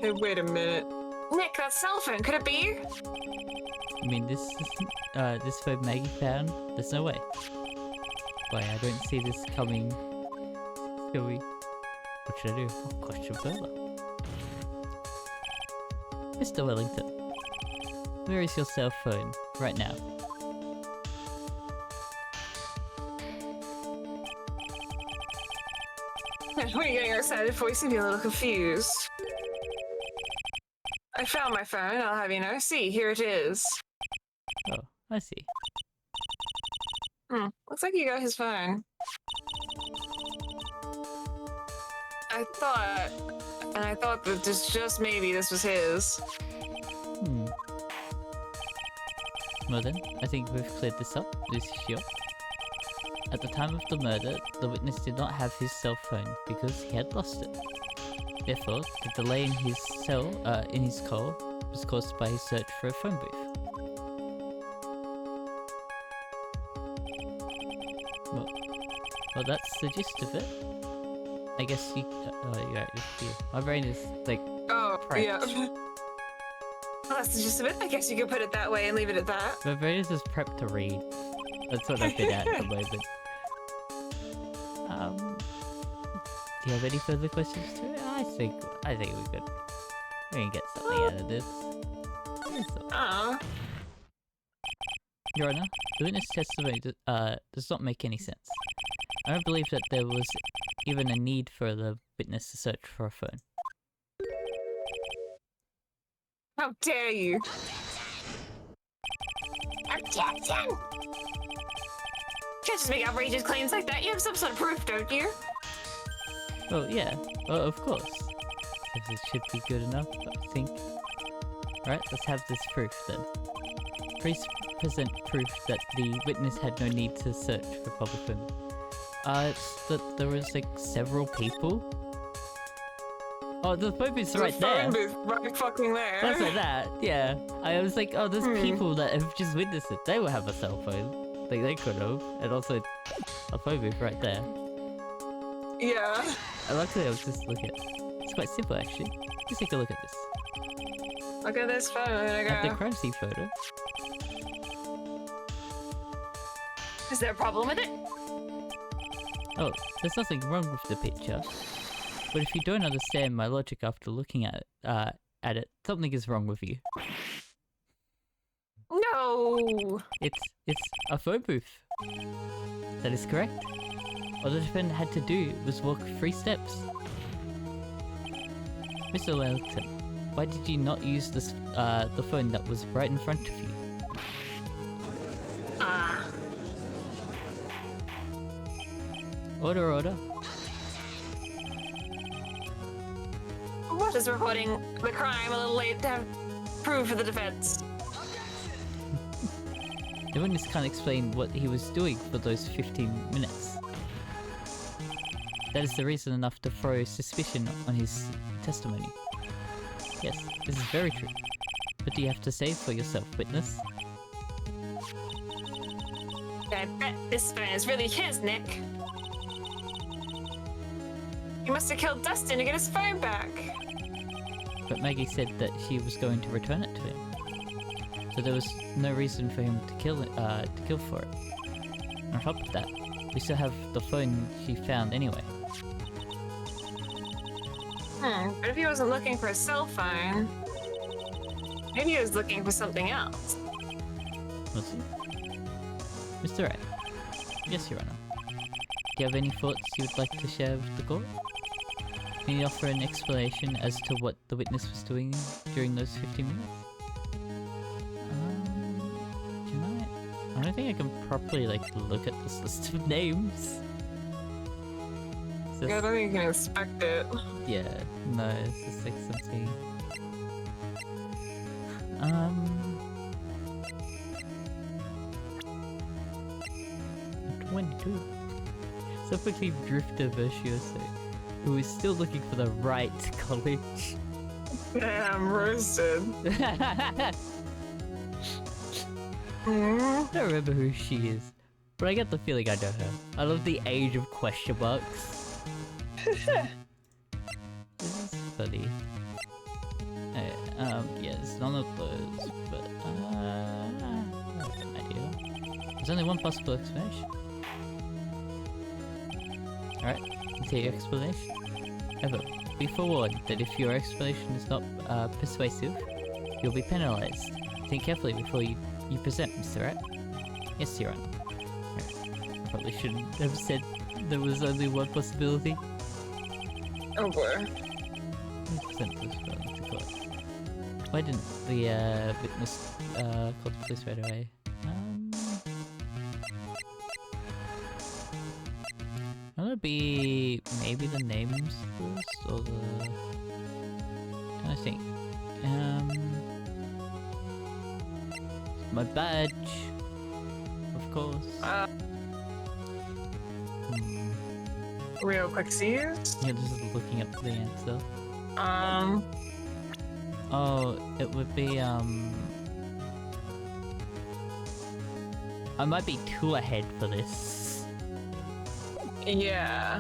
Hey, wait a minute. Nick, that cell phone, could it be? I mean, this phone Maggie found? There's no way. Why, I don't see this coming. What should I do? Oh, question further. Mr. Wellington, where is your cell phone right now? What are you getting excited for? You seem to be a little confused. I found my phone, I'll have you know. See, here it is. Oh, I see. Looks like you got his phone. I thought that just maybe this was his. Well then, I think we've cleared this up, this issue. At the time of the murder, the witness did not have his cell phone because he had lost it. Therefore, the delay in his call was caused by his search for a phone booth. Well, that's the gist of it. I guess you. You're right. My brain is like. Oh, prepped. yeah. Well, that's the gist of it. I guess you could put it that way and leave it at that. My brain is just prepped to read. That's what I've been at the moment. Do you have any further questions to it? I think we can get something out of this. Your Honor, the witness testimony does not make any sense. I don't believe that there was even a need for the witness to search for a phone. How dare you? Objection! Can't just make outrageous claims like that. You have some sort of proof, don't you? Oh yeah, well, of course. This should be good enough, I think. Alright, let's have this proof then. Please present proof that the witness had no need to search for public phone. It's that there was like several people. Oh, the phone booth's right there. Phone booth right fucking there. That's like that, yeah. I was like, oh, there's people that have just witnessed it. They will have a cell phone. Like, they could have. And also, a phone booth right there. Yeah. Luckily, I was just looking. It's quite simple, actually. Just take a look at this. Look at this photo. There you At the go. crime scene photo. Is there a problem with it? Oh, there's nothing wrong with the picture. But if you don't understand my logic after looking at it, something is wrong with you. No. It's a phone booth. That is correct. All the defendant had to do was walk 3 steps. Mr. Wellington, why did you not use this the phone that was right in front of you? Order, order. What is reporting the crime a little late to have proof for the defense? The witness can't explain what he was doing for those 15 minutes. That is the reason enough to throw suspicion on his testimony. Yes, this is very true. What do you have to say for yourself, witness? I bet this phone is really his, Nick. He must have killed Dustin to get his phone back. But Maggie said that she was going to return it to him. So there was no reason for him to kill for it. On top of that, we still have the phone she found anyway. But if he wasn't looking for a cell phone, maybe he was looking for something else. Was he? Mr. Wright. Yes, Your Honor. Do you have any thoughts you would like to share with the court? Can you offer an explanation as to what the witness was doing during those 15 minutes? I don't think I can properly look at this list of names. Yeah, I don't think you can inspect it. Yeah, no, it's just like something. 22. Suffocate Drifter Virtuoso. who is still looking for the right college. Damn, roasted. I don't remember who she is, but I get the feeling I know her. I love the age of question marks. This is funny. Yes, none of those, but I have an idea. There's only one possible explanation. Alright, let's hear your explanation. However, be forewarned that if your explanation is not persuasive, you'll be penalized. Think carefully before you present, Mr. Wright. Yes, Your Honor. Right. I probably shouldn't have said there was only one possibility. Oh boy. Present this fellow to court. Why didn't the witness call the police right away? That would be maybe the names list or the. I think. My badge, of course. Real quick sees. Yeah, just looking up the answer. Oh, it would be I might be too ahead for this. Yeah.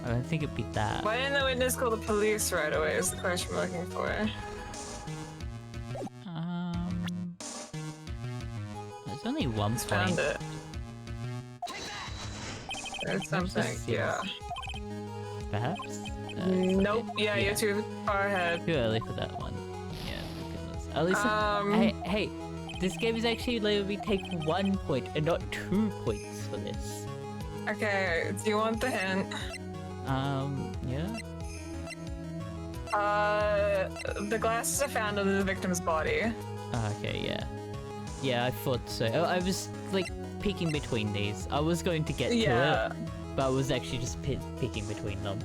I don't think it'd be that. Why didn't the witness call the police right away is the question we're looking for. There's only one point. Found it. There's something, yeah. Perhaps? Nope, yeah, yeah, you're too far ahead. Too early for that one. Yeah, goodness. At least hey, this game is actually letting me take 1 point and not 2 points for this. Okay, do you want the hint? Yeah? The glasses are found under the victim's body. Okay, yeah. Yeah, I thought so. I was, like, picking between these. I was going to get to it, but I was actually just picking between them.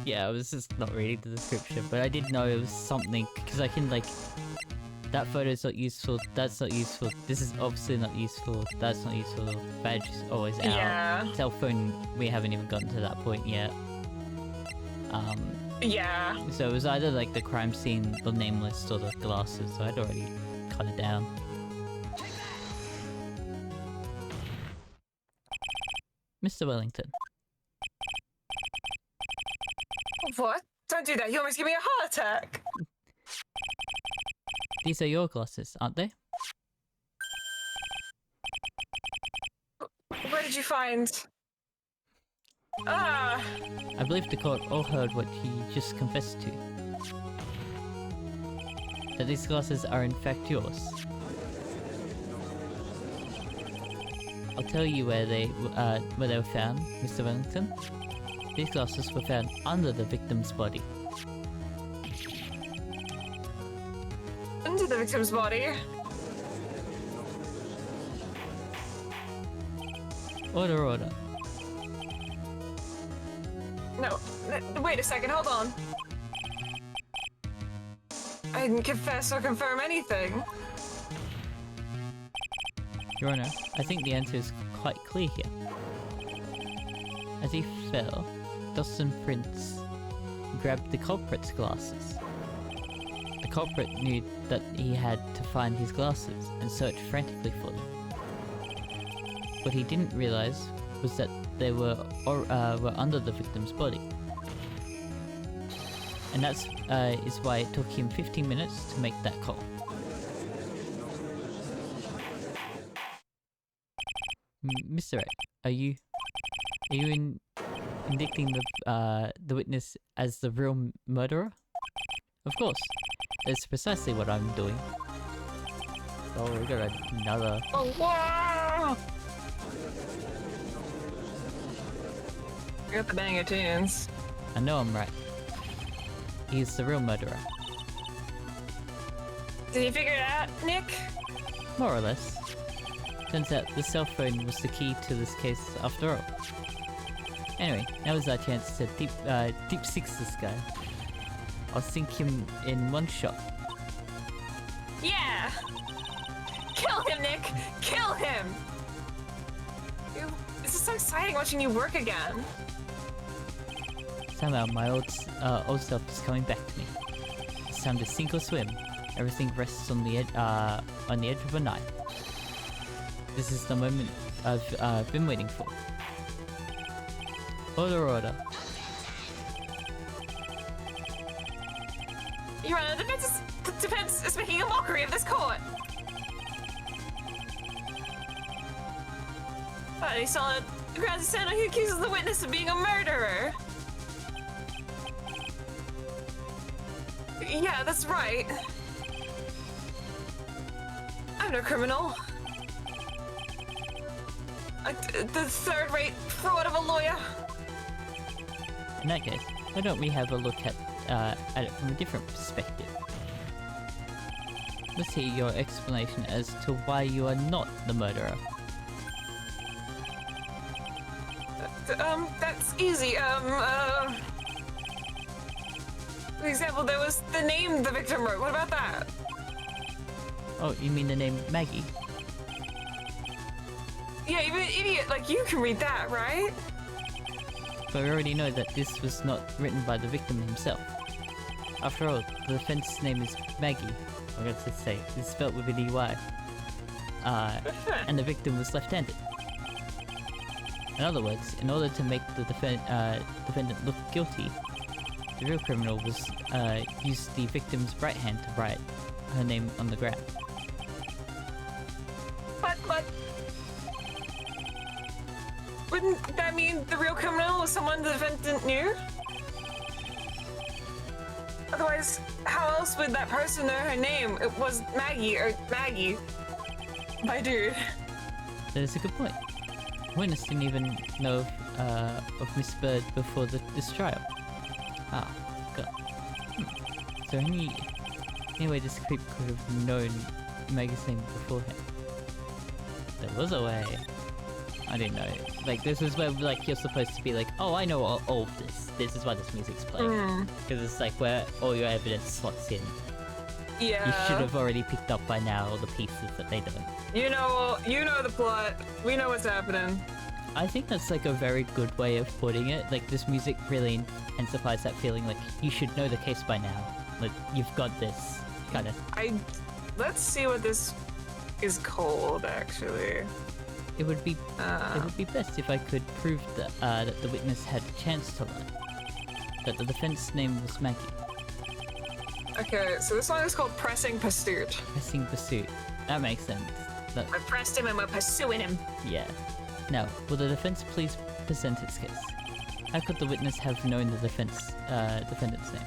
Yeah, I was just not reading the description, but I did know it was something, because I can, like, that photo's not useful, that's not useful, this is obviously not useful, that's not useful, badge is always out. Yeah. Cell phone, we haven't even gotten to that point yet. Yeah. So it was either, like, the crime scene, the name list, or the glasses, so I'd already cut it down. Mr. Wellington. What? Don't do that, you almost give me a heart attack! These are your glasses, aren't they? Where did you find... Ah! I believe the court all heard what he just confessed to. That these glasses are in fact yours. I'll tell you where they were found, Mr. Wellington. These glasses were found under the victim's body. Under the victim's body? Order, order. No, wait a second, hold on. I didn't confess or confirm anything. Your Honor, I think the answer is quite clear here. As he fell, Dustin Prince grabbed the culprit's glasses. The culprit knew that he had to find his glasses and searched frantically for them. What he didn't realize was that they were under the victim's body. And that's is why it took him 15 minutes to make that call. Mr. Wright, are you indicting the witness as the real murderer? Of course, that's precisely what I'm doing. Oh, we got another. Oh, wow! You got the banger tunes. I know I'm right. He's the real murderer. Did you figure it out, Nick? More or less. Turns out the cell phone was the key to this case after all. Anyway, now is our chance to deep six this guy. I'll sink him in one shot. Yeah! Kill him, Nick! Kill him! It's just so exciting watching you work again. Somehow my old self is coming back to me. It's time to sink or swim. Everything rests on the edge of a knife. This is the moment I've been waiting for. Order. Your Honor, the defense is making a mockery of this court. But he saw it. The grounds stand who accuses the witness of being a murderer. Yeah, that's right. I'm no criminal. The third-rate fraud of a lawyer. In that case, why don't we have a look at it from a different perspective? Let's hear your explanation as to why you are not the murderer. That's easy. For example, there was the name the victim wrote. What about that? Oh, you mean the name Maggie? Yeah, even an idiot like you can read that, right? But we already know that this was not written by the victim himself. After all, the defense's name is Maggie. I got to say, it's spelled with an EY. And the victim was left-handed. In other words, in order to make the defendant look guilty, the real criminal was used the victim's right hand to write her name on the ground. But wouldn't that mean the real criminal was someone the defendant knew? Otherwise, how else would that person know her name? It was Maggie, or Maggie. My dude. That is a good point. Witness didn't even know of Miss Bird before this trial. Ah, God. Is there any way this creep could have known Maggie's name beforehand? There was a way. I didn't know. Like, this is where, like, you're supposed to be like, oh, I know all of this. This is why this music's playing. Because it's like where all your evidence slots in. Yeah. You should have already picked up by now all the pieces that they don't. You know the plot. We know what's happening. I think that's like a very good way of putting it. Like, this music really intensifies that feeling like you should know the case by now. Like, you've got this, kind of. Let's see what this is called, actually. It would be best if I could prove that the witness had a chance to learn. That the defense's name was Maggie. Okay, so this one is called Pressing Pursuit. Pressing Pursuit. That makes sense. I pressed him and we're pursuing him. Yeah. Now, will the defense please present its case? How could the witness have known the defendant's name?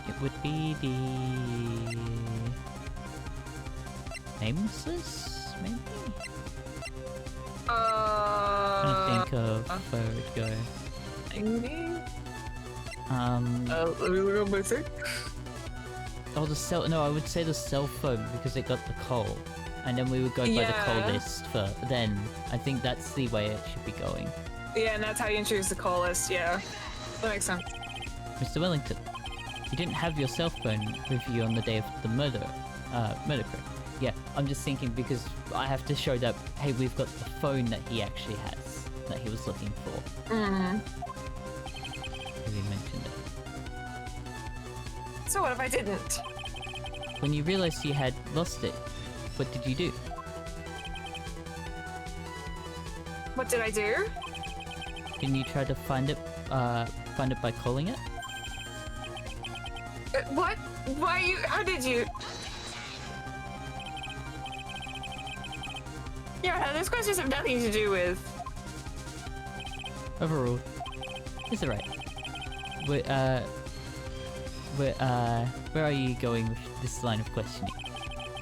It would be the nameless, maybe? I think of where it would go. Maybe? Let me look up my thing. Oh, no, I would say the cell phone because it got the call. And then we would go by the call list for then. I think that's the way it should be going. Yeah, and that's how you choose the call list, yeah. That makes sense. Mr. Wellington, you didn't have your cell phone with you on the day of the murder, correct? Yeah, I'm just thinking because I have to show that, hey, we've got the phone that he actually has, that he was looking for. Because he mentioned it. So what if I didn't? When you realized you had lost it, what did you do? What did I do? Didn't you try to find it by calling it? What? Why you? How did you? Yeah, those questions have nothing to do with. Overruled. Is it right? Where are you going with this line of questioning?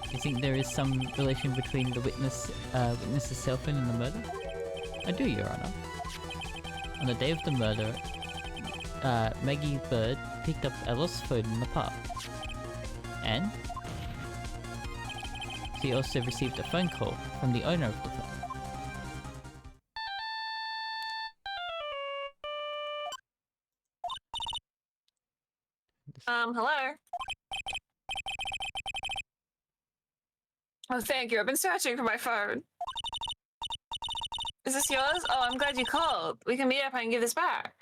Do you think there is some relation between the witness's cell phone and the murder? I do, Your Honor. On the day of the murder, Maggie Bird picked up a lost phone in the park. And she also received a phone call from the owner of the phone. Hello? Oh, thank you. I've been searching for my phone. Is this yours? Oh, I'm glad you called. We can meet up and give this back.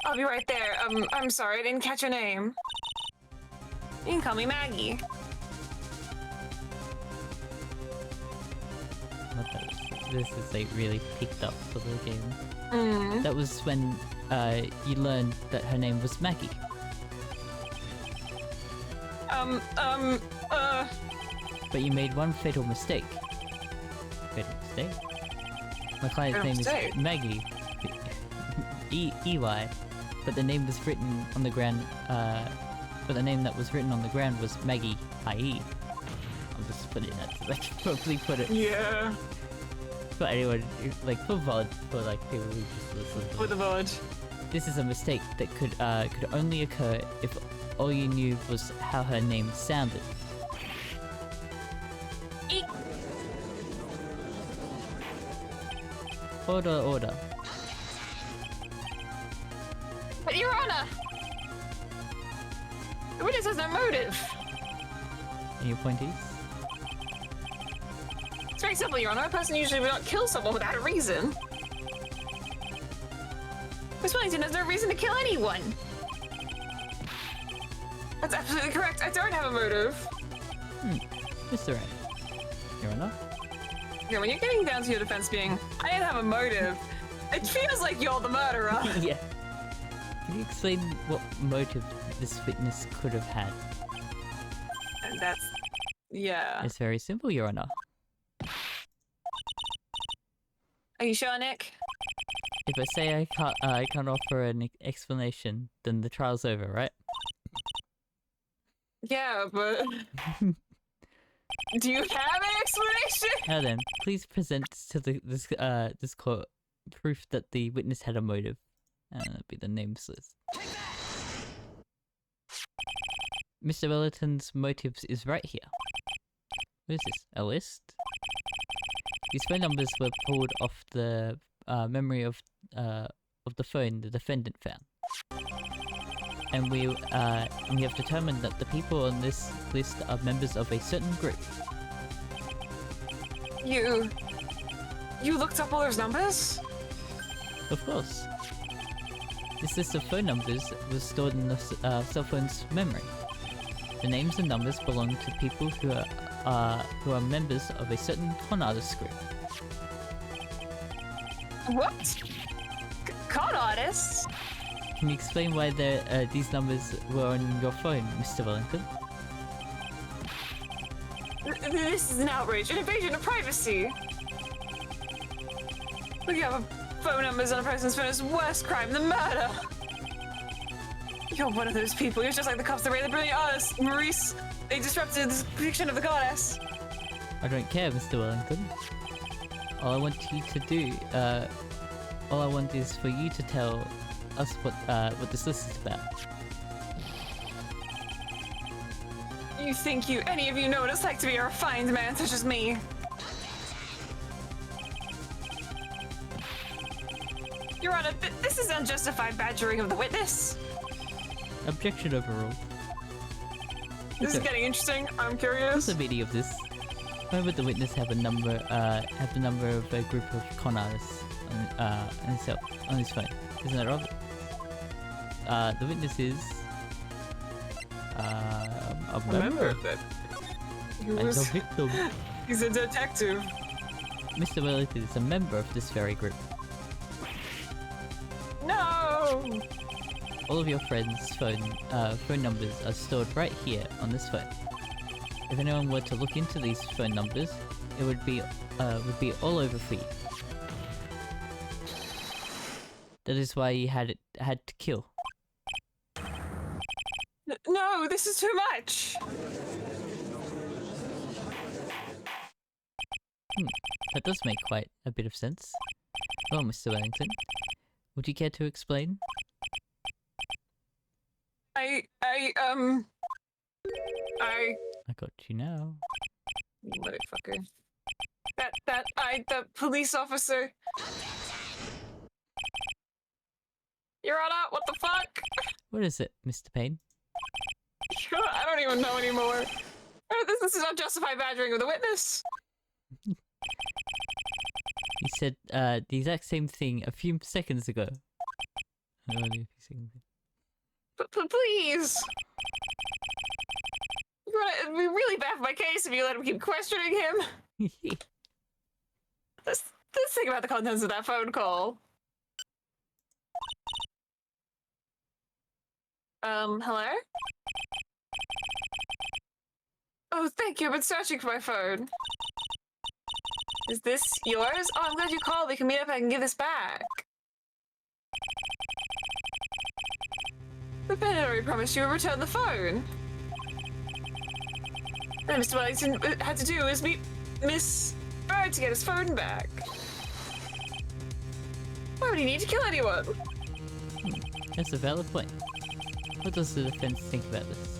I'll be right there. I'm sorry, I didn't catch your name. You can call me Maggie. This is like really picked up for the game. Mm. That was when you learned that her name was Maggie. But you made one fatal mistake. Fatal mistake? My client's name is Maggie. E-Y. But the name was written on the ground, but the name that was written on the ground was Maggie IE. I'm just putting that to like properly put it. Yeah. But anyway, like for VOD, for like people who just listen to For the VOD. This is a mistake that could only occur if all you knew was how her name sounded. Eek. Order, order. But Your Honor! The witness has no motive. Any pointies? It's very simple, Your Honor. A person usually would not kill someone without a reason. Miss Wellington has no reason to kill anyone. That's absolutely correct. I don't have a motive. Mr. Wright. Your Honor? Yeah, when you're getting down to your defense being, I didn't have a motive, it feels like you're the murderer. Yeah. Can you explain what motive this witness could have had? And that's... yeah. It's very simple, Your Honor. Are you sure, Nick? If I say I can't offer an explanation, then the trial's over, right? Yeah, but... do you have an explanation? Now then, please present to this court proof that the witness had a motive. That'd be the names list. Mr. Wellington's motives is right here. What is this? A list? These phone numbers were pulled off the memory of the phone the defendant found, and we have determined that the people on this list are members of a certain group. You looked up all those numbers? Of course. This list of phone numbers was stored in the cell phone's memory. The names and numbers belong to people who are members of a certain con artist group. What? Con artists? Can you explain why these numbers were on your phone, Mr. Wellington? This is an outrage, an invasion of privacy. Looking up phone numbers on a person's phone is worse crime than murder. You're one of those people. You're just like the cops that raided the brilliant artist, Maurice. They disrupted the depiction of the goddess. I don't care, Mr. Wellington. All I want you to do, all I want is for you to tell us what this list is about. You think any of you know what it's like to be a refined man such as me? Your Honor, this is unjustified badgering of the witness. Objection overruled. This is getting interesting. I'm curious. What's the meaning of this? Why would the witness have the number of a group of con artists on his phone? Isn't that right? The witness is a member of it. and a victim. He's a detective. Mr. Wellington is a member of this very group. No! All of your friends' phone numbers are stored right here on this phone. If anyone were to look into these phone numbers, it would be all over for you. That is why you had to kill. No, this is too much. That does make quite a bit of sense. Well, Mr. Wellington, would you care to explain? I got you now. Motherfucker. The police officer. Your Honor, what the fuck? What is it, Mr. Payne? I don't even know anymore. This is unjustified badgering of the witness. said the exact same thing a few seconds ago. Please. It'd be really bad for my case if you let him keep questioning him. Let's think about the contents of that phone call. Hello? Oh, thank you. I've been searching for my phone. Is this yours? Oh, I'm glad you called. We can meet up and I can give this back. The Benedict promised you would return the phone. And Mr. Wellington had to do is meet Miss Bird to get his phone back. Why would he need to kill anyone? That's a valid point. What does the defense think about this?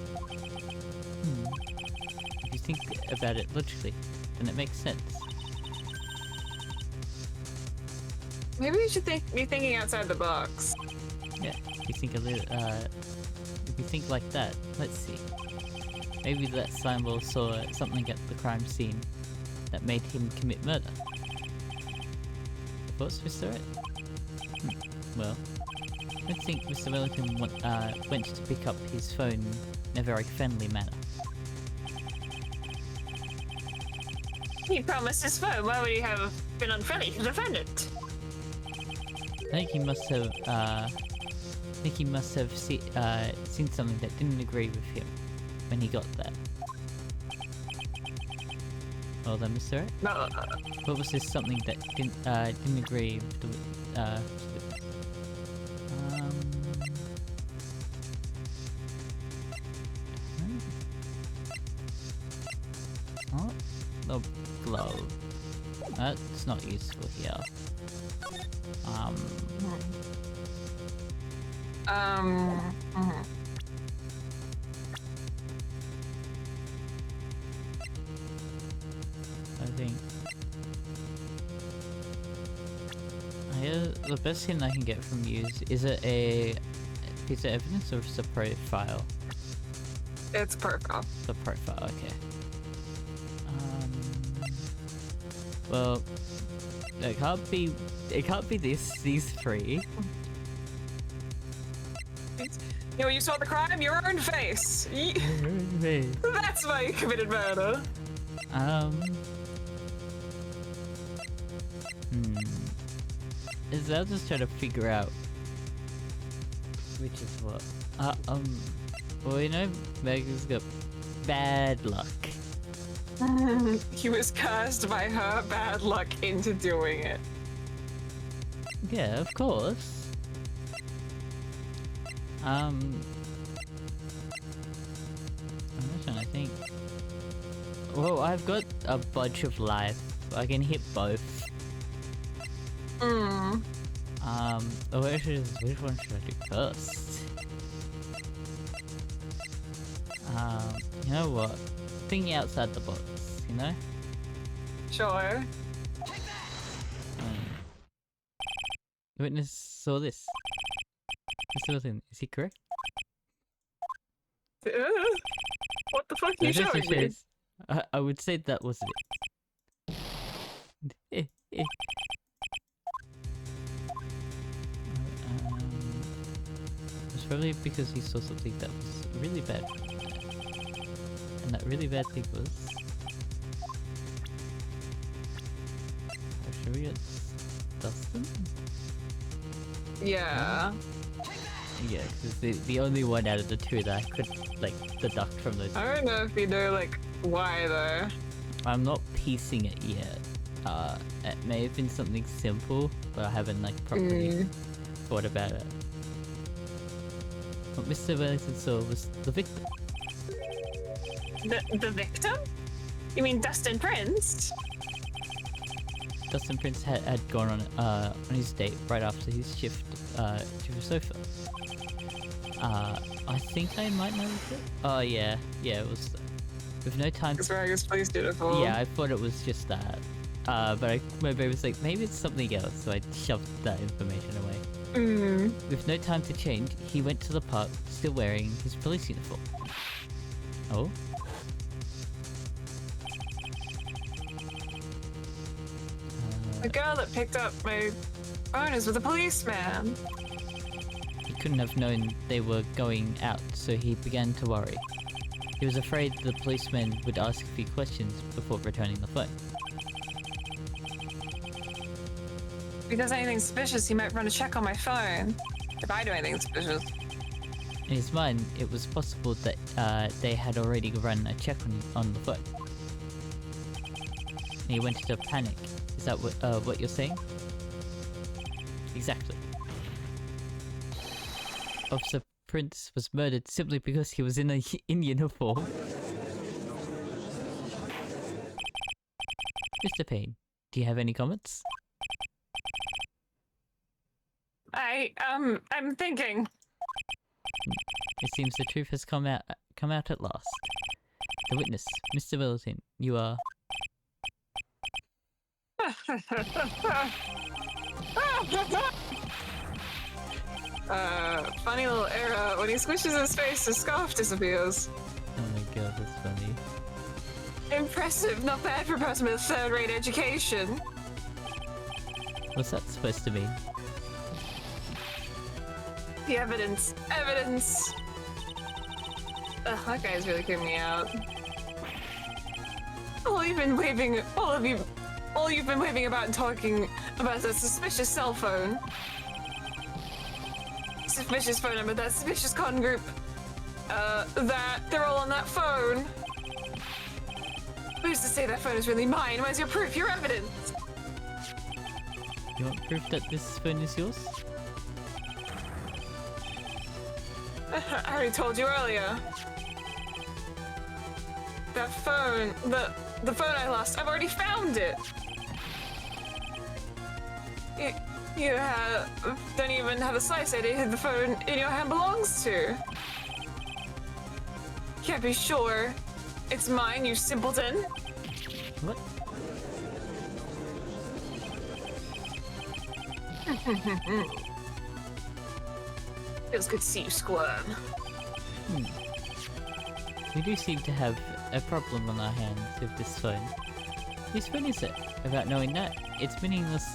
If you think about it logically, then it makes sense. Maybe you should be thinking outside the box. Yeah, if you think a little, if you think like that, let's see. Maybe that Simon saw something at the crime scene that made him commit murder. Thoughts, Mr. Wright? Well, I don't think Mr. Wellington went to pick up his phone in a very friendly manner. He promised his phone. Why would he have been unfriendly to defend it? I think he must have seen something that didn't agree with him when he got that. Well then, Mr. Wright? No. What was this something that didn't agree with the, Oh, the glove. That's not useful here. I think the best hint I can get from you is it a piece of evidence or is it a profile? It's profile. It's a profile, okay. Well, it can't be these three. You know, you saw the crime, your own face. That's why you committed murder. I'll just try to figure out which is what. Well, you know, Megan's got bad luck. He was cursed by her bad luck into doing it. Yeah, of course. I'm just trying to think. Well, I've got a bunch of life. I can hit both. Which one should I do first? You know what? Thinking outside the box, you know? Sure. Witness saw this. Is he correct? What the fuck are you showing me? I would say that was it. It's probably because he saw something that was really bad. And that really bad thing was... Should we get Dustin? Yeah. Yeah, because the only one out of the two that I could, like, deduct from those... I don't know if you know, like, why though. I'm not piecing it yet. It may have been something simple, but I haven't, like, properly thought about it. What Mr. Wellington saw was the victim. The victim? You mean Dustin Prince? Dustin Prince had gone on his date right after his shift to the sofa. I think I might know it. Oh yeah, it was with no time. That's where I was placed beautiful. Yeah, I thought it was just that. But my brain was like, maybe it's something else, so I shoved that information away. With no time to change, he went to the park, still wearing his police uniform. Oh. The girl that picked up my phone is with a policeman. He couldn't have known they were going out, so he began to worry. He was afraid the policeman would ask a few questions before returning the phone. If he does anything suspicious, he might run a check on my phone. If I do anything suspicious. In his mind, it was possible that they had already run a check on the phone. And he went into a panic. Is that what you're saying? Exactly. Officer Prince was murdered simply because he was in uniform. Mr. Payne, do you have any comments? I'm thinking. It seems the truth has come out at last. The witness, Mr. Middleton, you are... Funny little error. When he squishes his face, the scarf disappears. Oh my god, that's funny. Impressive, not bad for a person with a third-rate education. What's that supposed to mean? The evidence. Evidence! Ugh, that guy's really creeping me out. All you've been waving about and talking about is that suspicious cell phone. Suspicious phone number, that suspicious con group. That they're all on that phone. Who's to say that phone is really mine? Where's your proof? Your evidence? You want proof that this phone is yours? I already told you earlier. That phone, the phone I lost, I've already found it. You don't even have the slightest idea who the phone in your hand belongs to. Can't be sure it's mine, you simpleton. What? Feels good to see you squirm. We do seem to have a problem on our hands with this phone. Whose phone is it? Without knowing that, it's meaningless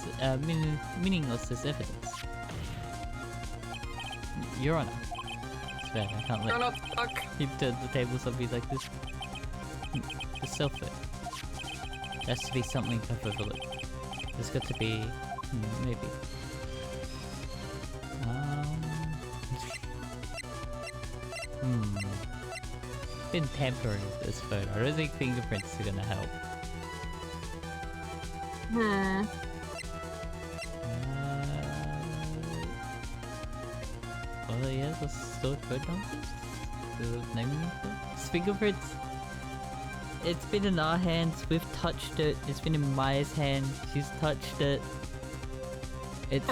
as evidence. Your Honor. It's bad, I can't let you turn the tables on me like this. The cell phone. There has to be something I've overlooked. There's got to be... maybe. Been tampering with this phone. I don't think fingerprints are gonna help. Oh yeah, the stored phone numbers? The naming of them? It's fingerprints. It's been in our hands, we've touched it. It's been in Maya's hand, she's touched it. It's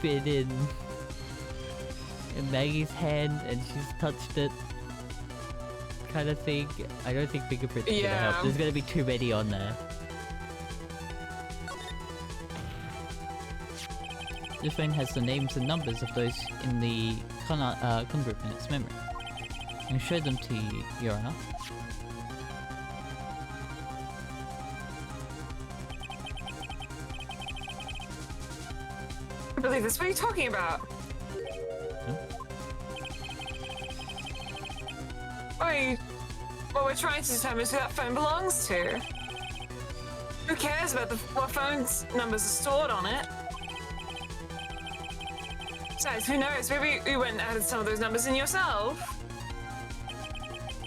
been in Maggie's hand and she's touched it. Kind of thing. I don't think fingerprints are gonna help. There's gonna be too many on there. This phone has the names and numbers of those in the con group in its memory. I can show them to you, Your Honor. I believe this. What are you talking about? What we're trying to determine is who that phone belongs to. Who cares about what phone's numbers are stored on it? Besides, who knows? Maybe you went and added some of those numbers in yourself.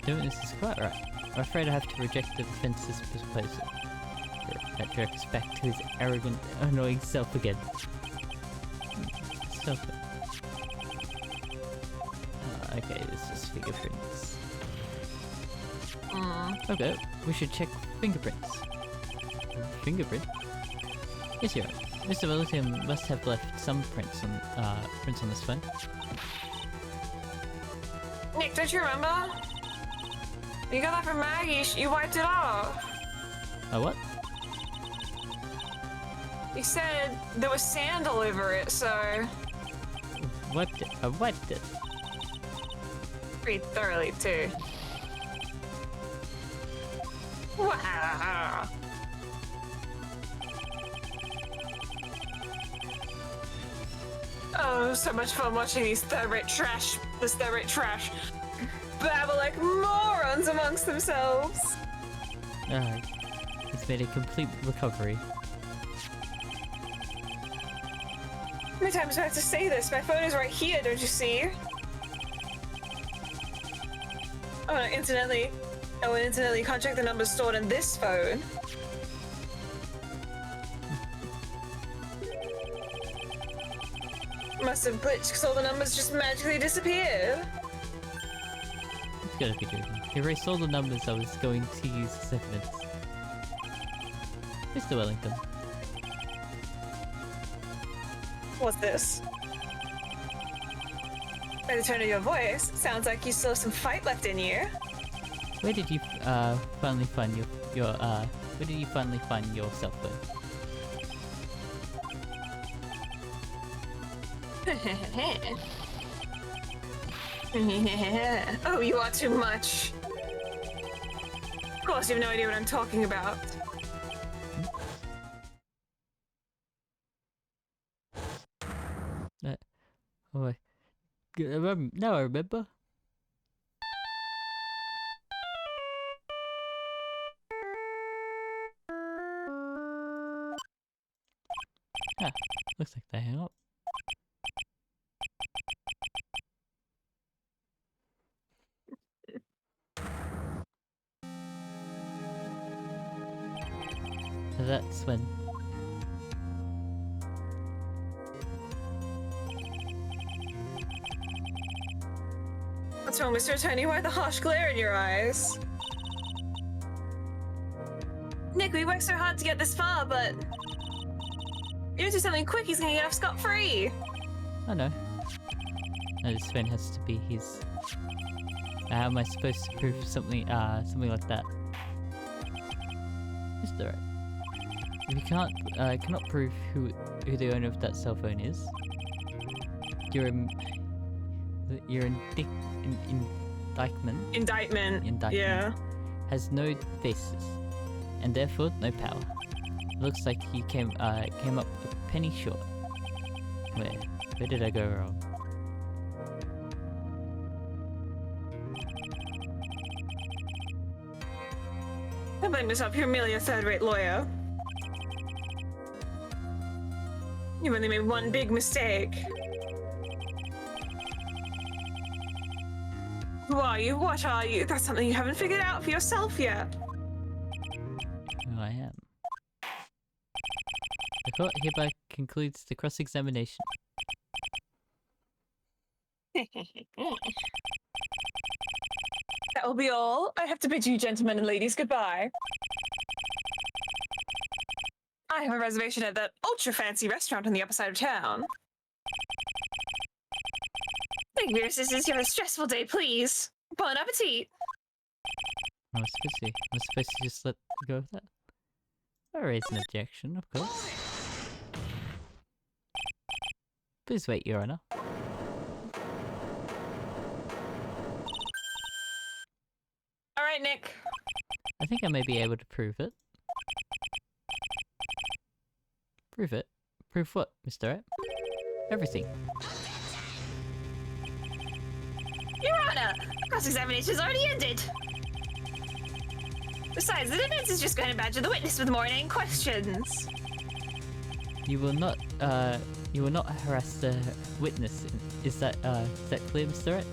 No, this is quite right. I'm afraid I have to reject the defense's proposal. That directs back to his arrogant, annoying self again. Stop it. Okay, this is fingerprints. Okay, we should check fingerprints. Fingerprint? Yes, you're right. Mr. Middleton must have left some prints on this phone. Nick, don't you remember? You got that from Maggie, you wiped it off. Oh, what? You said there was sand all over it, so... Wiped it? I wiped it. Pretty thoroughly, too. Wow. Oh, so much fun watching this third-rate trash babble like morons amongst themselves. He's made a complete recovery. How many times do I have to say this? My phone is right here, don't you see? Oh, and incidentally, you can't check the numbers stored in this phone. Must have glitched because all the numbers just magically disappeared. It's gotta be joking. He erased all the numbers I was going to use as evidence. Mr. Wellington. What's this? By the tone of your voice, it sounds like you still have some fight left in you. Where did you finally find your where did you finally find your cell phone? Oh, you are too much. Of course, you have no idea what I'm talking about. Oh, now I remember. Ah, looks like they hang up. So that's when. What's wrong, Mr. Attorney? Why the harsh glare in your eyes? Nick, we worked so hard to get this far, but... You don't do something quick, he's gonna get off scot-free! I know. No, this phone has to be his. How am I supposed to prove something like that? Mr. Wright. If you cannot prove who the owner of that cell phone is, your indictment Yeah. has no basis, and therefore no power. It looks like you came up a penny short. Where did I go wrong? Don't blame yourself, you're merely a third-rate lawyer. You only made one big mistake. Who are you? What are you? That's something you haven't figured out for yourself yet. Who I am. The court hereby concludes the cross-examination. That will be all. I have to bid you gentlemen and ladies goodbye. I have a reservation at that ultra-fancy restaurant on the upper side of town. Thank you, this is your stressful day, please. Bon appetit. I was supposed to just let go of that. I raise an objection, of course. Please wait, Your Honor. Alright, Nick. I think I may be able to prove it. Prove it? Prove what, Mr. Wright? Everything. Your Honor, the cross-examination's already ended. Besides, the defense is just going to badger the witness with more inane questions. You will not harass the witness. Is that clear, Mr. Wright?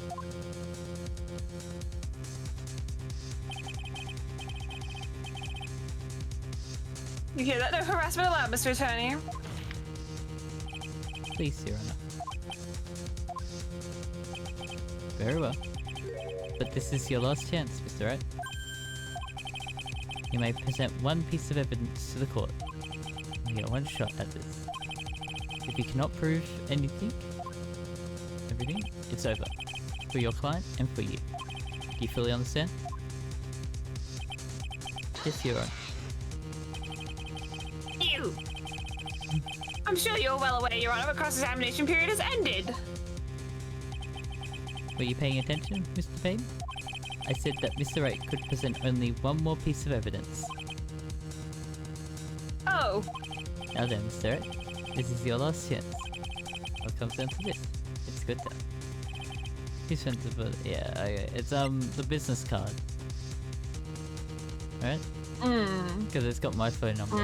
You hear that? No harassment allowed, Mr. Attorney. Please, Your Honor. Very well. But this is your last chance, Mr. Wright. You may present one piece of evidence to the court. You get one shot at this. If you cannot prove everything, it's over. For your client and for you. Do you fully understand? Yes, Your Honor. You! I'm sure you're well aware, Your Honor, the cross-examination period has ended. Were you paying attention, Mr. Payne? I said that Mr. Wright could present only one more piece of evidence. Oh. Now then, Mr. Wright, this is your last chance. I'll comes down to this. It's good though. He's sensible. Yeah, okay. It's the business card. Right? Because it's got my phone number.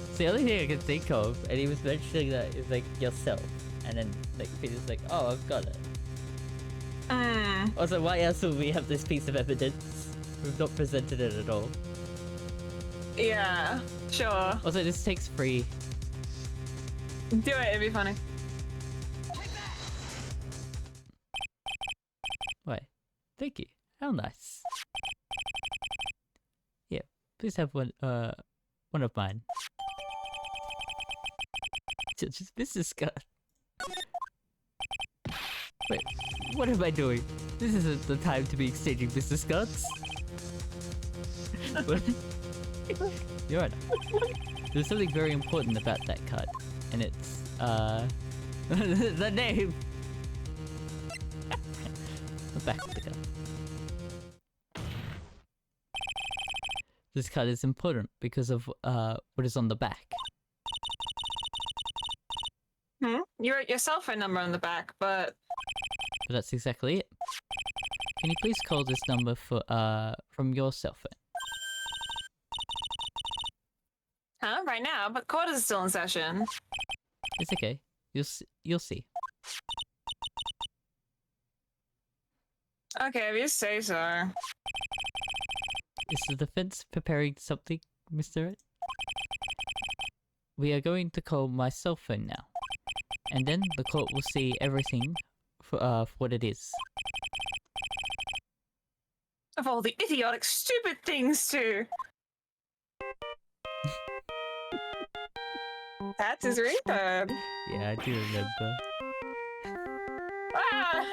It's the only thing I can think of, and he was mentioning that it's like yourself, and then like Peter's like, oh, I've got it. Also, why else would we have this piece of evidence? We've not presented it at all. Yeah, sure. Also, this takes free. Do it, it'd be funny. Why? Thank you. How nice. Yeah, please have one of mine. Just business card. Wait, what am I doing? This isn't the time to be exchanging business cards. You're right. There's something very important about that card, and it's the name. The back of the card. This card is important because of what is on the back. You wrote your cell phone number on the back, but that's exactly it. Can you please call this number for from your cell phone? huh? Right now, but court is still in session. It's okay. You'll see. Okay, if you say so. Is the defense preparing something, Mr. Wright? We are going to call my cell phone now, and then the court will see everything for what it is. Of all the idiotic, stupid things too. That's his ringtone. Yeah, I do remember. Ah!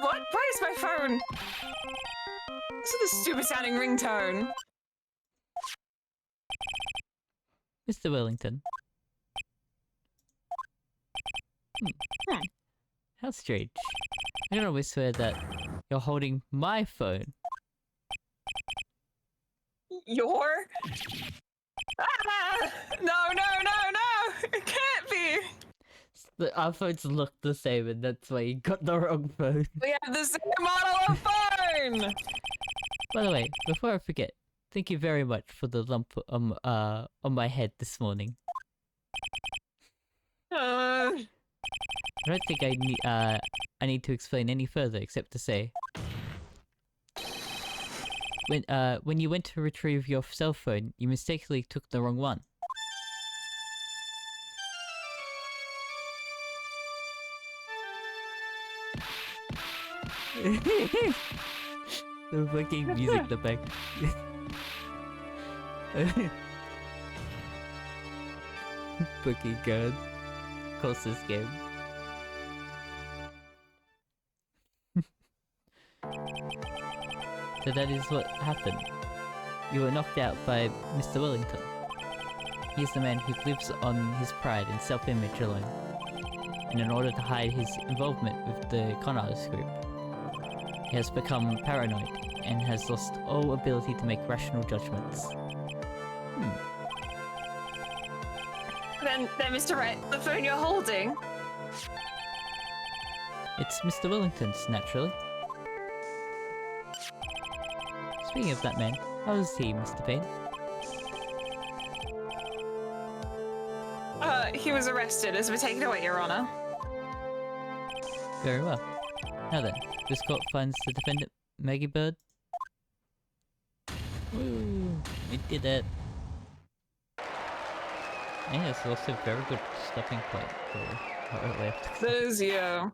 What? Why is my phone? This is the stupid sounding ringtone. Mr. Wellington. How strange. I can always swear that you're holding my phone. Your? Ah! No, no, no, no! It can't be! Our phones look the same, and that's why you got the wrong phone. We have the same model of phone! By the way, before I forget, thank you very much for the lump on my head this morning. I don't think I need to explain any further except to say when you went to retrieve your cell phone, you mistakenly took the wrong one. The fucking music in the back. Fucking god. Close this game. So that is what happened. You were knocked out by Mr. Wellington. He's the man who lives on his pride and self-image alone. And in order to hide his involvement with the con artist group, he has become paranoid and has lost all ability to make rational judgments. Then Mr. Wright, the phone you're holding. It's Mr. Wellington's, naturally. Speaking of that man, how is he, Mr. Payne? He was arrested as we're taking away, Your Honor. Very well. Now then, this court finds the defendant, Maggie Bird. Woo! We did it! And it's also a very good stopping point for what we have to That is you.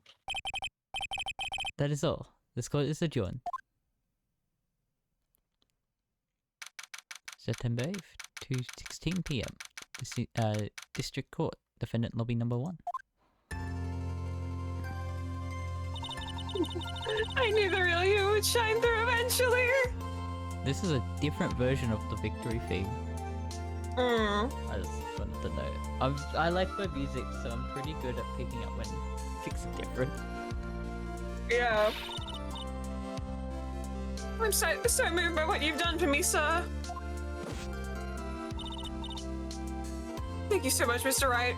That is all. This court is adjourned. September 8th, 2:16 PM. District Court, Defendant Lobby Number 1. I knew the real you would shine through eventually. This is a different version of the victory theme. I just wanted to know. I like my music, so I'm pretty good at picking up when things are different. Yeah. I'm so moved by what you've done for me, sir. Thank you so much, Mr. Wright.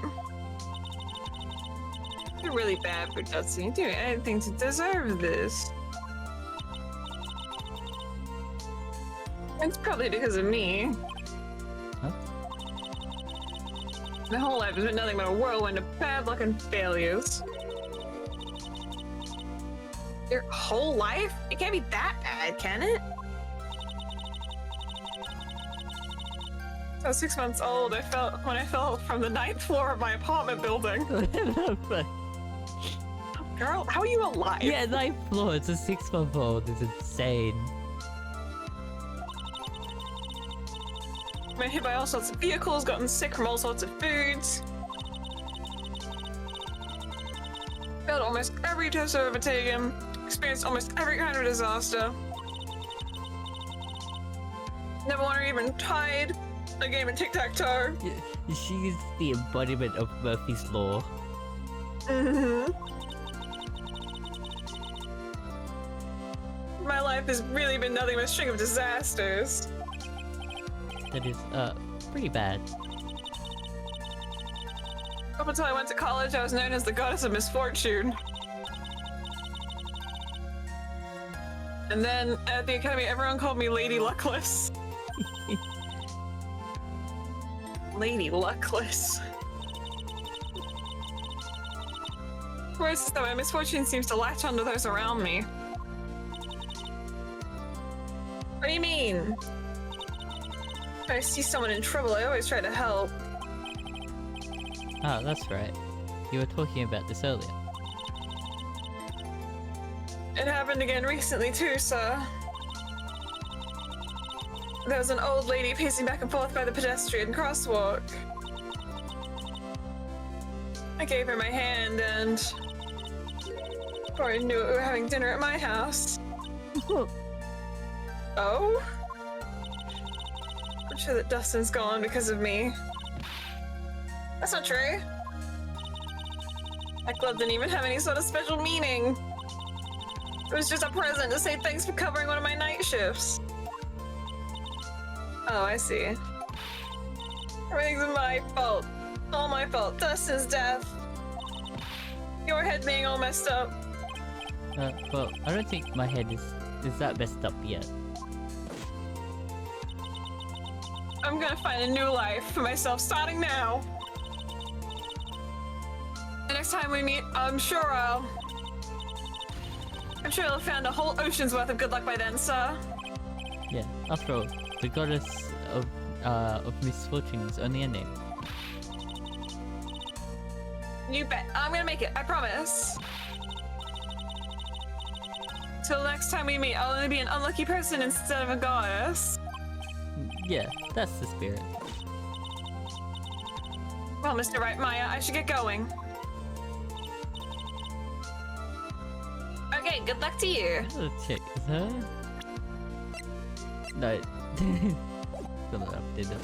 You're really bad for Dustin. You're doing anything to deserve this. It's probably because of me. Huh? My whole life has been nothing but a whirlwind of bad luck and failures. Your whole life? It can't be that bad, can it? I was 6 months old. When I fell from the 9th floor of my apartment building. Girl, how are you alive? Yeah, 9th floor. It's a 6-month-old. It's insane. I've been hit by all sorts of vehicles, gotten sick from all sorts of foods. Failed almost every test I've ever taken. Experienced almost every kind of disaster. Never won or even tied a game of tic-tac-toe. She's the embodiment of Murphy's Law. My life has really been nothing but a string of disasters. That is, pretty bad. Up until I went to college, I was known as the goddess of misfortune. And then at the academy, everyone called me Lady Luckless. Lady Luckless. Worse is that my misfortune seems to latch onto those around me. What do you mean? When I see someone in trouble, I always try to help. Ah, that's right. You were talking about this earlier. It happened again recently too, sir. There was an old lady pacing back and forth by the pedestrian crosswalk. I gave her my hand and... before I knew it, we were having dinner at my house. Oh? I'm sure that Dustin's gone because of me. That's not true. That glove didn't even have any sort of special meaning. It was just a present to say thanks for covering one of my night shifts. Oh, I see. Everything's my fault. All my fault. Dustin's death. Your head being all messed up. Well, I don't think my head is that messed up yet. I'm gonna find a new life for myself starting now. The next time we meet, I'm sure I'll have found a whole ocean's worth of good luck by then, sir. Yeah, after all, the goddess of misfortune is only a name. You bet. I'm gonna make it, I promise. Till next time we meet, I'll only be an unlucky person instead of a goddess. Yeah, that's the spirit. Well, Mr. Wright, Maya, I should get going. Okay, good luck to you. Let's check. Is her? No. Still not updated.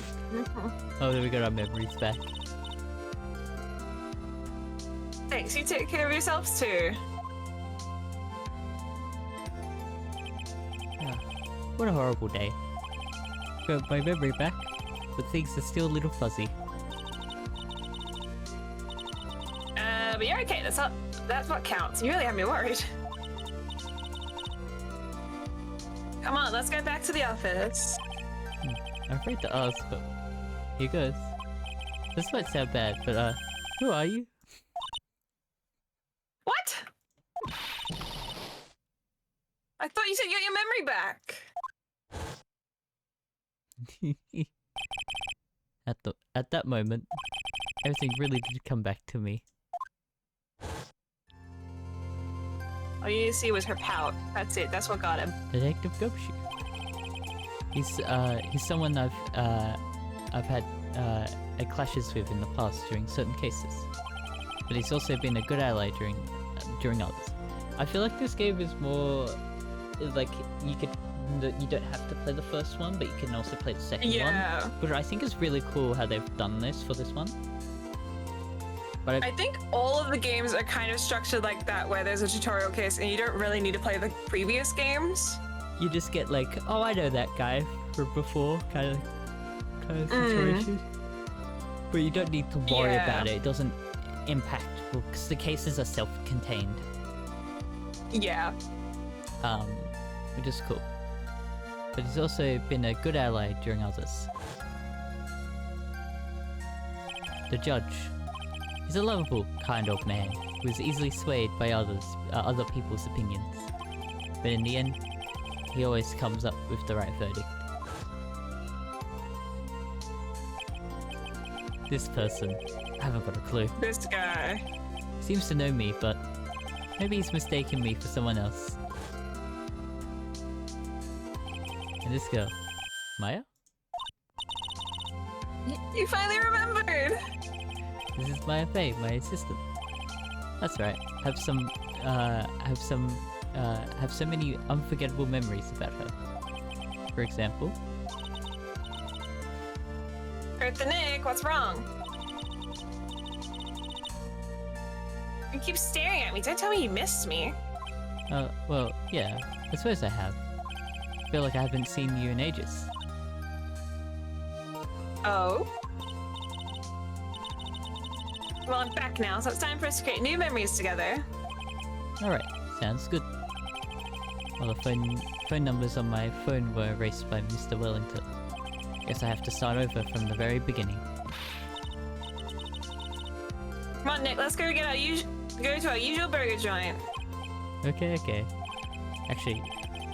Oh, then we got our memories back. Thanks, you take care of yourselves too. Ah, what a horrible day. Got my memory back, but things are still a little fuzzy. But you're okay, that's what counts. You really have me worried. Come on, let's go back to the office. I'm afraid to ask, but here goes. This might sound bad, but who are you? What? I thought you said you got your memory back. At that moment, everything really did come back to me. All you need to see was her pout. That's it. That's what got him. Detective Gumshoe. He's someone I've had clashes with in the past during certain cases, but he's also been a good ally during others. I feel like this game is more like you don't have to play the first one, but you can also play the second one. Which I think is really cool how they've done this for this one. But I think all of the games are kind of structured like that, where there's a tutorial case and you don't really need to play the previous games. You just get like, oh, I know that guy from before, kind of situation. But you don't need to worry Yeah. about it. It doesn't impact because the cases are self-contained. Yeah. Which is cool. But he's also been a good ally during others. The judge. He's a lovable, kind old man who is easily swayed by other people's opinions. But in the end, he always comes up with the right verdict. This person, I haven't got a clue. This guy. Seems to know me, but maybe he's mistaken me for someone else. And this girl, Maya? You finally remembered! This is Maya Fey, my assistant. That's right. Have so many unforgettable memories about her. For example, Eartha Nick, what's wrong? You keep staring at me. Don't tell me you missed me. well, yeah, I suppose I have. Feel like I haven't seen you in ages. Oh? Well, I'm back now, so it's time for us to create new memories together. Alright, sounds good. Well, the phone numbers on my phone were erased by Mr. Wellington. Guess I have to start over from the very beginning. Come on, Nick, let's go to our usual burger joint. Okay. Actually,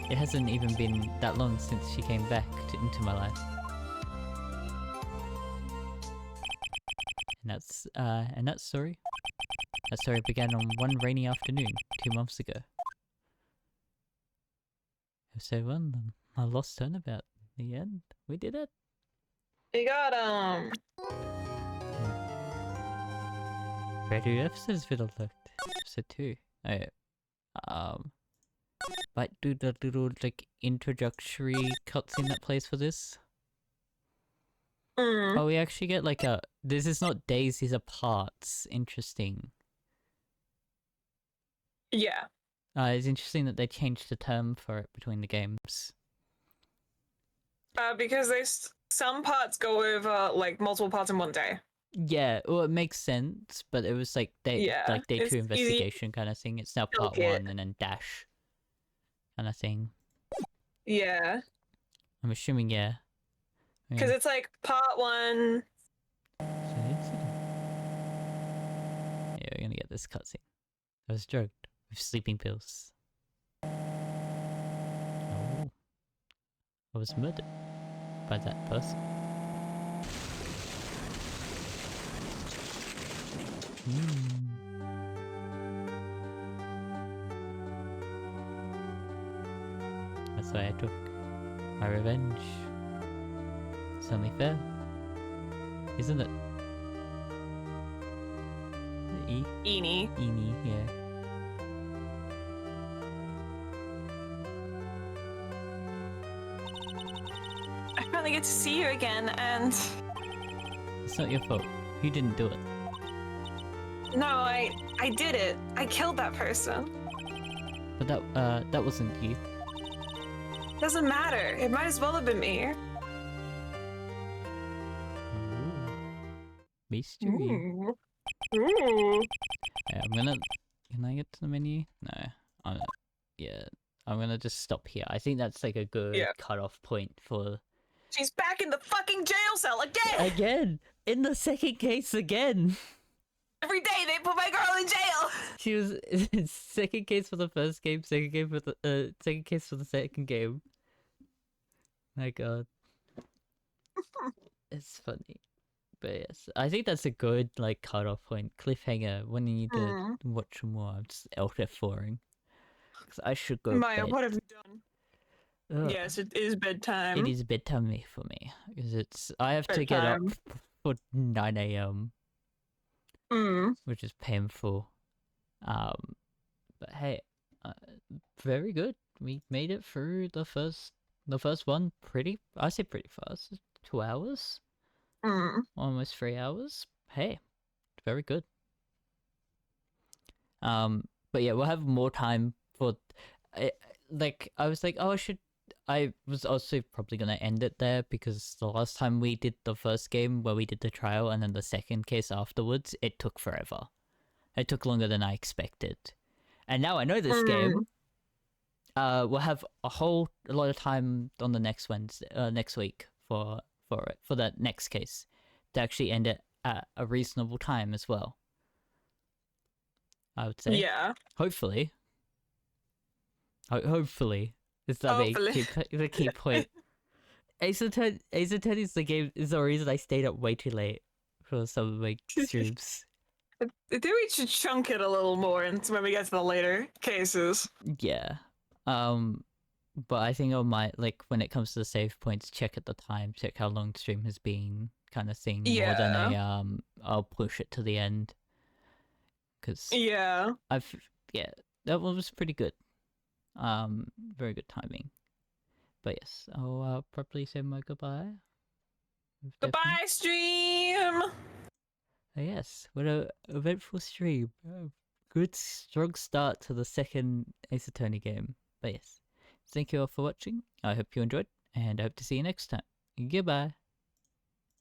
it hasn't even been that long since she came back into my life. And that story began on one rainy afternoon 2 months ago. Episode 1, my lost turnabout. The end. We did it. We got, Where do episodes been unlocked? Episode 2. Might do the little, like, introductory cutscene that plays for this. Oh, we actually get, like, this is not days, these are parts. Interesting. Yeah. It's interesting that they changed the term for it between the games. Because some parts go over, like, multiple parts in one day. Yeah, well, it makes sense, but it was like day 2 investigation kind of thing. It's now part 1 and then dash kind of thing. Yeah. I'm assuming, yeah. Because it's like part 1. Yeah, we're gonna get this cutscene. I was drugged with sleeping pills. Oh. I was murdered by that person. That's why I took my revenge. It's only fair, isn't it? Eenie, yeah. I finally get to see you again, and... It's not your fault. You didn't do it. No, I did it. I killed that person. But that wasn't you. Doesn't matter. It might as well have been me. Ooh. Mystery. Ooh. Ooh. Yeah, can I get to the menu? No. I'm gonna just stop here. I think that's like a good cutoff point for... She's back in the fucking jail cell again! Again! In the second case again! Every day they put my girl in jail! She was second case for the first game, second case for the second game. My god. It's funny. But yes, I think that's a good like cutoff point. Cliffhanger, when you need to watch more. I'm just out F4ing. Because I should go Maya, bed. what have you done? Ugh. Yes, it is bedtime. It is bedtime for me. Because I have to get up for 9 AM. Which is painful. But hey, very good. We made it through the first one I say pretty fast. 2 hours? Almost 3 hours. Hey, very good. But yeah, we'll have more time for... like, I was like, oh, I was also probably gonna end it there because the last time we did the first game where we did the trial and then the second case afterwards, it took forever. It took longer than I expected. And now I know this game. We'll have a lot of time on the next next week for that next case to actually end it at a reasonable time as well. I would say. Yeah. Hopefully. Hopefully. Is that the key point? Ace Attorney is the reason I stayed up way too late for some of my streams. I think we should chunk it a little more into when we get to the later cases. Yeah. But I think I might, like, when it comes to the save points, check at the time, check how long the stream has been, kind of thing. Yeah. More than I'll push it to the end. Cause yeah, that one was pretty good. Very good timing. But yes, I'll properly say my goodbye. Goodbye, stream. Yes, what a eventful stream. Good strong start to the second Ace Attorney game. But yes, thank you all for watching. I hope you enjoyed, and I hope to see you next time. Goodbye.